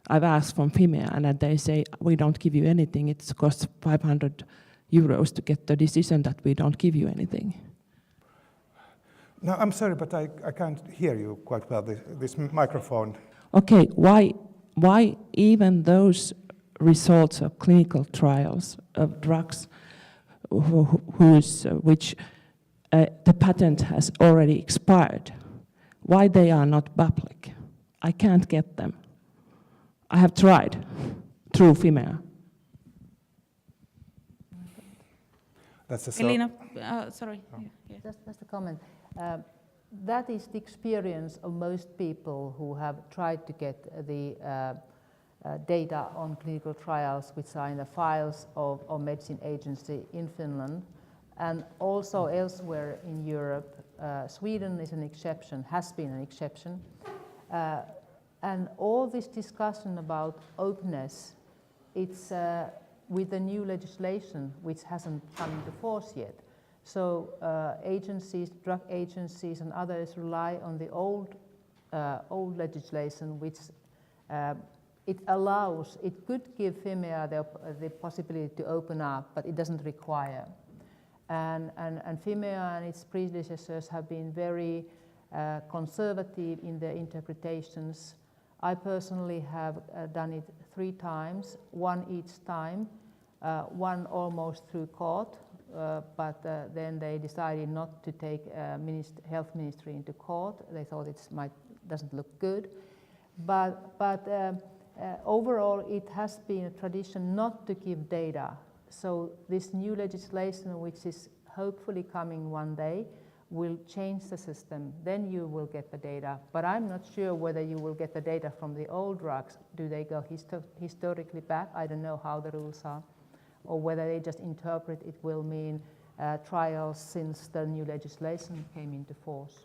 [SPEAKER 12] I've asked from Fimea and they say, we don't give you anything. It costs 500 euros to get the decision that we don't give you anything.
[SPEAKER 7] No, I'm sorry, but I can't hear you quite well, this microphone.
[SPEAKER 12] Okay, why even those results of clinical trials of drugs which the patent has already expired, why they are not public? I can't get them. I have tried through Fimea.
[SPEAKER 7] That's a
[SPEAKER 10] Elina, sorry.
[SPEAKER 7] Oh.
[SPEAKER 10] Yeah.
[SPEAKER 5] Just a comment. That is the experience of most people who have tried to get the data on clinical trials which are in the files of Medicine Agency in Finland and also elsewhere in Europe. Sweden is an exception, has been an exception. And all this discussion about openness, it's with the new legislation which hasn't come into force yet. So agencies, drug agencies and others rely on the old legislation which it could give Fimea the possibility to open up, but it doesn't require. And Fimea and its predecessors have been very conservative in their interpretations. I personally have done it 3 times, one each time, one almost through court, but then they decided not to take health ministry into court. They thought it doesn't look good. But overall, it has been a tradition not to give data. So this new legislation, which is hopefully coming one day, will change the system. Then you will get the data. But I'm not sure whether you will get the data from the old drugs. Do they go historically back? I don't know how the rules are. Or whether they just interpret it will mean trials since the new legislation came into force.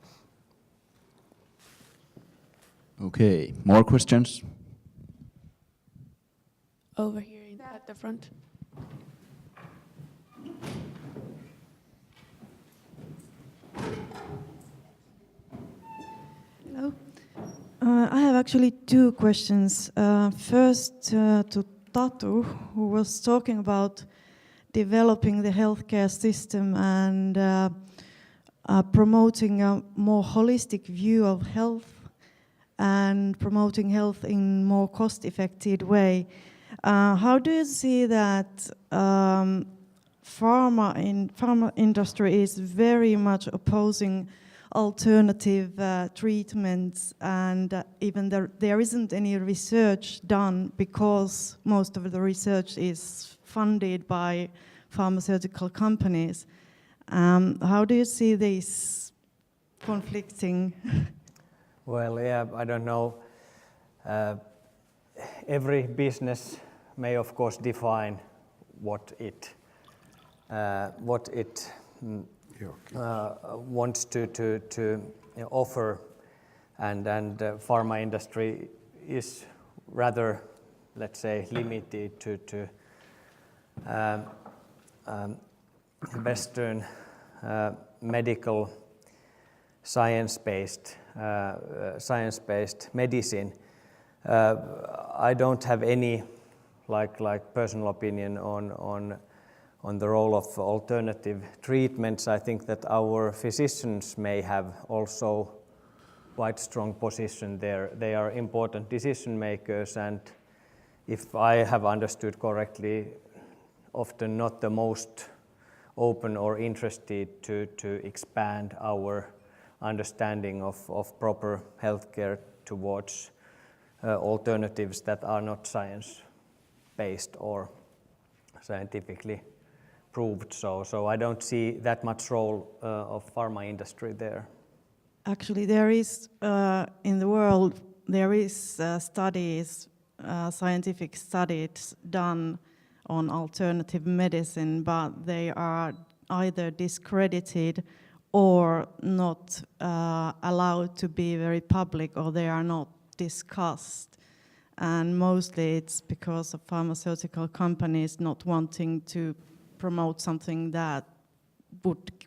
[SPEAKER 13] Okay, more questions?
[SPEAKER 3] Over here at the front.
[SPEAKER 14] Hello. I have actually 2 questions. First to Tatu, who was talking about developing the healthcare system and promoting a more holistic view of health and promoting health in more cost-effective way. How do you see that pharma industry is very much opposing alternative treatments, and even there isn't any research done because most of the research is funded by pharmaceutical companies? How do you see this conflicting?
[SPEAKER 9] Well, yeah, I don't know. Every business may, of course, define what it wants to offer, and pharma industry is rather, let's say, limited to Western medical science-based medicine. I don't have any like personal opinion on the role of alternative treatments. I think that our physicians may have also quite strong position there. They are important decision makers, and if I have understood correctly, often not the most open or interested to expand our understanding of proper healthcare towards alternatives that are not science-based or scientifically proved. So I don't see that much role of pharma industry there.
[SPEAKER 14] Actually, there is in the world there is studies, scientific studies done on alternative medicine, but they are either discredited or not allowed to be very public, or they are not discussed. And mostly it's because of pharmaceutical companies not wanting to promote something that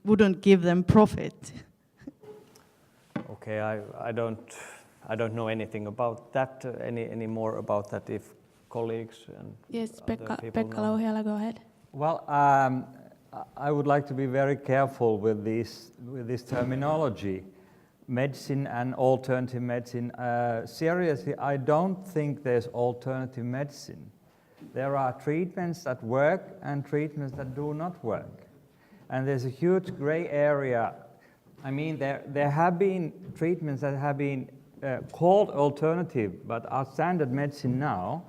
[SPEAKER 14] wouldn't give them profit.
[SPEAKER 9] Okay, I don't know anything about that, any more about that, if colleagues and
[SPEAKER 3] Yes,
[SPEAKER 9] other people
[SPEAKER 3] Pekka
[SPEAKER 9] know.
[SPEAKER 3] Louhiala, go ahead.
[SPEAKER 4] Well, I would like to be very careful with this terminology, medicine and alternative medicine. Seriously, I don't think there's alternative medicine. There are treatments that work and treatments that do not work. And there's a huge gray area. I mean, there have been treatments that have been called alternative but are standard medicine now.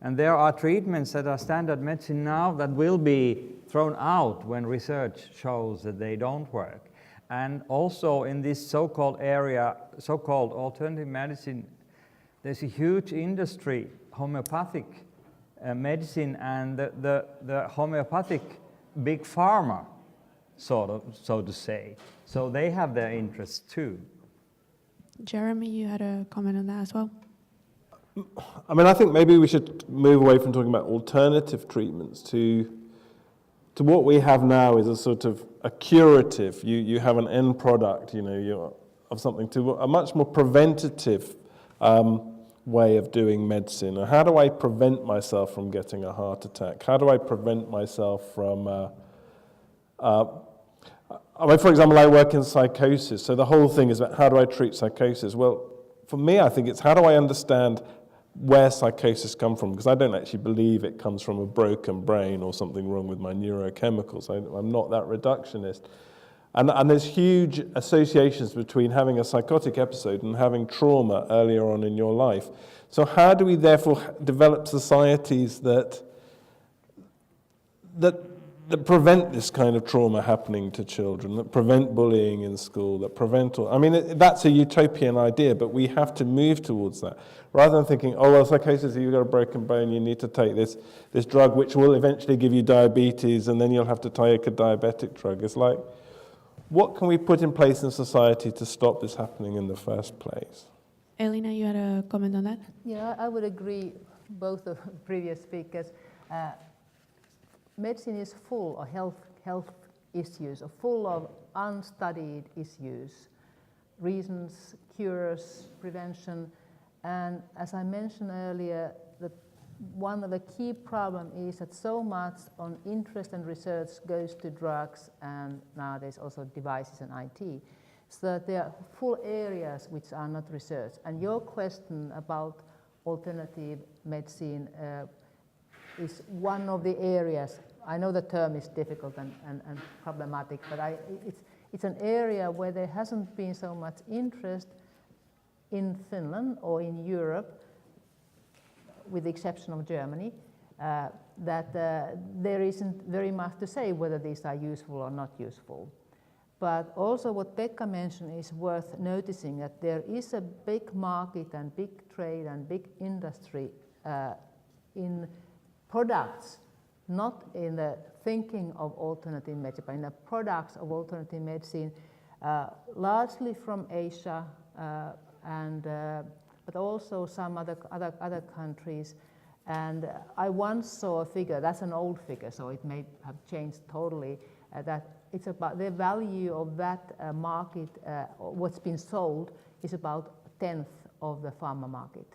[SPEAKER 4] And there are treatments that are standard medicine now that will be thrown out when research shows that they don't work. And also in this so-called area, so-called alternative medicine, there's a huge industry, homeopathic medicine, and the homeopathic big pharma, so to say. So they have their interests too.
[SPEAKER 3] Jeremy, you had a comment on that as well.
[SPEAKER 8] I mean, I think maybe we should move away from talking about alternative treatments to what we have now is a sort of a curative. You have an end product, of something, to a much more preventative way of doing medicine. How do I prevent myself from getting a heart attack? How do I prevent myself from I mean, for example, I work in psychosis, so the whole thing is about how do I treat psychosis? Well, for me, I think it's how do I understand where psychosis come from, because I don't actually believe it comes from a broken brain or something wrong with my neurochemicals. I'm not that reductionist. And there's huge associations between having a psychotic episode and having trauma earlier on in your life. So how do we therefore develop societies that prevent this kind of trauma happening to children, that prevent bullying in school, that prevent all... I mean, that's a utopian idea, but we have to move towards that. Rather than thinking, oh, well, psychosis, you've got a broken bone, you need to take this drug, which will eventually give you diabetes, and then you'll have to take a diabetic drug. It's like, what can we put in place in society to stop this happening in the first place?
[SPEAKER 3] Elina, you had a comment on that?
[SPEAKER 5] Yeah, I would agree, both of previous speakers. Medicine is full of health issues, full of unstudied issues, reasons, cures, prevention. And as I mentioned earlier, one of the key problems is that so much on interest and research goes to drugs and nowadays also devices and IT. So that there are full areas which are not researched. And your question about alternative medicine is one of the areas. I know the term is difficult and problematic, but it's an area where there hasn't been so much interest in Finland or in Europe, with the exception of Germany, that there isn't very much to say whether these are useful or not useful. But also what Pekka mentioned is worth noticing, that there is a big market and big trade and big industry in products, not in the thinking of alternative medicine, but in the products of alternative medicine, largely from Asia, but also some other countries. And I once saw a figure, that's an old figure, so it may have changed totally, that it's about the value of that market, what's been sold, is about a tenth of the pharma market.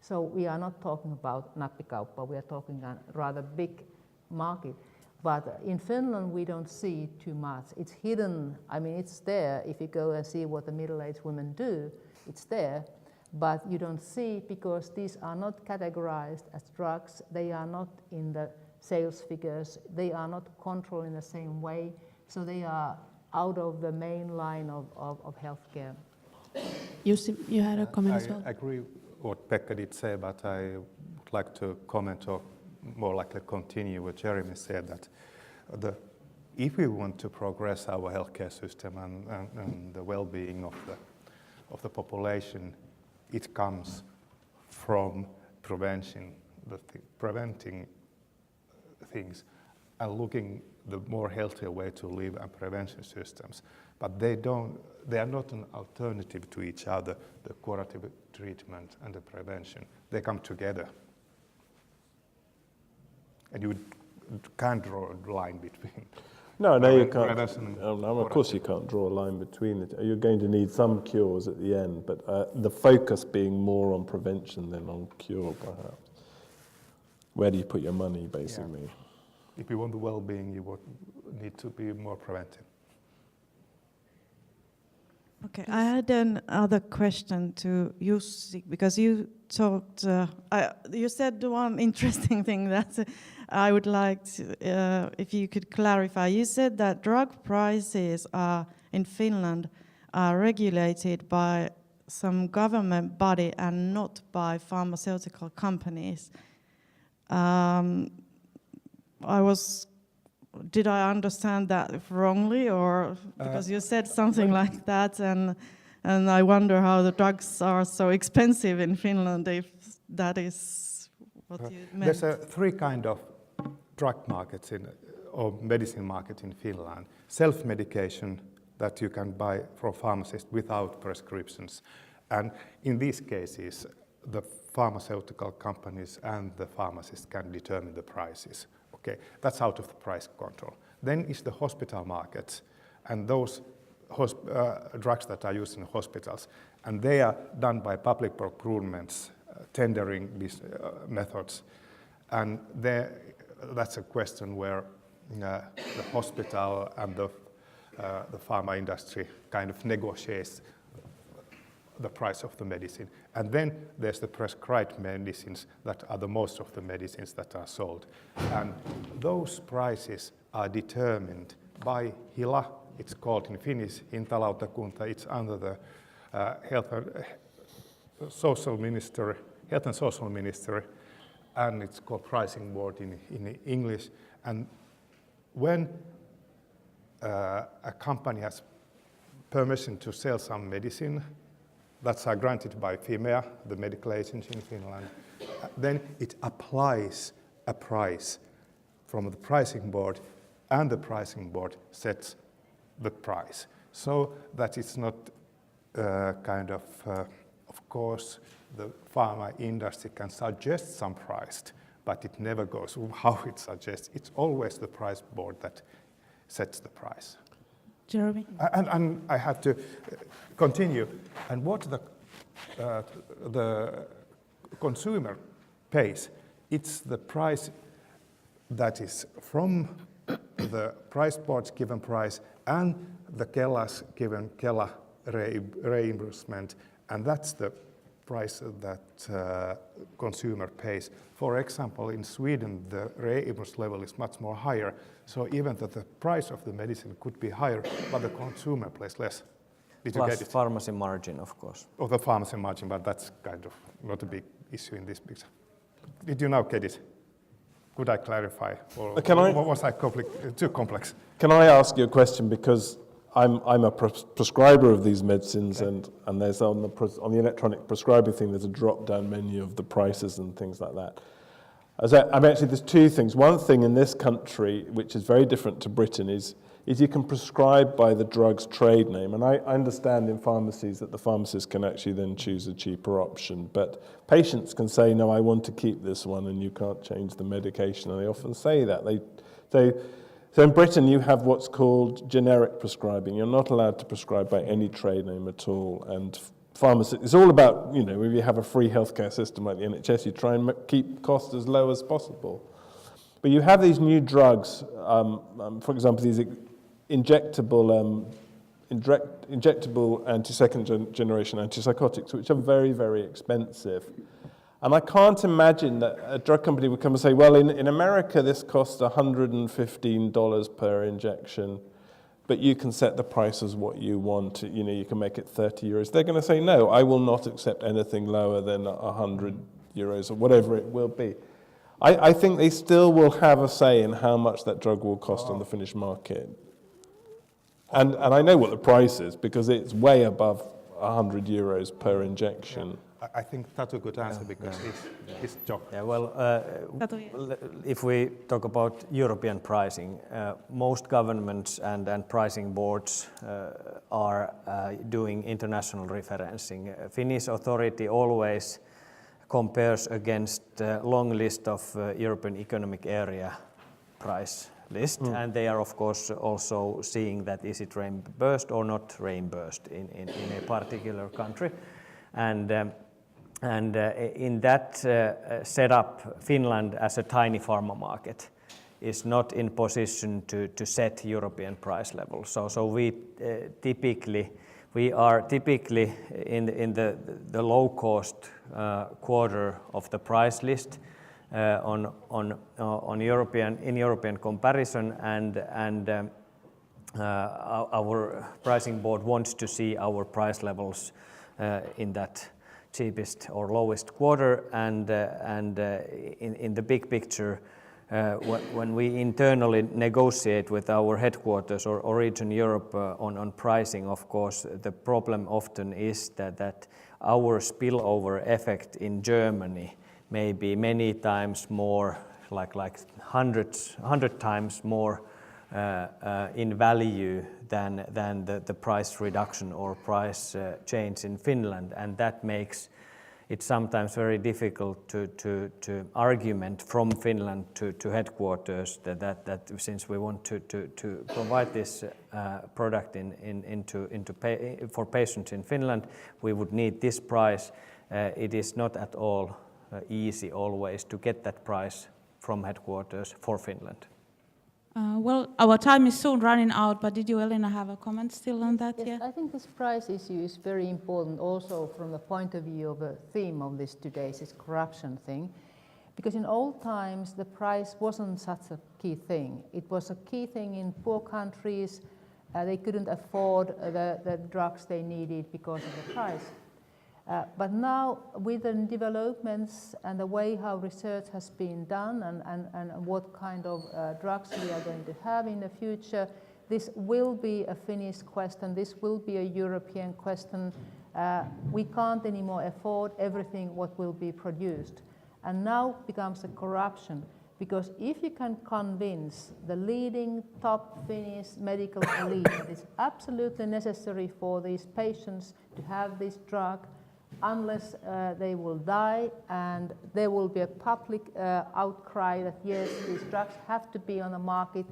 [SPEAKER 5] So we are not talking about nappikauppa, we are talking a rather big market. But in Finland, we don't see too much. It's hidden. I mean, it's there. If you go and see what the middle-aged women do, it's there. But you don't see it because these are not categorized as drugs. They are not in the sales figures. They are not controlled in the same way. So they are out of the main line of healthcare.
[SPEAKER 3] Jussi, you had a comment as well?
[SPEAKER 7] I agree what Pekka did say, but I would like to comment or more likely continue what Jeremy said, that if we want to progress our healthcare system and the well-being of the population, it comes from preventing things and looking the more healthier way to live and prevention systems. But they are not an alternative to each other, the curative treatment and the prevention. They come together. And you can't draw a line between.
[SPEAKER 8] No, you can't. Of course you can't draw a line between it. You're going to need some cures at the end, but the focus being more on prevention than on cure, perhaps. Where do you put your money, basically?
[SPEAKER 7] Yeah. If you want the well-being, you would need to be more preventive.
[SPEAKER 14] Okay, I had another question to Jussi, because you talked, you said one interesting thing that I would like to, if you could clarify. You said that drug prices in Finland are regulated by some government body and not by pharmaceutical companies. Did I understand that wrongly, or because you said something like that, and I wonder how the drugs are so expensive in Finland, if that is what you meant.
[SPEAKER 7] There's three kind of drug markets or medicine market in Finland. Self-medication that you can buy from pharmacists without prescriptions. And in these cases, the pharmaceutical companies and the pharmacists can determine the prices. Okay, that's out of the price control. Then is the hospital market, and those drugs that are used in hospitals, and they are done by public procurements, tendering these methods. And that's a question where the hospital and the the pharma industry kind of negotiates the price of the medicine. And then there's the prescribed medicines that are the most of the medicines that are sold. And those prices are determined by HILA. It's called in Finnish Hintalautakunta. It's under the Health and Social Ministry, and it's called Pricing Board in English. And when a company has permission to sell some medicine, that's granted by Fimea, the medical agency in Finland, then it applies a price from the pricing board, and the pricing board sets the price. So that it's not of course, the pharma industry can suggest some price, but it never goes how it suggests. It's always the price board that sets the price.
[SPEAKER 10] Jeremy?
[SPEAKER 7] And I have to continue. And what the consumer pays, it's the price that is from the price board's given price and the Kela's given Kela reimbursement, and that's the price that consumer pays. For example, in Sweden, the reimbursement level is much more higher, so even that the price of the medicine could be higher, but the consumer pays less. Did you get it?
[SPEAKER 9] Pharmacy margin, of course.
[SPEAKER 7] Oh, the pharmacy margin, but that's kind of not a big issue in this picture. Did you now get it? Could I clarify? Or was I too complex?
[SPEAKER 8] Can I ask you a question? Because I'm a prescriber of these medicines, okay. and there's on the electronic prescribing thing, there's a drop-down menu of the prices and things like that. Actually, there's two things. One thing in this country, which is very different to Britain, is you can prescribe by the drug's trade name. And I understand in pharmacies that the pharmacist can actually then choose a cheaper option. But patients can say, no, I want to keep this one, and you can't change the medication. And they often say that. So in Britain, you have what's called generic prescribing. You're not allowed to prescribe by any trade name at all. And pharmacy, it's all about, if you have a free healthcare system like the NHS, you try and keep costs as low as possible. But you have these new drugs, for example, these injectable second generation antipsychotics, which are very, very expensive. And I can't imagine that a drug company would come and say, well, in America, this costs $115 per injection, but you can set the price as what you want. You can make it 30 euros. They're going to say, no, I will not accept anything lower than 100 euros or whatever it will be. I think they still will have a say in how much that drug will cost on the Finnish market. And I know what the price is, because it's way above 100 euros per injection.
[SPEAKER 7] Yeah. I think that's a good answer, because it's job.
[SPEAKER 9] Yeah, well, if we talk about European pricing, most governments and pricing boards are doing international referencing. Finnish authority always compares against a long list of European Economic Area price list, and they are of course also seeing that is it reimbursed or not reimbursed in a particular country, and in that setup, Finland as a tiny pharma market is not in position to set European price level. So we are typically in the low cost quarter of the price list on European comparison, and our pricing board wants to see our price levels in that cheapest or lowest quarter, and in the big picture, when we internally negotiate with our headquarters or region Europe on pricing, of course, the problem often is that our spillover effect in Germany may be many times more, like 100 times more in value than the price reduction or price change in Finland, and that makes it sometimes very difficult to argument from Finland to headquarters that since we want to provide this product for patients in Finland, we would need this price. It is not at all easy always to get that price from headquarters for Finland.
[SPEAKER 10] Well, our time is soon running out, but did you, Elina, have a comment still on that?
[SPEAKER 5] Yes, I think this price issue is very important also from the point of view of the theme of this today's corruption thing. Because in old times, the price wasn't such a key thing. It was a key thing in poor countries. They couldn't afford the drugs they needed because of the price. But now, with the developments and the way how research has been done and what kind of drugs we are going to have in the future, this will be a Finnish question, this will be a European question. We can't anymore afford everything what will be produced. And now becomes a corruption, because if you can convince the leading top Finnish medical elite that it's absolutely necessary for these patients to have this drug, unless they will die, and there will be a public outcry that yes, these drugs have to be on the market.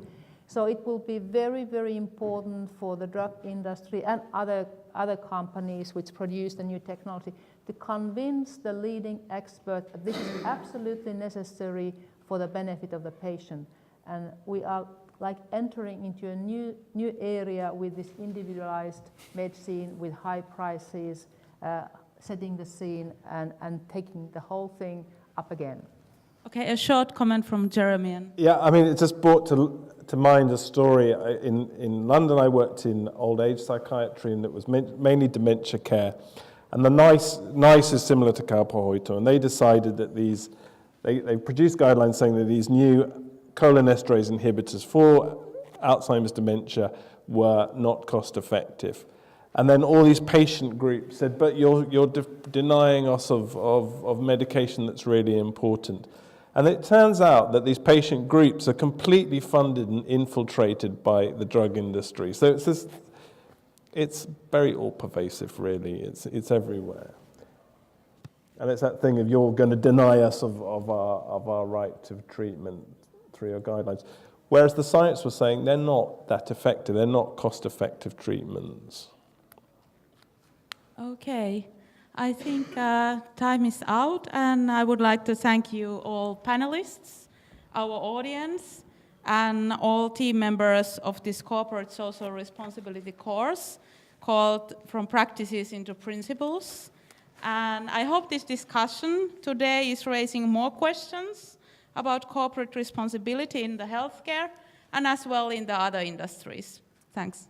[SPEAKER 5] So it will be very, very important for the drug industry and other companies which produce the new technology to convince the leading expert that this is absolutely necessary for the benefit of the patient. And we are like entering into a new area with this individualized medicine with high prices, setting the scene and taking the whole thing up again.
[SPEAKER 10] Okay, a short comment from Jeremy.
[SPEAKER 8] Yeah, I mean, it just brought to mind a story. In London, I worked in old age psychiatry, and it was mainly dementia care. And the NICE is similar to Kaupohoito, and they decided that they produced guidelines saying that these new cholinesterase inhibitors for Alzheimer's dementia were not cost effective. And then all these patient groups said, but you're denying us of medication that's really important. And it turns out that these patient groups are completely funded and infiltrated by the drug industry. So it's very all-pervasive, really. It's everywhere. And it's that thing of you're going to deny us of our right to treatment through your guidelines. Whereas the science was saying they're not that effective. They're not cost-effective treatments.
[SPEAKER 10] Okay, I think time is out, and I would like to thank you all panelists, our audience, and all team members of this corporate social responsibility course called From Practices into Principles. And I hope this discussion today is raising more questions about corporate responsibility in the healthcare and as well in the other industries. Thanks.